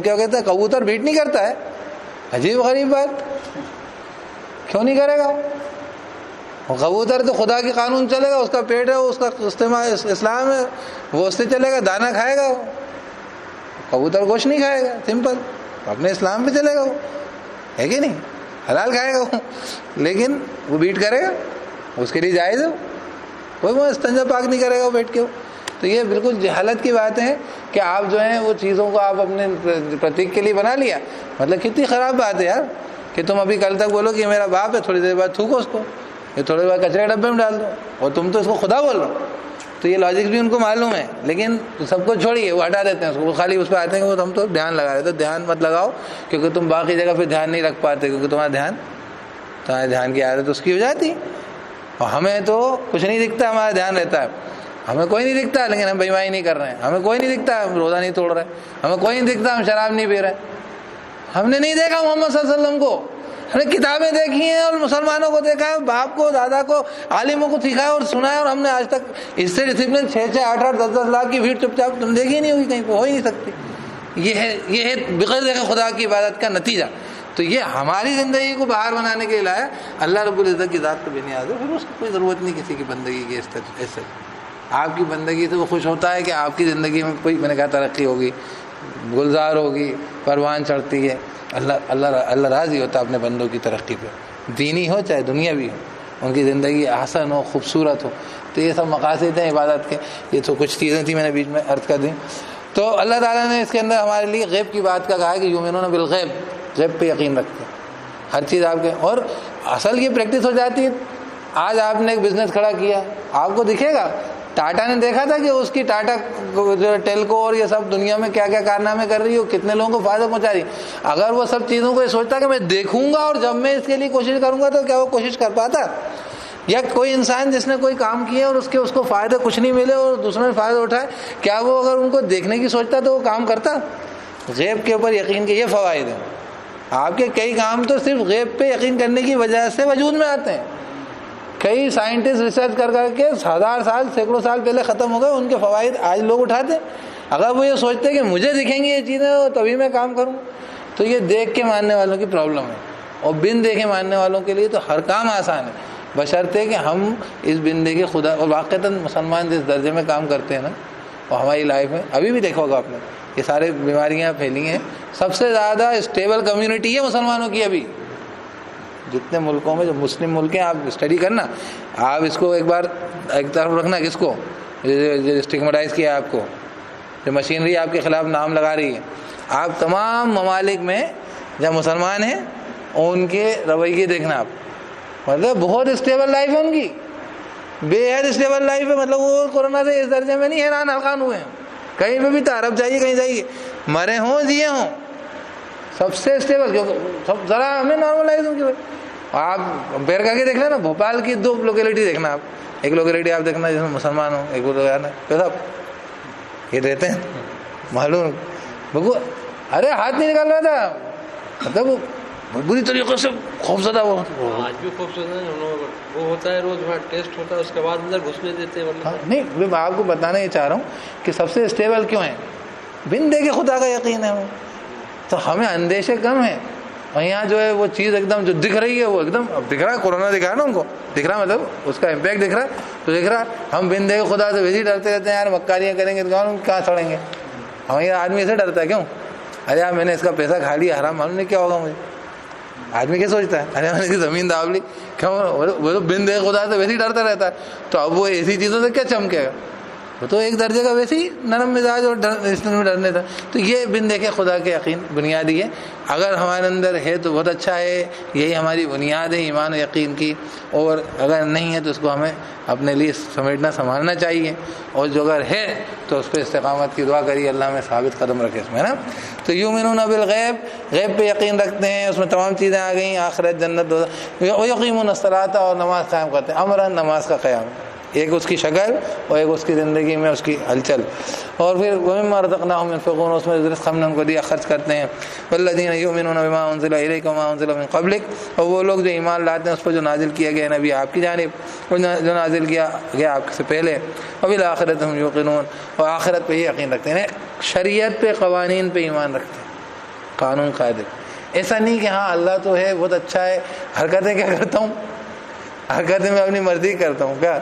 کیا کہتے ہیں کبوتر بیٹ نہیں کرتا ہے, عجیب غریب بات, کیوں نہیں کرے گا وہ کبوتر؟ تو خدا کے قانون چلے گا, اس کا پیٹ ہے, اس کا استعمال اسلام ہے, وہ اس سے چلے گا, دانا کھائے گا. وہ کبوتر گوشت نہیں کھائے گا, سمپل, اپنے اسلام پہ چلے گا, وہ ہے کہ نہیں, حلال کھائے گا وہ, لیکن وہ بیٹ کرے گا, اس کے لیے جائز ہے, وہ استنجا پاک نہیں کرے گا وہ بیٹھ کے. تو یہ بالکل جہالت کی بات ہے کہ آپ جو ہیں وہ چیزوں کو آپ اپنے پرتیک کے لیے بنا لیا. مطلب کتنی خراب بات ہے یار کہ تم ابھی کل تک بولو کہ میرا باپ ہے, تھوڑی دیر بعد تھوکو اس کو, یہ تھوڑی دیر بعد کچرے ڈبے میں ڈال دو, اور تم تو اس کو خدا بول رہے ہو. تو یہ لاجکس بھی ان کو معلوم ہے, لیکن سب کو چھوڑیے, وہ ہٹا دیتے ہیں اس کو, وہ خالی اس پہ آتے ہیں کہ وہ ہم تو دھیان لگا رہے. تو دھیان مت لگاؤ, کیونکہ تم باقی جگہ پہ دھیان نہیں رکھ پاتے, کیونکہ تمہارے دھیان کی عادت اس کی ہو جاتی. اور ہمیں تو کچھ نہیں دکھتا, ہمارا دھیان رہتا ہے, ہمیں کوئی نہیں دکھتا لیکن ہم بےایمانی نہیں کر رہے ہیں, ہمیں کوئی نہیں دکھتا ہم روزہ نہیں توڑ رہے, ہمیں کوئی نہیں دکھتا ہم شراب نہیں پی رہے. ہم نے نہیں دیکھا محمد صلی اللہ علیہ وسلم کو, ہم نے کتابیں دیکھی ہیں اور مسلمانوں کو دیکھا ہے, باپ کو دادا کو عالموں کو سکھایا اور سنا ہے, اور ہم نے آج تک اس سے ڈسپلن 6-6 8-8 10-10 لاکھ کی بھیڑ چپ چاپ تم دیکھی نہیں ہوگی کہیں پہ, ہو ہی نہیں سکتی. یہ ہے بغیر دیکھے خدا کی عبادت کا نتیجہ. تو یہ ہماری زندگی کو باہر بنانے کے لیے اللہ رب العزت کی ذات کو بنیاد ہے, پھر اس کو کوئی ضرورت نہیں کسی کی بندگی کی. ایسے آپ کی بندگی سے وہ خوش ہوتا ہے کہ آپ کی زندگی میں کوئی, میں نے کہا, ترقی ہوگی, گلزار ہوگی, پروان چڑھتی ہے. اللہ راضی ہوتا ہے اپنے بندوں کی ترقی پہ, دینی ہو چاہے دنیاوی ہو, ان کی زندگی حسن ہو, خوبصورت ہو. تو یہ سب مقاصد ہیں عبادت کے. یہ تو کچھ چیزیں تھیں میں نے بیچ میں عرض کر دی. تو اللہ تعالیٰ نے اس کے اندر ہمارے لیے غیب کی بات کا کہا کہ یؤمنون بالغیب, غیب پہ یقین رکھتے ہیں, ہر چیز آپ کے. اور اصل کی پریکٹس ہو جاتی ہے. آج آپ نے ایک بزنس کھڑا کیا, آپ کو دکھے گا, ٹاٹا نے دیکھا تھا کہ اس کی ٹاٹا جو ٹیلکو اور یہ سب دنیا میں کیا کیا کارنامے کر رہی ہے, کتنے لوگوں کو فائدہ پہنچا رہی. اگر وہ سب چیزوں کو یہ سوچتا کہ میں دیکھوں گا اور جب میں اس کے لیے کوشش کروں گا, تو کیا وہ کوشش کر پاتا؟ یا کوئی انسان جس نے کوئی کام کیا اور اس کو فائدہ کچھ نہیں ملے اور دوسروں نے فائدہ اٹھائے, کیا وہ اگر ان کو دیکھنے کی سوچتا تو وہ کام کرتا؟ غیب کے اوپر یقین کے یہ فوائد ہیں. آپ کے کئی کام تو صرف غیب پہ یقین کرنے کی وجہ سے وجود میں آتے ہیں. کئی سائنٹسٹ ریسرچ کر کے 1000 سال سینکڑوں سال پہلے ختم ہو گئے, ان کے فوائد آج لوگ اٹھاتے ہیں. اگر وہ یہ سوچتے کہ مجھے دکھیں گی یہ چیزیں تبھی میں کام کروں, تو یہ دیکھ کے ماننے والوں کی پرابلم ہے. اور بن دیکھے ماننے والوں کے لیے تو ہر کام آسان ہے, بشرطے کہ ہم اس بندے کے خدا. اور واقعتاً مسلمان جس درجے میں کام کرتے ہیں نا, اور ہماری لائف میں ابھی بھی دیکھا ہوگا آپ نے, یہ سارے بیماریاں پھیلی ہیں, سب سے زیادہ اسٹیبل کمیونٹی ہے مسلمانوں کی. ابھی جتنے ملکوں میں, جو مسلم ملک ہیں, آپ اسٹڈی کرنا, آپ اس کو ایک بار ایک طرف رکھنا, کس کو جو اسٹگماٹائز کیا آپ کو, جو مشینری آپ کے خلاف نام لگا رہی ہے. آپ تمام ممالک میں جب مسلمان ہیں ان کے رویے دیکھنا آپ, مطلب بہت اسٹیبل لائف ہے ان کی, بے حد اسٹیبل لائف ہے. مطلب وہ کورونا سے اس درجے میں نہیں حیران حلقان ہوئے ہیں. کہیں پہ بھی تو عرب جائیے, کہیں جائیے, مرے ہوں جیے ہوں, سب سے اسٹیبل. سب ذرا ہمیں نارملائز ہوں کہ آپ کمپیئر کر کے دیکھ لینا. بھوپال کی 2 لوکیلٹی دیکھنا آپ, ایک لوکیلٹی آپ دیکھنا جس میں مسلمان ہوں, ایک صاحب یہ رہتے ہیں معلوم بگو, ارے ہاتھ نہیں نکال رہا تھا, مطلب وہ بری طریقے سے خوفزدہ. وہ آج بھی خوفزدہ وہ ہوتا ہے, روز وہاں ٹیسٹ ہوتا ہے, اس کے بعد اندر گھسنے دیتے ہیں. نہیں, میں آپ کو بتانا یہ چاہ رہا ہوں کہ سب سے اسٹیبل کیوں ہیں, بن دے کے خدا کا یقین ہے. وہ تو ہمیں اندیشے کم ہیں. اور یہاں جو ہے وہ چیز ایک دم جو دکھ رہی ہے, وہ ایک دم اب دکھ رہا ہے, کورونا دکھ رہا ہے نا ان کو, دکھ رہا ہے, مطلب اس کا امپیکٹ دکھ رہا ہے, تو دکھ رہا ہے. ہم بن دے کے خدا سے ویسے ہی ڈرتے رہتے ہیں, یار مکاریاں کریں گے تو کہاں چڑھیں گے. ہمیں آدمی ایسے ڈرتا ہے کیوں, ارے یار میں نے اس کا پیسہ کھا لیا, حرام, معلوم نہیں کیا ہوگا مجھے. آدمی کیا سوچتا ہے, ارے میں نے اس کی زمین داب لی, کیوں, وہ تو بن دے خدا سے ویسے ہی ڈرتا رہتا ہے. تو اب وہ ایسی چیزوں سے کیا چمکے گا, وہ تو ایک درجے کا ویسے ہی نرم مزاج اور اس میں ڈرنے تھا. تو یہ بن دیکھے خدا کے یقین بنیادی ہے. اگر ہمارے اندر ہے تو بہت اچھا ہے، یہی ہماری بنیاد ہے ایمان و یقین کی. اور اگر نہیں ہے تو اس کو ہمیں اپنے لیے سمیٹنا سنبھالنا چاہیے. اور جو اگر ہے تو اس پہ استقامت کی دعا کریے، اللہ میں ثابت قدم رکھے اس میں نا. تو یؤمنون بالغیب، غیب پہ یقین رکھتے ہیں، اس میں تمام چیزیں آ گئیں، آخرت، جنت. ویقیمون الصلاۃ، اور نماز قائم کرتے ہیں. امرن، نماز کا قیام، ایک اس کی شکل اور ایک اس کی زندگی میں اس کی ہلچل. اور پھر ومما رزقناہم ينفقون، اس میں رزق ہم نے ان کو دیا خرچ کرتے ہیں. والذین یؤمنون بما انزل الیک وما انزل من قبلک، اور وہ لوگ جو ایمان لاتے ہیں اس پر جو نازل کیا گیا نبی آپ کی جانب، جو نازل کیا گیا آپ سے پہلے. وبالآخرۃ هم یوقنون، اور آخرت پہ ہی یقین رکھتے ہیں، شریعت پہ، قوانین پہ ایمان رکھتے ہیں، قانون قاعدے. ایسا نہیں کہ ہاں اللہ تو ہے، بہت اچھا ہے، حرکتیں کیا کرتا ہوں، حرکتیں میں اپنی مرضی کرتا ہوں. کیا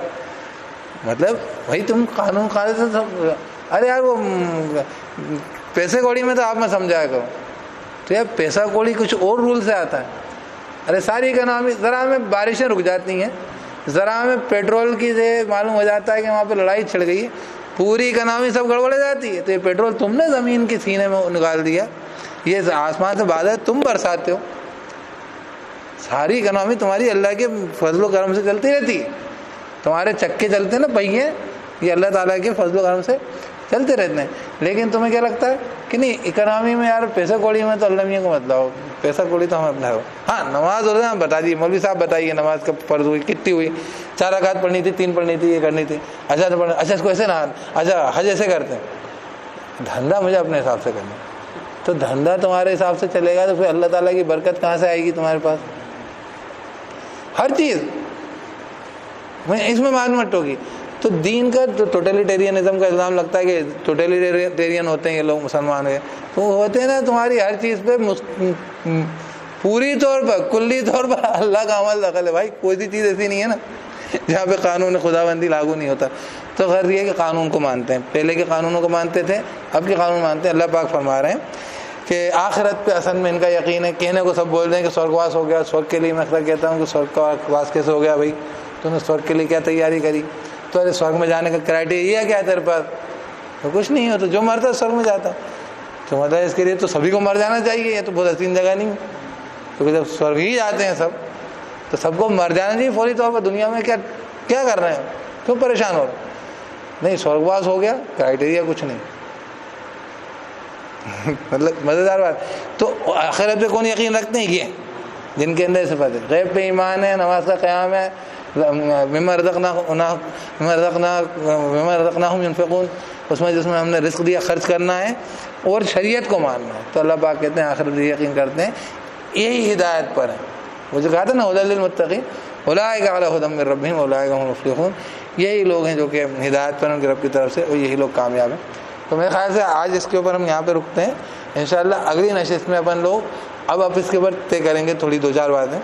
مطلب بھائی تم قانون قاعدے سے سب، ارے یار وہ پیسے کوڑی میں تو آپ میں سمجھایا کرو. تو یار پیسہ کوڑی کچھ اور رول سے آتا ہے. ارے ساری اکنامی، ذرا میں بارشیں رک جاتی ہیں، ذرا میں پیٹرول کی سے معلوم ہو جاتا ہے کہ وہاں پہ لڑائی چھڑ گئی، پوری اکنامی سب گڑبڑ جاتی ہے. تو یہ پیٹرول تم نے زمین کے سینے میں نکال دیا، یہ آسمان سے بادل تم برساتے ہو. ساری اکنامی تمہاری اللہ کے فضل و کرم سے چلتی رہتی ہے. تمہارے چکے چلتے ہیں نا، پہیے، یہ اللہ تعالیٰ کے فضل و کرم سے چلتے رہتے ہیں. لیکن تمہیں کیا لگتا ہے کہ نہیں اکنامی میں یار پیسہ کوڑی میں تو اللہ میاں کو مت لاؤ، پیسہ کوڑی تو ہم اپنا ہو. ہاں نماز ہو رہا ہے، بتا دیجیے مولوی صاحب بتائیے نماز کب فرض ہوئی، کتنی ہوئی، 4 رکعت پڑھنی تھی، 3 پڑھنی تھی، یہ کرنی تھی. اچھا تو پڑھنا، اچھا اس کو ایسے نہ، اچھا حج ایسے کرتے ہیں. دھندا مجھے اپنے حساب سے کرنا. تو دھندا تمہارے حساب سے چلے گا تو پھر اللہ تعالیٰ کی برکت کہاں سے آئے گی تمہارے پاس؟ ہر چیز میں اس میں معلومات ہوگی. تو دین کا جو ٹوٹلیٹیرینزم کا الزام لگتا ہے کہ ٹوٹلیٹیرین ہوتے ہیں یہ لوگ مسلمان ہیں، تو ہوتے ہیں نا تمہاری ہر چیز پہ پوری طور پر، کلی طور پر اللہ کا عمل دخل ہے. بھائی کوئی سی چیز ایسی نہیں ہے نا جہاں پہ قانون خدا بندی لاگو نہیں ہوتا. تو غرض یہ کہ قانون کو مانتے ہیں، پہلے کے قانونوں کو مانتے تھے، اب کے قانون مانتے ہیں. اللہ پاک فرما رہے ہیں کہ آخرت پہ اصل میں ان کا یقین ہے. کہنے کو سب بول رہے ہیں کہ سورگواس ہو گیا، سورگ کے لیے میں اکثر کہتا ہوں کہ سورگواس کیسے ہو گیا؟ بھائی تم نے سورگ کے لیے کیا تیاری کری؟ تو ارے سورگ میں جانے کا کرائٹیریا کیا ہے تیرے پاس؟ تو کچھ نہیں ہو. تو جو مرتا ہے سورگ میں جاتا. تو مطلب اس کے لیے تو سبھی کو مر جانا چاہیے، یہ تو بہت حسین جگہ نہیں، کیونکہ جب سورگ ہی جاتے ہیں سب تو سب کو مر جانا چاہیے فوری طور پر. دنیا میں کیا کر رہے ہیں، کیوں پریشان ہو رہے ہیں؟ نہیں سورگواس ہو گیا، کرائٹیریا کچھ نہیں. مطلب مزیدار بات. تو آخرت پہ کون یقین رکھتے ہیں؟ یہ جن کے اندر صفات ہے. غیب پہ ایمان ہے، نماز کا قیام ہے، مما رزقناہم ينفقون، اس میں جس میں ہم نے رزق دیا خرچ کرنا ہے، اور شریعت کو ماننا ہے. تو اللہ پاک کہتے ہیں آخرت پہ یقین کرتے ہیں، یہی ہدایت پر ہے. وہ جو کہا تھا نا ھدی للمتقین، اولئک علی ھدی من ربہم اولئک هم المفلحون، یہی لوگ ہیں جو کہ ہدایت پر ان کے رب کی طرف سے، اور یہی لوگ کامیاب ہیں. تو میرے خیال سے آج اس کے اوپر ہم یہاں پہ رکتے ہیں. انشاءاللہ اگلی نشست میں اپن لوگ اب آپ اس کے اوپر طے کریں گے تھوڑی 2-4 باتیں.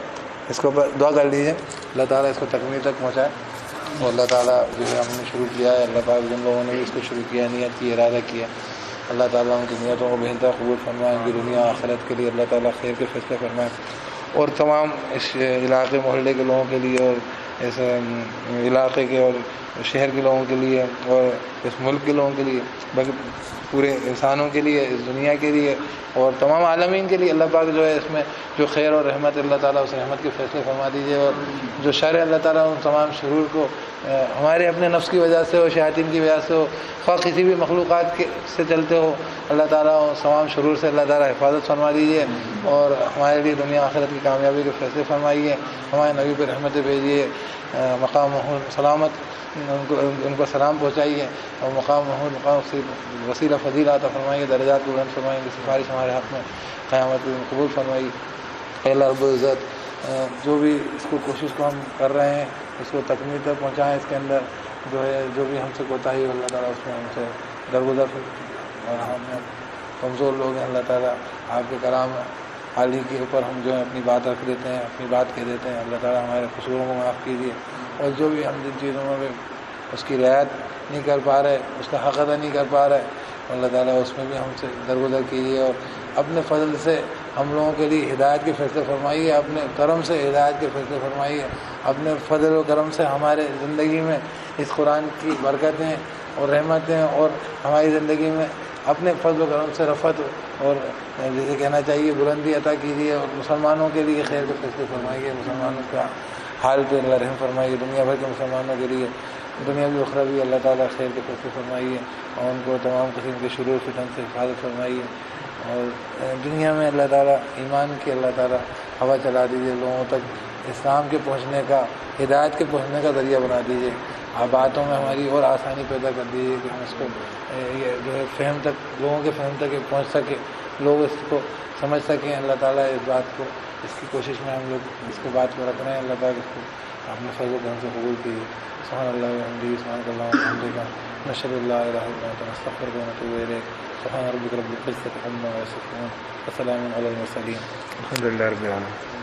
اس کے اوپر دعا کر لیجیے اللہ تعالیٰ اس کو تکمیل تک پہنچائے. اور اللہ تعالیٰ جو ہم نے شروع کیا ہے، اللہ پاک جن لوگوں نے بھی اس کو شروع کیا، نیت کی، ارادہ کیا، اللہ تعالیٰ ان کی نیتوں کو بہتر قبول فرمائے. ان کی دنیا آخرت کے لیے اللہ تعالیٰ خیر کے فیصلے فرمائے. اور تمام اس علاقے محلے کے لوگوں کے لیے، اور اس علاقے کے اور شہر کے لوگوں کے لیے، اور اس ملک کے لوگوں کے لیے، بلکہ پورے انسانوں کے لیے، اس دنیا کے لیے، اور تمام عالمین کے لیے اللہ پاک جو ہے اس میں جو خیر اور رحمت، اللہ تعالیٰ اس رحمت کے فیصلے فرما دیجیے. اور جو شر ہے اللہ تعالیٰ ان تمام شرور کو ہمارے اپنے نفس کی وجہ سے ہو، شیاطین کی وجہ سے ہو، خواہ کسی بھی مخلوقات سے چلتے ہو، اللہ تعالیٰ تمام شرور سے اللہ تعالیٰ حفاظت فرما دیجیے. اور ہمارے لیے دنیا آخرت کی کامیابی کے فیصلے فرمائیے. ہمارے نبی پہ رحمتیں بھیجیے، مقام محمود سلامت ان کو سلام پہنچائیے، اور مقام محمود مقام وسیلہ فضیلہ عطا فرمائیے، درجات بلند فرمائیے، سفارش ہمارے حق میں قیامت کو قبول فرمائیے. اے اللہ رب العزت، جو بھی اس کو کوشش کو ہم کر رہے ہیں اس کو تکمیل تک پہنچائیں. اس کے اندر جو ہے جو بھی ہم سے کوتاہی ہے اللہ تعالیٰ اس میں ہم سے درگزر، اور ہم کمزور لوگ ہیں اللہ تعالیٰ آپ کے کرام حال ہی کے اوپر ہم جو ہے اپنی بات رکھ دیتے ہیں، اپنی بات کہہ دیتے ہیں. اللہ تعالیٰ ہمارے قصوروں کو معاف کیجیے. اور جو بھی ہم جن چیزوں میں اس کی رعایت نہیں کر پا رہے، اس کا حق ادا نہیں کر پا رہے، اللہ تعالیٰ اس میں بھی ہم سے درگزر کیجیے. اور اپنے فضل سے ہم لوگوں کے لیے ہدایت کے فیصلے فرمائیے، اپنے کرم سے ہدایت کے فیصلے فرمائیے، اپنے فضل و کرم سے ہمارے زندگی میں اس قرآن کی برکتیں اور رحمتیں اور ہماری زندگی میں اپنے فضل و کرم سے رفعت اور جیسے کہنا چاہیے بلندی عطا کیجیے، اور مسلمانوں کے لیے خیر کے فیصلے فرمائیے، مسلمانوں کا حال پہ اللہ رحم فرمائیے، دنیا بھر کے مسلمانوں کے لیے دنیاوی اخروی اللہ تعالیٰ خیر کے فیصلے فرمائیے، اور ان کو تمام قسم کے شرور فتن سے حفاظت فرمائیے، اور دنیا میں اللہ تعالیٰ ایمان کی اللہ تعالیٰ ہوا چلا دیجیے، لوگوں تک اسلام کے پہنچنے کا، ہدایت کے پہنچنے کا ذریعہ بنا دیجیے، باتوں میں ہماری اور آسانی پیدا کر دیجیے کہ ہم اس کو یہ جو ہے فہم تک، لوگوں کے فہم تک پہنچ سکے، لوگ اس کو سمجھ سکیں۔ اللہ تعالیٰ اس بات کو، اس کی کوشش میں ہم لوگ اس کے بات کو رکھ رہے ہیں، اللہ تعالیٰ اس کو اپنے فضل و کرم سے قبول کیجیے۔ سبحان اللہ وبحمدہ، سبحانک اللہم وبحمدک، نشہد ان لا الہ الا انت، نستغفرک ونتوب الیک۔ سبحان ربک رب العزۃ عما یصفون، وسلام علی المرسلین، الحمد للہ رب العالمین۔